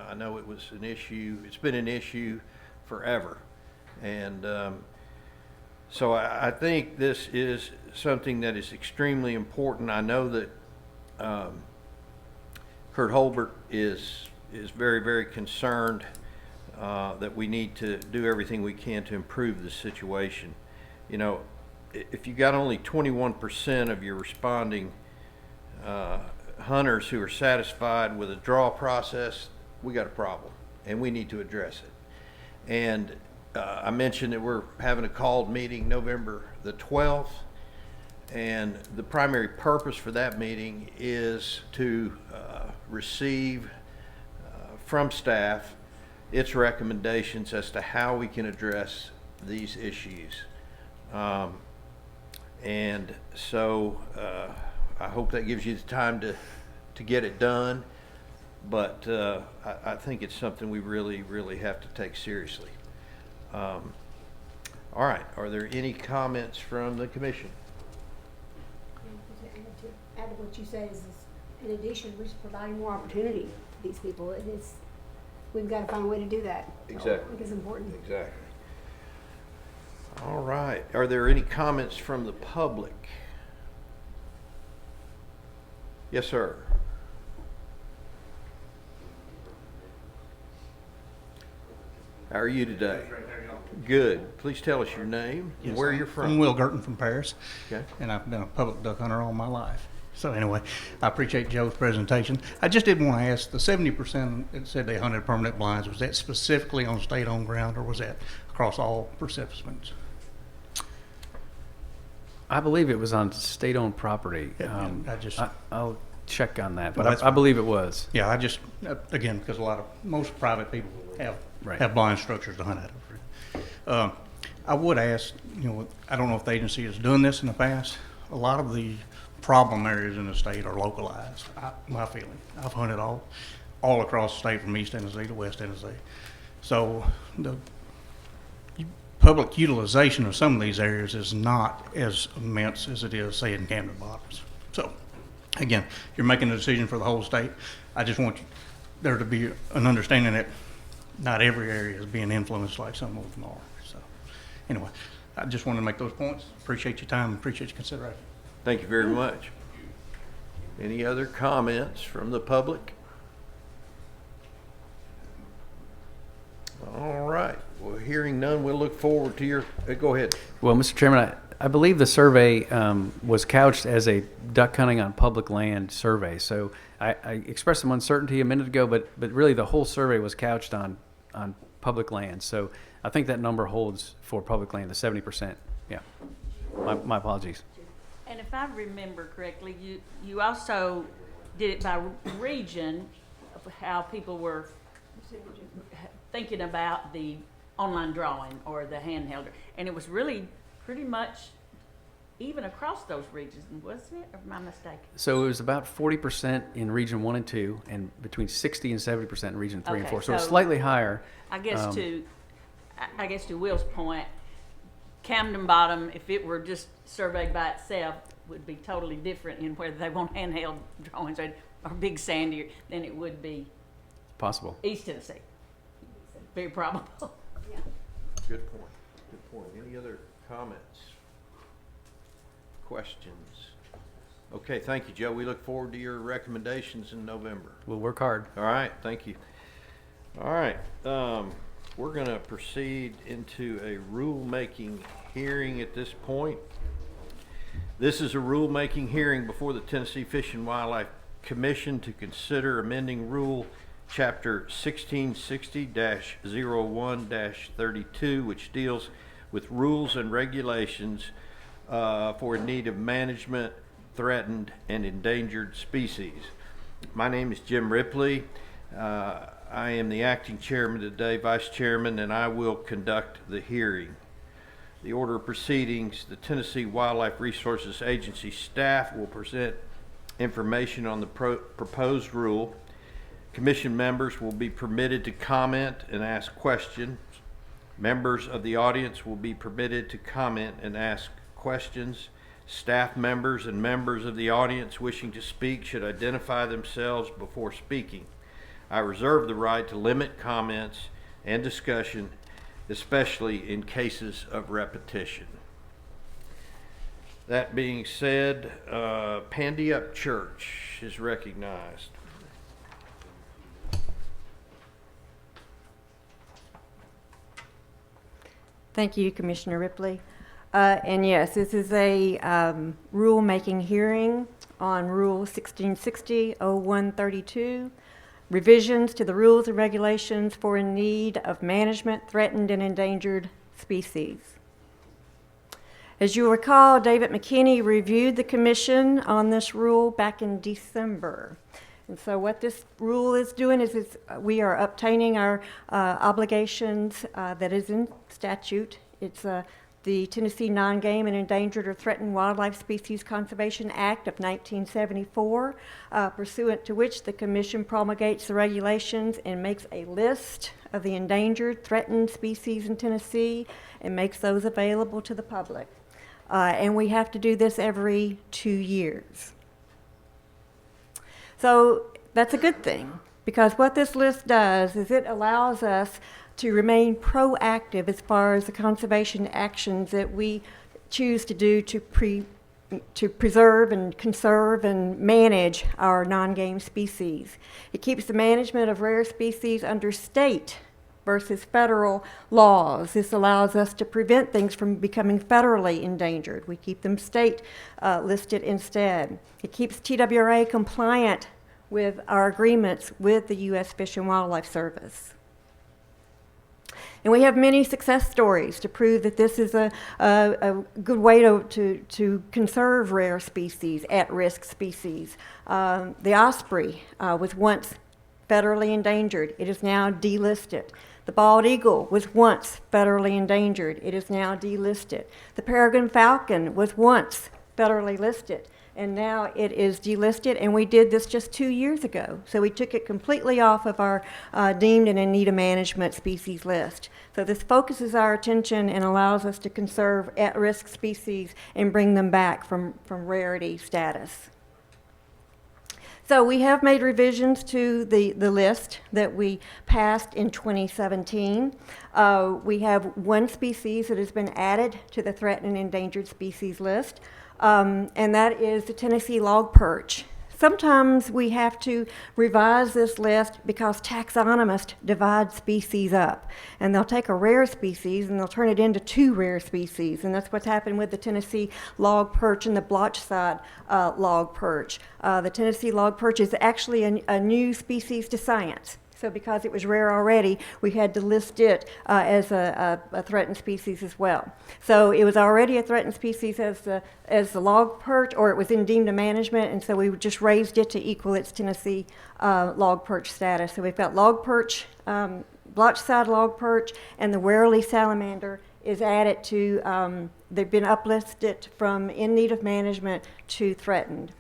I know it was an issue. It's been an issue forever. And so I think this is something that is extremely important. I know that Kurt Holbert is very, very concerned that we need to do everything we can to improve the situation. You know, if you got only 21% of your responding hunters who are satisfied with a draw process, we got a problem, and we need to address it. And I mentioned that we're having a called meeting November the 12th, and the primary purpose for that meeting is to receive from staff its recommendations as to how we can address these issues. And so I hope that gives you the time to get it done, but I think it's something we really, really have to take seriously. All right, are there any comments from the commission? To add to what you say is in addition, we're just providing more opportunity to these people. It is, we've got to find a way to do that. Exactly. So I think it's important. Exactly. All right. Are there any comments from the public? Yes, sir. How are you today? Good. Please tell us your name and where you're from. I'm Will Girton from Paris. Okay. And I've been a public duck hunter all my life. So anyway, I appreciate Joe's presentation. I just did want to ask, the 70% it said they hunted permanent blinds, was that specifically on state-owned ground, or was that across all participants? I believe it was on state-owned property. I'll check on that, but I believe it was. Yeah, I just, again, because most private people have blind structures to hunt out of. I would ask, I don't know if the agency has done this in the past. A lot of the problem areas in the state are localized. My feeling, I've hunted all across the state from East Tennessee to West Tennessee. So the public utilization of some of these areas is not as immense as it is, say, in Camden Bottoms. So again, you're making a decision for the whole state. I just want there to be an understanding that not every area is being influenced like some of them are. So anyway, I just wanted to make those points. Appreciate your time. Appreciate your consideration. Thank you very much. Any other comments from the public? All right. Well, hearing none, we'll look forward to your, go ahead. Well, Mr. Chairman, I believe the survey was couched as a duck hunting on public land survey. So I expressed some uncertainty a minute ago, but really the whole survey was couched on public land. So I think that number holds for public land, the 70%. Yeah. My apologies. And if I remember correctly, you also did it by region of how people were thinking about the online drawing or the handheld, and it was really pretty much even across those regions, wasn't it? Or am I mistaken? So it was about 40% in region 1 and 2, and between 60 and 70% in region 3 and 4. So it's slightly higher. I guess to Will's point, Camden Bottom, if it were just surveyed by itself, would be totally different in whether they want handheld drawings or big sandy than it would be possible East Tennessee. Very probable. Yeah. Good point. Good point. Any other comments? Questions? Okay, thank you, Joe. We look forward to your recommendations in November. We'll work hard. All right, thank you. All right, we're going to proceed into a rulemaking hearing at this point. This is a rulemaking hearing before the Tennessee Fish and Wildlife Commission to consider amending Rule Chapter 1660-01-32, which deals with rules and regulations for in need of management, threatened and endangered species. My name is Jim Ripley. I am the acting chairman today, vice chairman, and I will conduct the hearing. The order of proceedings: the Tennessee Wildlife Resources Agency staff will present information on the proposed rule. Commission members will be permitted to comment and ask questions. Members of the audience will be permitted to comment and ask questions. Staff members and members of the audience wishing to speak should identify themselves before speaking. I reserve the right to limit comments and discussion, especially in cases of repetition. That being said, Pandy Upchurch is recognized. Thank you, Commissioner Ripley. And yes, this is a rulemaking hearing on Rule 1660-0132, revisions to the rules and regulations for in need of management, threatened and endangered species. As you recall, David McKinney reviewed the commission on this rule back in December. And so what this rule is doing is we are obtaining our obligations that is in statute. It's the Tennessee Non-Game and Endangered or Threatened Wildlife Species Conservation Act of 1974, pursuant to which the Commission promulgates the regulations and makes a list of the endangered, threatened species in Tennessee and makes those available to the public. And we have to do this every 2 years. So that's a good thing, because what this list does is it allows us to remain proactive as far as the conservation actions that we choose to do to preserve and conserve and manage our non-game species. It keeps the management of rare species under state versus federal laws. This allows us to prevent things from becoming federally endangered. We keep them state listed instead. It keeps TWRA compliant with our agreements with the U.S. Fish and Wildlife Service. And we have many success stories to prove that this is a good way to conserve rare species, at-risk species. The osprey was once federally endangered. It is now delisted. The bald eagle was once federally endangered. It is now delisted. The peregrine falcon was once federally listed, and now it is delisted, and we did this just 2 years ago. So we took it completely off of our deemed and in need of management species list. So this focuses our attention and allows us to conserve at-risk species and bring them back from rarity status. So we have made revisions to the list that we passed in 2017. We have one species that has been added to the threatened and endangered species list, and that is the Tennessee log perch. Sometimes we have to revise this list because taxonomists divide species up. And they'll take a rare species and they'll turn it into 2 rare species. And that's what's happened with the Tennessee log perch and the blotch-side log perch. The Tennessee log perch is actually a new species to science. So because it was rare already, we had to list it as a threatened species as well. So it was already a threatened species as the log perch, or it was in deemed of management, and so we just raised it to equal its Tennessee log perch status. So we've got log perch, blotch-side log perch, and the warily salamander is added to, they've been uplisted from in need of management to threatened.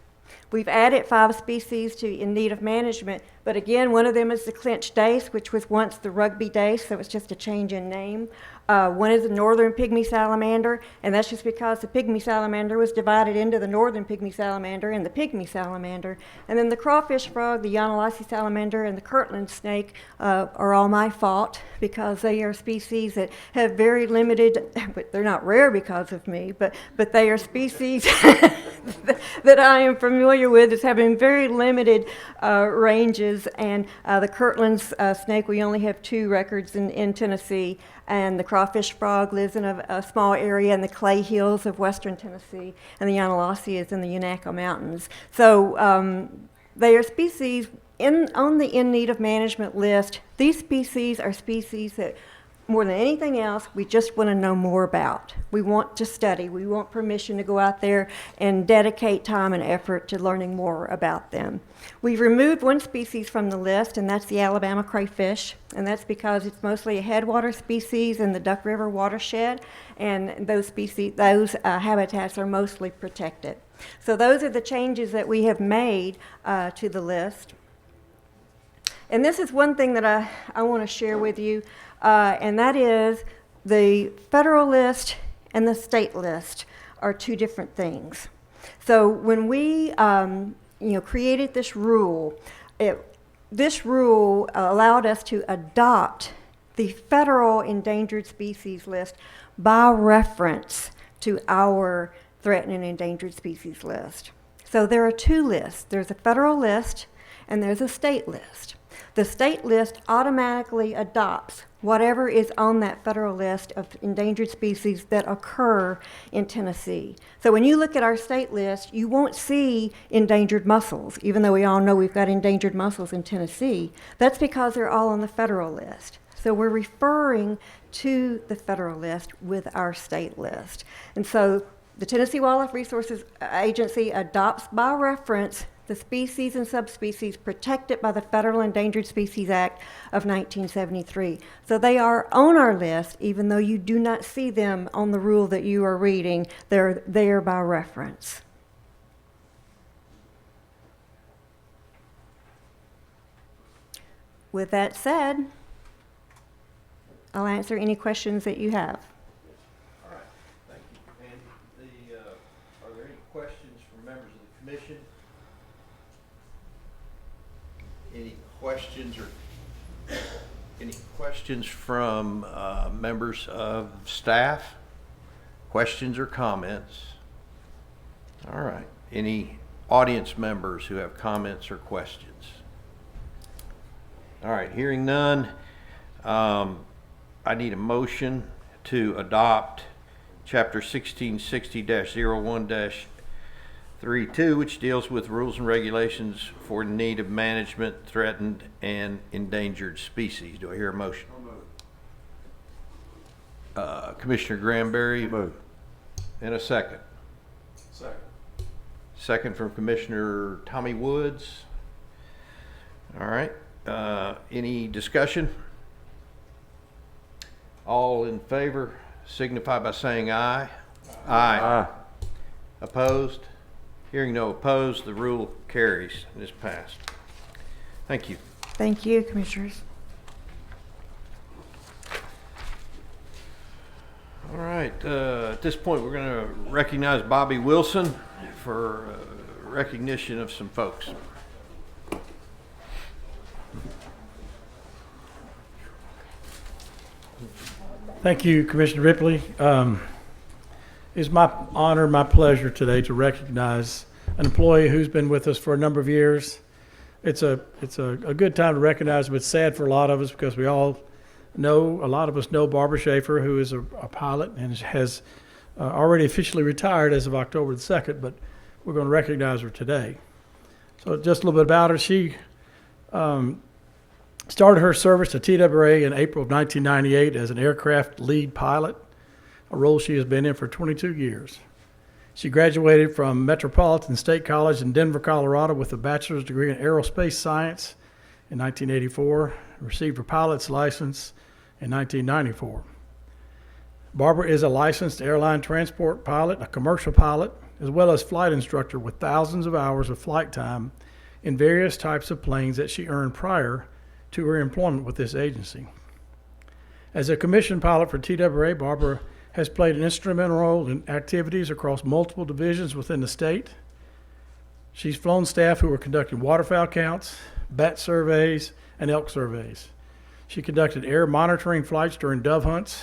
We've added 5 species to in need of management, but again, one of them is the clinch dace, which was once the rugby dace, so it's just a change in name. One is the northern pygmy salamander, and that's just because the pygmy salamander was divided into the northern pygmy salamander and the pygmy salamander. And then the crawfish frog, the Yanalasi salamander, and the Kirtland snake are all my fault because they are species that have very limited, but they're not rare because of me, but they are species that I am familiar with as having very limited ranges. And the Kirtland snake, we only have 2 records in Tennessee. And the crawfish frog lives in a small area in the clay hills of western Tennessee, and the Yanalasi is in the Unaco Mountains. So they are species on the in need of management list. These species are species that more than anything else, we just want to know more about. We want to study. We want permission to go out there and dedicate time and effort to learning more about them. We've removed one species from the list, and that's the Alabama crayfish, and that's because it's mostly a headwater species in the Duck River watershed, and those habitats are mostly protected. So those are the changes that we have made to the list. And this is one thing that I want to share with you, and that is the federal list and the state list are two different things. So when we created this rule, this rule allowed us to adopt the federal endangered species list by reference to our threatened and endangered species list. So there are two lists. There's a federal list and there's a state list. The state list automatically adopts whatever is on that federal list of endangered species that occur in Tennessee. So when you look at our state list, you won't see endangered mussels, even though we all know we've got endangered mussels in Tennessee. That's because they're all on the federal list. So we're referring to the federal list with our state list. And so the Tennessee Wildlife Resources Agency adopts by reference the species and subspecies protected by the Federal Endangered Species Act of 1973. So they are on our list, even though you do not see them on the rule that you are reading. They're there by reference. With that said, I'll answer any questions that you have. All right, thank you, Pandy. Are there any questions from members of the commission? Any questions from members of staff? Questions or comments? All right. Any audience members who have comments or questions? All right. Hearing none, I need a motion to adopt Chapter 1660-01-32, which deals with rules and regulations for native management, threatened and endangered species. Do I hear a motion? Commissioner Granberry. Move. And a second. Second. Second from Commissioner Tommy Woods. All right. Any discussion? All in favor signify by saying aye. Aye. Aye. Opposed? Hearing no opposed, the rule carries and is passed. Thank you. Thank you, Commissioners. All right. At this point, we're going to recognize Bobby Wilson for recognition of some folks. Thank you, Commissioner Ripley. It's my honor, my pleasure today to recognize an employee who's been with us for a number of years. It's a good time to recognize him. It's sad for a lot of us because we all know, a lot of us know Barbara Schaefer, who is a pilot and has already officially retired as of October the 2nd, but we're going to recognize her today. So just a little bit about her. She started her service to TWA in April of 1998 as an aircraft lead pilot, a role she has been in for 22 years. She graduated from Metropolitan State College in Denver, Colorado with a bachelor's degree in aerospace science in 1984, received her pilot's license in 1994. Barbara is a licensed airline transport pilot, a commercial pilot, as well as flight instructor with thousands of hours of flight time in various types of planes that she earned prior to her employment with this agency. As a commissioned pilot for TWA, Barbara has played an instrumental role in activities across multiple divisions within the state. She's flown staff who are conducting waterfowl counts, bat surveys, and elk surveys. She conducted air monitoring flights during dove hunts.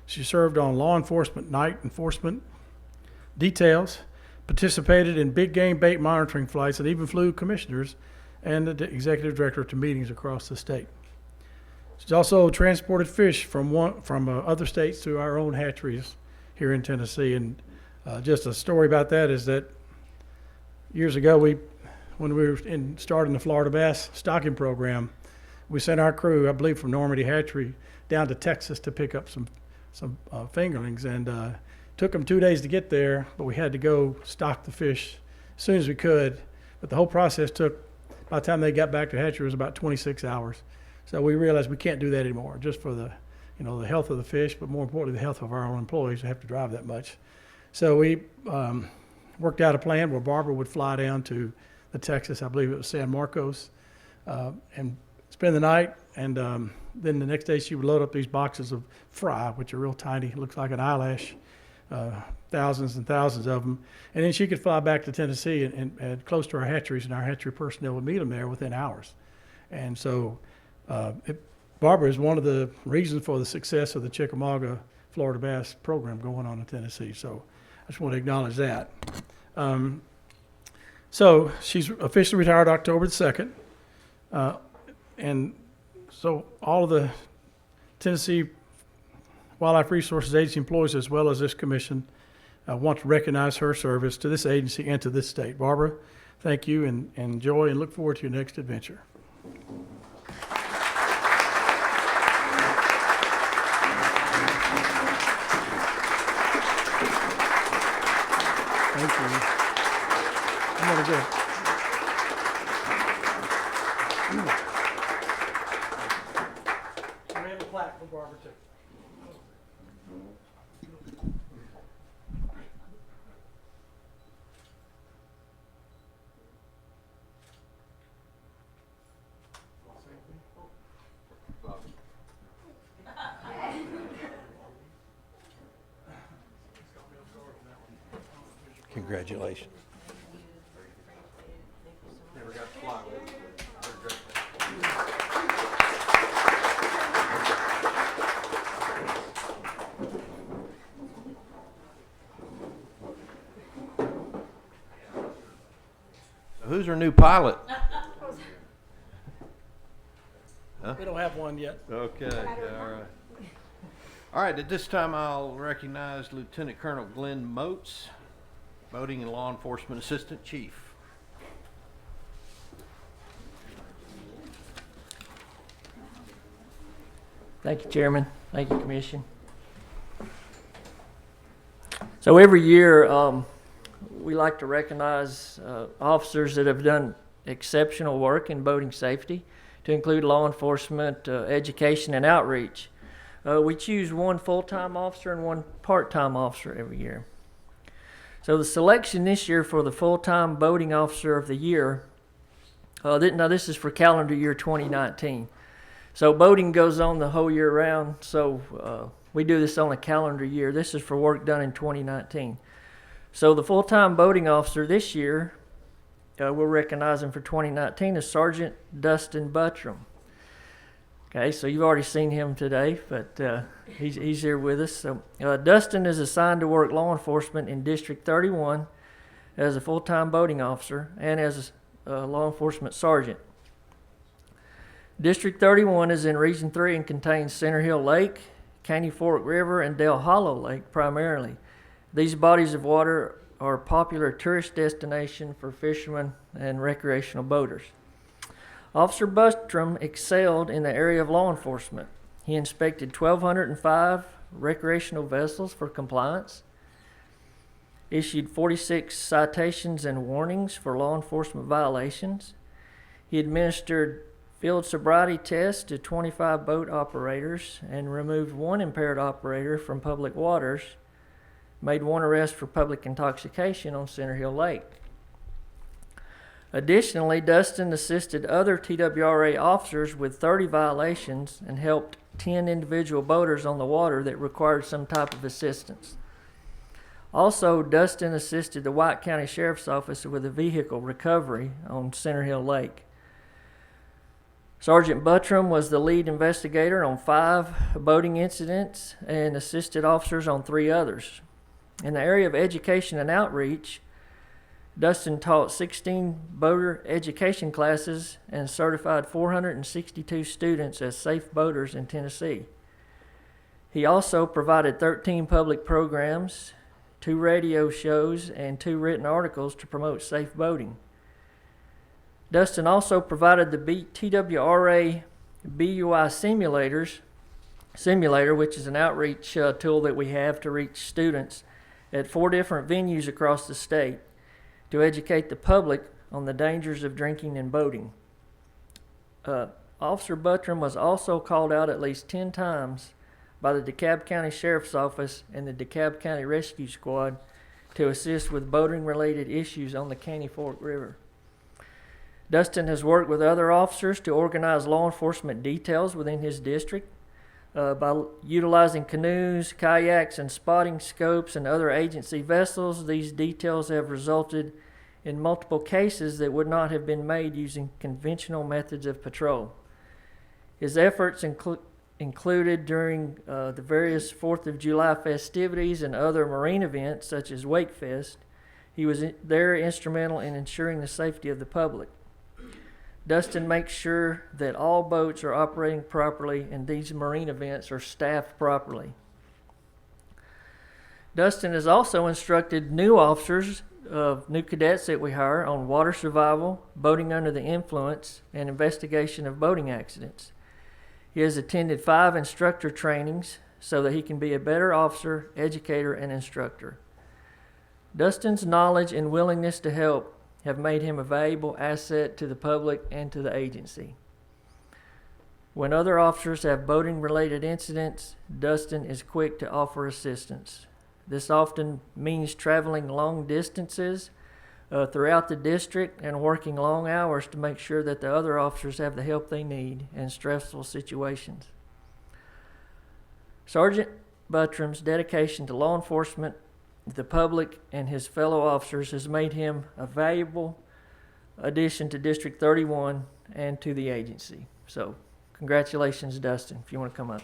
She served on law enforcement night enforcement details, participated in big game bait monitoring flights, and even flew commissioners and the executive director to meetings across the state. She's also transported fish from other states to our own hatcheries here in Tennessee. And just a story about that is that years ago, when we were starting the Florida bass stocking program, we sent our crew, I believe from Normandy Hatchery, down to Texas to pick up some fingerlings, and took them 2 days to get there, but we had to go stock the fish as soon as we could. But the whole process took, by the time they got back to hatchery, was about 26 hours. So we realized we can't do that anymore, just for the, the health of the fish, but more importantly, the health of our own employees who have to drive that much. So we worked out a plan where Barbara would fly down to the Texas, I believe it was San Marcos, and spend the night, and then the next day she would load up these boxes of fry, which are real tiny, it looks like an eyelash, thousands and thousands of them, and then she could fly back to Tennessee and close to our hatcheries, and our hatchery personnel would meet them there within hours. And so Barbara is one of the reasons for the success of the Chickamauga Florida Bass program going on in Tennessee. So I just want to acknowledge that. So she's officially retired October the 2nd. And so all of the Tennessee Wildlife Resources Agency employees, as well as this commission, want to recognize her service to this agency and to this state. Barbara, thank you, and enjoy, and look forward to your next adventure. Thank you. I'm going to go. We have a plaque for Barbara, too. Congratulations. Never got to fly with it. Who's our new pilot? Huh? We don't have one yet. Okay, all right. All right, at this time I'll recognize Lieutenant Colonel Glenn Moats, Boating and Law Enforcement Assistant Chief. Thank you, Chairman. Thank you, Commission. So every year, we like to recognize officers that have done exceptional work in boating safety, to include law enforcement, education, and outreach. We choose one full-time officer and one part-time officer every year. So the selection this year for the full-time boating officer of the year, now this is for calendar year 2019. So boating goes on the whole year round, so we do this on a calendar year. This is for work done in 2019. So the full-time boating officer this year, we're recognizing for 2019 is Sergeant Dustin Buttram. Okay, so you've already seen him today, but he's here with us. So Dustin is assigned to work law enforcement in District 31 as a full-time boating officer and as a law enforcement sergeant. District 31 is in Region 3 and contains Center Hill Lake, Caney Fork River, and Dale Hollow Lake primarily. These bodies of water are a popular tourist destination for fishermen and recreational boaters. Officer Buttram excelled in the area of law enforcement. He inspected 1,205 recreational vessels for compliance, issued 46 citations and warnings for law enforcement violations. He administered field sobriety tests to 25 boat operators and removed one impaired operator from public waters, made one arrest for public intoxication on Center Hill Lake. Additionally, Dustin assisted other TWRA officers with 30 violations and helped 10 individual boaters on the water that required some type of assistance. Also, Dustin assisted the White County Sheriff's Office with a vehicle recovery on Center Hill Lake. Sergeant Buttram was the lead investigator on 5 boating incidents and assisted officers on 3 others. In the area of education and outreach, Dustin taught 16 boater education classes and certified 462 students as safe boaters in Tennessee. He also provided 13 public programs, 2 radio shows, and 2 written articles to promote safe boating. Dustin also provided the TWRA BUI simulators Simulator, which is an outreach tool that we have to reach students at 4 different venues across the state to educate the public on the dangers of drinking and boating. Officer Buttram was also called out at least 10 times by the DeKalb County Sheriff's Office and the DeKalb County Rescue Squad to assist with boating-related issues on the Caney Fork River. Dustin has worked with other officers to organize law enforcement details within his district by utilizing canoes, kayaks, and spotting scopes and other agency vessels. These details have resulted in multiple cases that would not have been made using conventional methods of patrol. His efforts included during the various 4th of July festivities and other marine events such as Wake Fest. He was there instrumental in ensuring the safety of the public. Dustin makes sure that all boats are operating properly and these marine events are staffed properly. Dustin has also instructed new officers, new cadets that we hire, on water survival, boating under the influence, and investigation of boating accidents. He has attended 5 instructor trainings so that he can be a better officer, educator, and instructor. Dustin's knowledge and willingness to help have made him a valuable asset to the public and to the agency. When other officers have boating-related incidents, Dustin is quick to offer assistance. This often means traveling long distances throughout the district and working long hours to make sure that the other officers have the help they need in stressful situations. Sergeant Buttram's dedication to law enforcement, the public, and his fellow officers has made him a valuable addition to District 31 and to the agency. So, congratulations, Dustin, if you want to come up.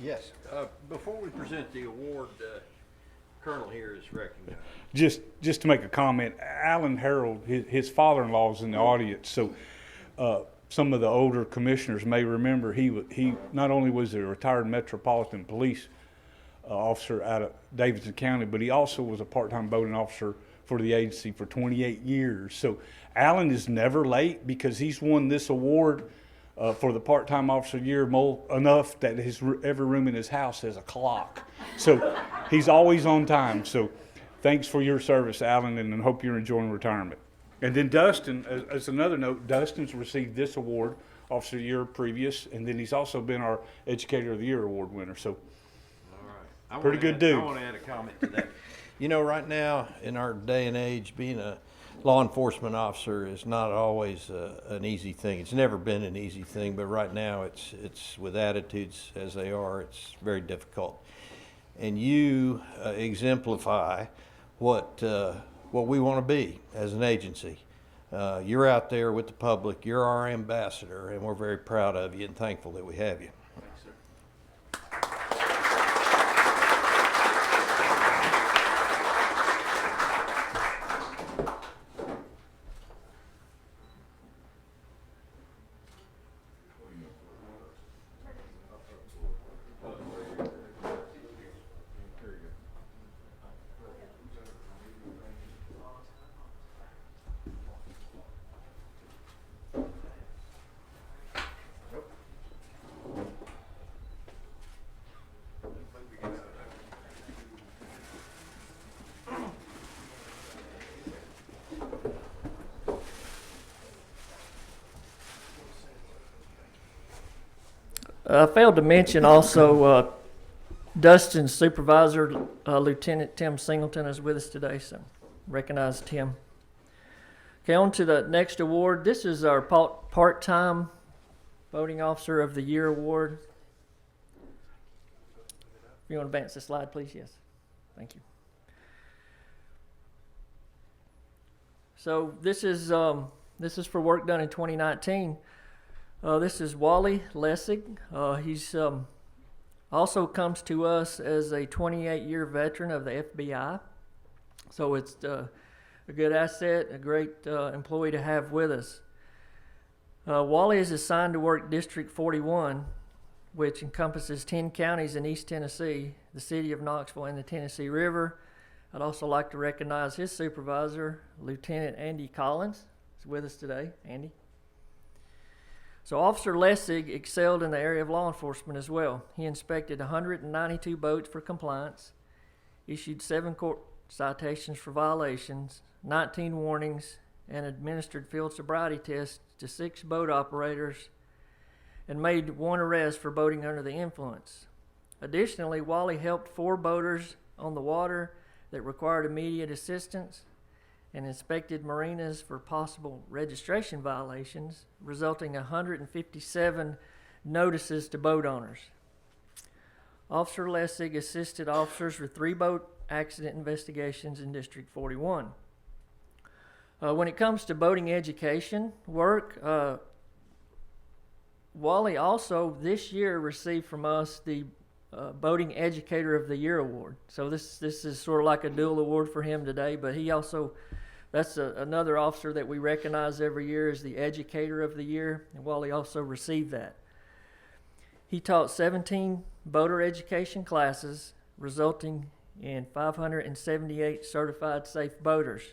Yes. Before we present the award, Colonel here is recognized. Just to make a comment, Alan Harold, his father-in-law is in the audience, so some of the older commissioners may remember he not only was a retired Metropolitan Police officer out of Davidson County, but he also was a part-time boating officer for the agency for 28 years. So Alan is never late because he's won this award for the part-time officer year enough that every room in his house has a clock. So he's always on time. So thanks for your service, Alan, and I hope you're enjoying retirement. And then Dustin, as another note, Dustin's received this award, Officer of the Year previous, and then he's also been our Educator of the Year award winner. So pretty good dude. I want to add a comment to that. You know, right now in our day and age, being a law enforcement officer is not always an easy thing. It's never been an easy thing, but right now it's with attitudes as they are, it's very difficult. And you exemplify what we want to be as an agency. You're out there with the public. You're our ambassador, and we're very proud of you and thankful that we have you. Thanks, sir. I failed to mention also Dustin's supervisor, Lieutenant Tim Singleton, is with us today, so recognize Tim. Okay, on to the next award. This is our part-time Boating Officer of the Year award. If you want to advance the slide, please. Yes. Thank you. So this is for work done in 2019. This is Wally Lessig. He's also comes to us as a 28-year veteran of the FBI. So it's a good asset, a great employee to have with us. Wally is assigned to work District 41 which encompasses 10 counties in East Tennessee, the city of Knoxville, and the Tennessee River. I'd also like to recognize his supervisor, Lieutenant Andy Collins, who's with us today. Andy. So Officer Lessig excelled in the area of law enforcement as well. He inspected 192 boats for compliance, issued 7 court citations for violations, 19 warnings, and administered field sobriety tests to 6 boat operators, and made 1 arrest for boating under the influence. Additionally, Wally helped 4 boaters on the water that required immediate assistance and inspected marinas for possible registration violations, resulting in 157 notices to boat owners. Officer Lessig assisted officers with 3 boat accident investigations in District 41. When it comes to boating education work, Wally also this year received from us the Boating Educator of the Year award. So this is sort of like a dual award for him today, but he also, that's another officer that we recognize every year as the Educator of the Year, and Wally also received that. He taught 17 boater education classes, resulting in 578 certified safe boaters.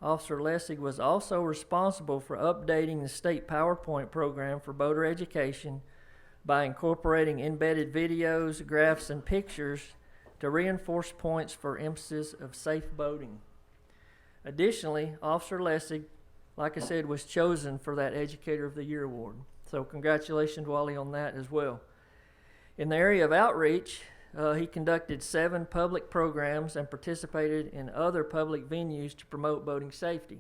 Officer Lessig was also responsible for updating the state PowerPoint program for boater education by incorporating embedded videos, graphs, and pictures to reinforce points for emphasis of safe boating. Additionally, Officer Lessig, like I said, was chosen for that Educator of the Year award. So congratulations, Wally, on that as well. In the area of outreach, he conducted 7 public programs and participated in other public venues to promote boating safety.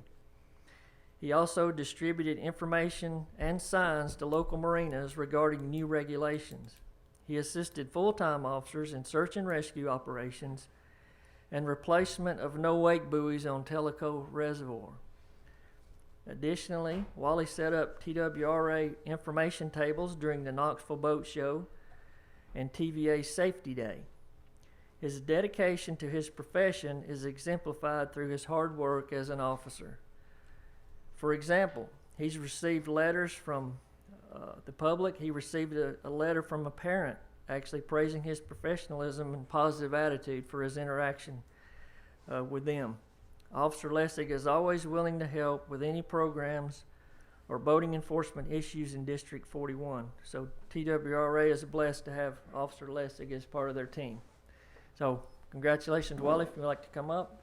He also distributed information and signs to local marinas regarding new regulations. He assisted full-time officers in search and rescue operations and replacement of no-wake buoys on Tellico Reservoir. Additionally, Wally set up TWRA information tables during the Knoxville Boat Show and TVA Safety Day. His dedication to his profession is exemplified through his hard work as an officer. For example, he's received letters from the public. He received a letter from a parent actually praising his professionalism and positive attitude for his interaction with them. Officer Lessig is always willing to help with any programs or boating enforcement issues in District 41. So TWRA is blessed to have Officer Lessig as part of their team. So congratulations, Wally, if you'd like to come up.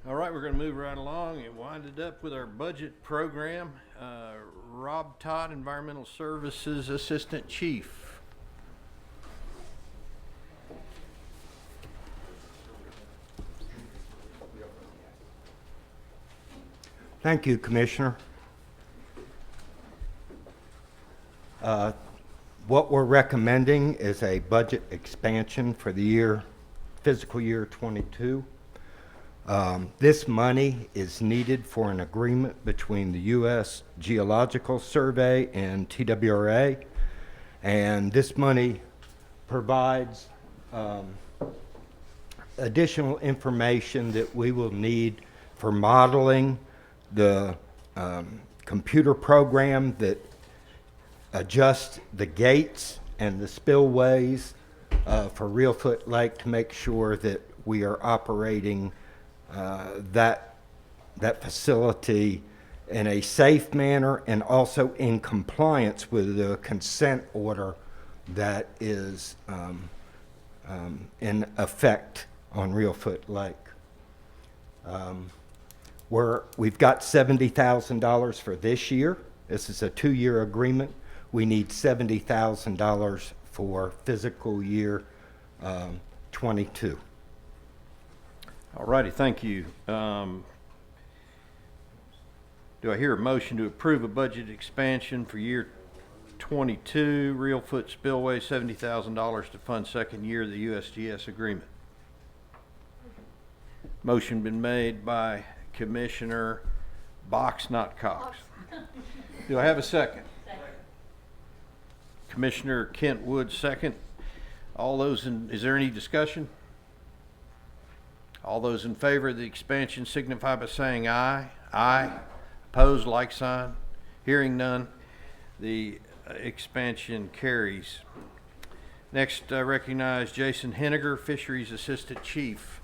All right, we're going to move right along and wind it up with our budget program. Rob Todd, Environmental Services Assistant Chief. Thank you, Commissioner. What we're recommending is a budget expansion for the fiscal year 22. This money is needed for an agreement between the U.S. Geological Survey and TWRA, and this money provides additional information that we will need for modeling the computer program that adjusts the gates and the spillways for Reelfoot Lake to make sure that we are operating that facility in a safe manner and also in compliance with the consent order that is in effect on Reelfoot Lake. We've got $70,000 for this year. This is a 2-year agreement. We need $70,000 for fiscal year 22. All righty, thank you. Do I hear a motion to approve a budget expansion for year 22, Real Foot Spillway, $70,000 to fund second year of the USGS agreement? Motion been made by Commissioner Box, not Cox. Do I have a second? Commissioner Kent Wood, second. All those is there any discussion? All those in favor of the expansion signify by saying aye. Aye. Opposed, like sign. Hearing none, the expansion carries. Next, I recognize Jason Henniger, Fisheries Assistant Chief.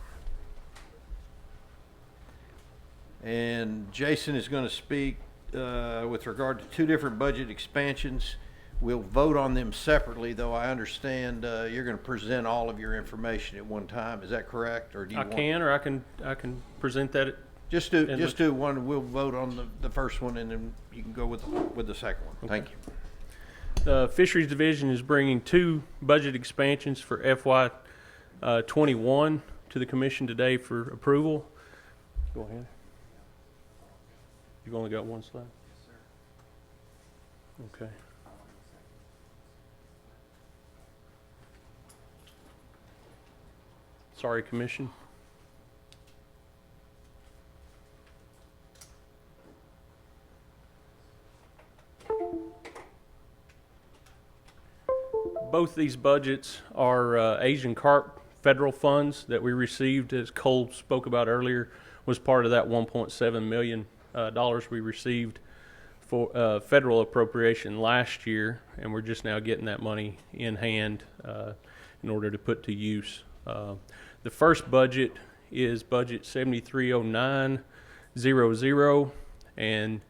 And Jason is going to speak with regard to 2 different budget expansions. We'll vote on them separately, though I understand you're going to present all of your information at one time. Is that correct, or do you? I can present that. Just do one. We'll vote on the first one, and then you can go with the second one. Okay. Thank you. The Fisheries Division is bringing 2 budget expansions for FY 21 to the Commission today for approval. Go ahead. You've only got one slide? Yes, sir. Okay. Sorry, Commission. Both these budgets are Asian Carp federal funds that we received, as Cole spoke about earlier, was part of that $1.7 million we received for federal appropriation last year, and we're just now getting that money in hand in order to put to use. The first budget is budget 730900, and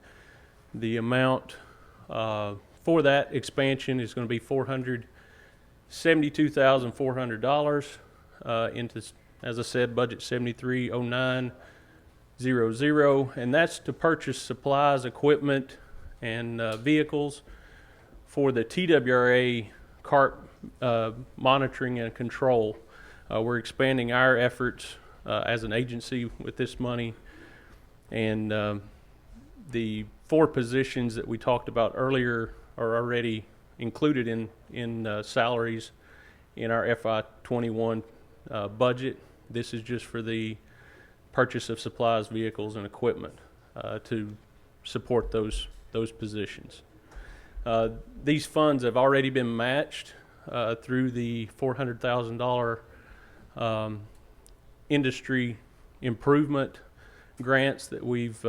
the amount for that expansion is going to be $472,400 into, as I said, budget 730900, and that's to purchase supplies, equipment, and vehicles for the TWRA carp monitoring and control. We're expanding our efforts as an agency with this money, and the 4 positions that we talked about earlier are already included in salaries in our FY 21 budget. This is just for the purchase of supplies, vehicles, and equipment to support those positions. These funds have already been matched through the $400,000 industry improvement grants that we've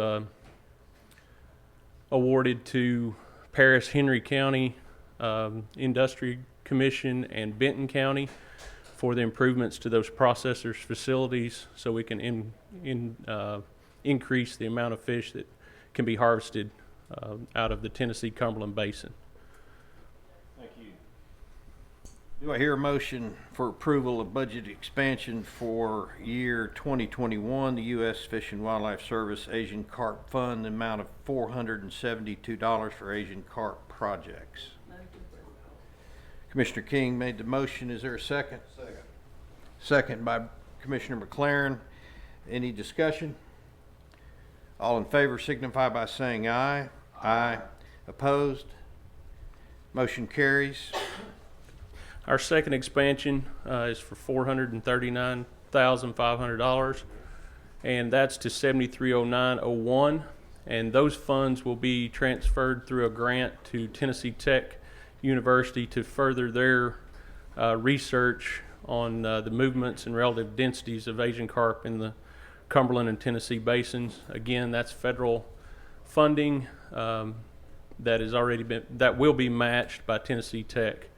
awarded to Paris Henry County Industry Commission and Benton County for the improvements to those processors' facilities, so we can increase the amount of fish that can be harvested out of the Tennessee Cumberland Basin. Thank you. Do I hear a motion for approval of budget expansion for year 2021, the U.S. Fish and Wildlife Service Asian Carp Fund, the amount of $472 for Asian Carp projects? Commissioner King made the motion. Is there a second? Second. Second by Commissioner McLaren. Any discussion? All in favor signify by saying aye. Aye. Opposed? Motion carries. Our second expansion is for $439,500, and that's to 730901, and those funds will be transferred through a grant to Tennessee Tech University to further their research on the movements and relative densities of Asian carp in the Cumberland and Tennessee basins. Again, that's federal funding that will be matched by Tennessee Tech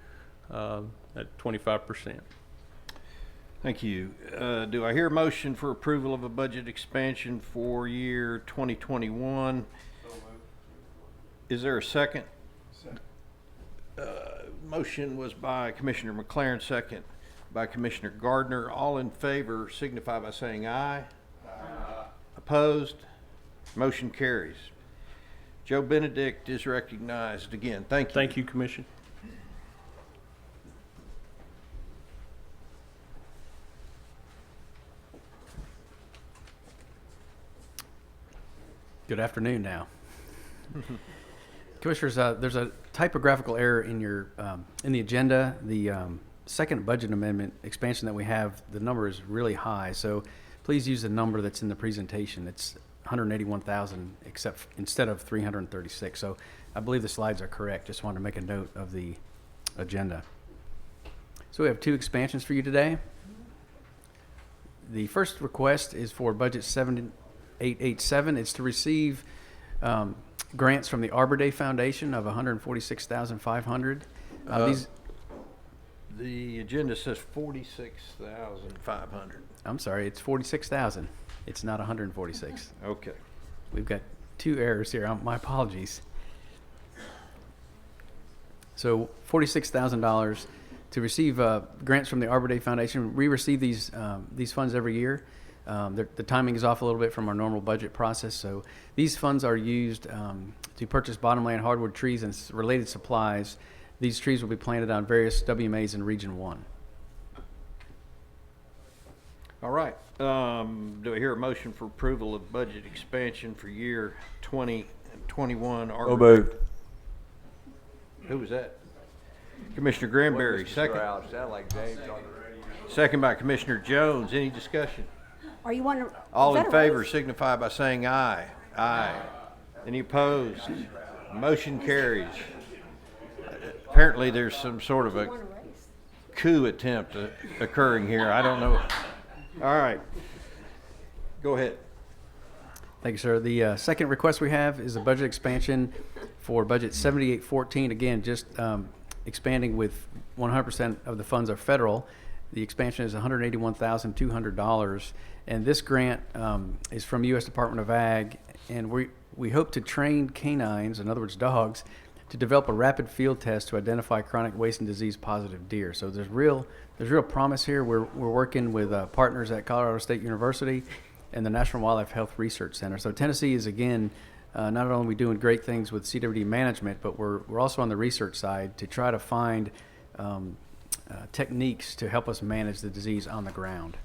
at 25%. Thank you. Do I hear a motion for approval of a budget expansion for year 2021? Is there a second? Motion was by Commissioner McLaren, second by Commissioner Gardner. All in favor signify by saying aye. Aye. Opposed? Motion carries. Joe Benedict is recognized again. Thank you. Thank you, Commission. Good afternoon now. Commissioners, there's a typographical error in your in the agenda. The second budget amendment expansion that we have, the number is really high, so please use the number that's in the presentation. It's 181,000 instead of 336. So I believe the slides are correct. Just wanted to make a note of the agenda. So we have two expansions for you today. The first request is for budget 7887. It's to receive grants from the Arbor Day Foundation of $146,500. The agenda says 46,500. I'm sorry, it's 46,000. It's not 146. Okay. We've got two errors here. My apologies. So $46,000 to receive grants from the Arbor Day Foundation. We receive these funds every year. The timing is off a little bit from our normal budget process. So these funds are used to purchase bottomland hardwood trees and related supplies. These trees will be planted on various WMAs in Region 1. All right. Do I hear a motion for approval of budget expansion for year 2021? So moved. Who was that? Commissioner Granberry, second. Sound like James on the radio. Second by Commissioner Jones. Any discussion? Are you wondering? All in favor signify by saying aye. Aye. Any opposed? Motion carries. Apparently there's some sort of a coup attempt occurring here. I don't know. All right. Go ahead. Thank you, sir. The second request we have is a budget expansion for budget 7814. Again, just expanding with 100% of the funds are federal. The expansion is $181,200. And this grant is from U.S. Department of Ag. And we hope to train canines, in other words, dogs, to develop a rapid field test to identify chronic waste and disease positive deer. So there's real promise here. We're working with partners at Colorado State University and the National Wildlife Health Research Center. So Tennessee is, again, not only are we doing great things with CWD management, but we're also on the research side to try to find techniques to help us manage the disease on the ground.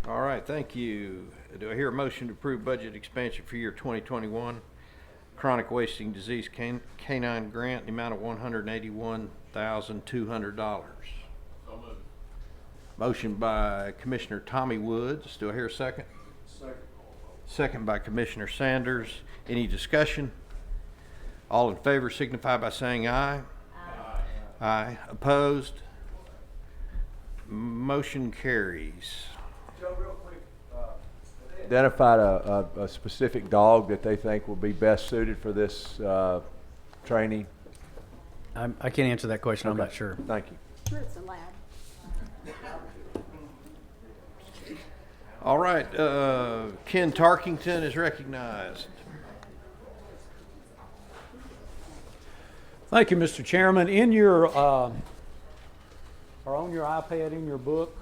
All right. Thank you. Do I hear a motion to approve budget expansion for year 2021? Chronic wasting disease canine grant in the amount of $181,200. Motion by Commissioner Tommy Woods. Do I hear a second? Second. Second by Commissioner Sanders. Any discussion? All in favor signify by saying aye. Aye. Aye. Opposed? Motion carries. Joe, real quick, identified a specific dog that they think will be best suited for this training? I can't answer that question. Okay. I'm not sure. Thank you. Sure, it's a lab. All right. Ken Tarkington is recognized. Thank you, Mr. Chairman. In your, or on your iPad, in your book,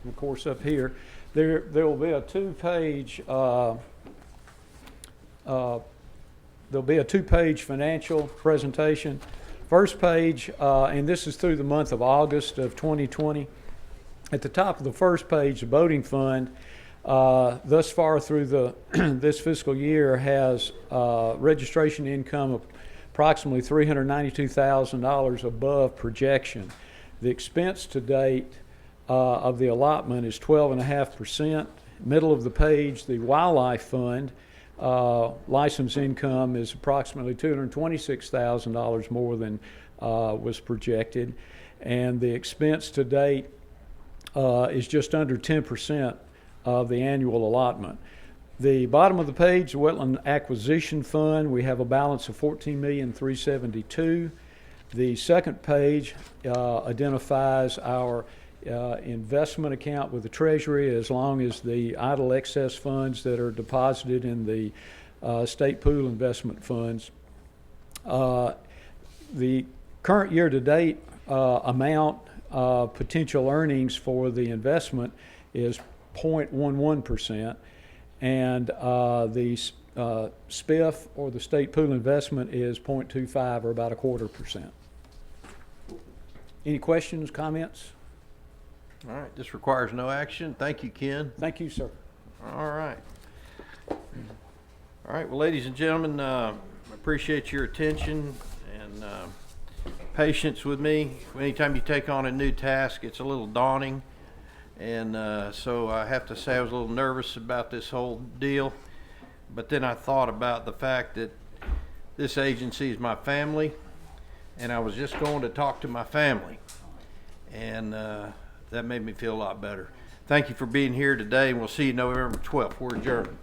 and of course up here, there will be a two-page financial presentation. First page, and this is through the month of August of 2020. At the top of the first page, the boating fund, thus far through this fiscal year, has registration income of approximately $392,000 above projection. The expense to date of the allotment is 12.5%. Middle of the page, the wildlife fund license income is approximately $226,000 more than was projected, and the expense to date is just under 10% of the annual allotment. The bottom of the page, the Wetland Acquisition Fund, we have a balance of $14,372,000. The second page identifies our investment account with the Treasury, as long as the idle excess funds that are deposited in the state pool investment funds. The current year-to-date amount of potential earnings for the investment is 0.11%, and the SPIF, or the state pool investment, is 0.25, or about 1/4%. Any questions, comments? All right, this requires no action. Thank you, Ken. Thank you, sir. All right. All right, well, ladies and gentlemen, appreciate your attention and patience with me. Anytime you take on a new task, it's a little daunting. And so I have to say I was a little nervous about this whole deal. But then I thought about the fact that this agency is my family, and I was just going to talk to my family. And that made me feel a lot better. Thank you for being here today, and we'll see you November 12th. We're adjourned.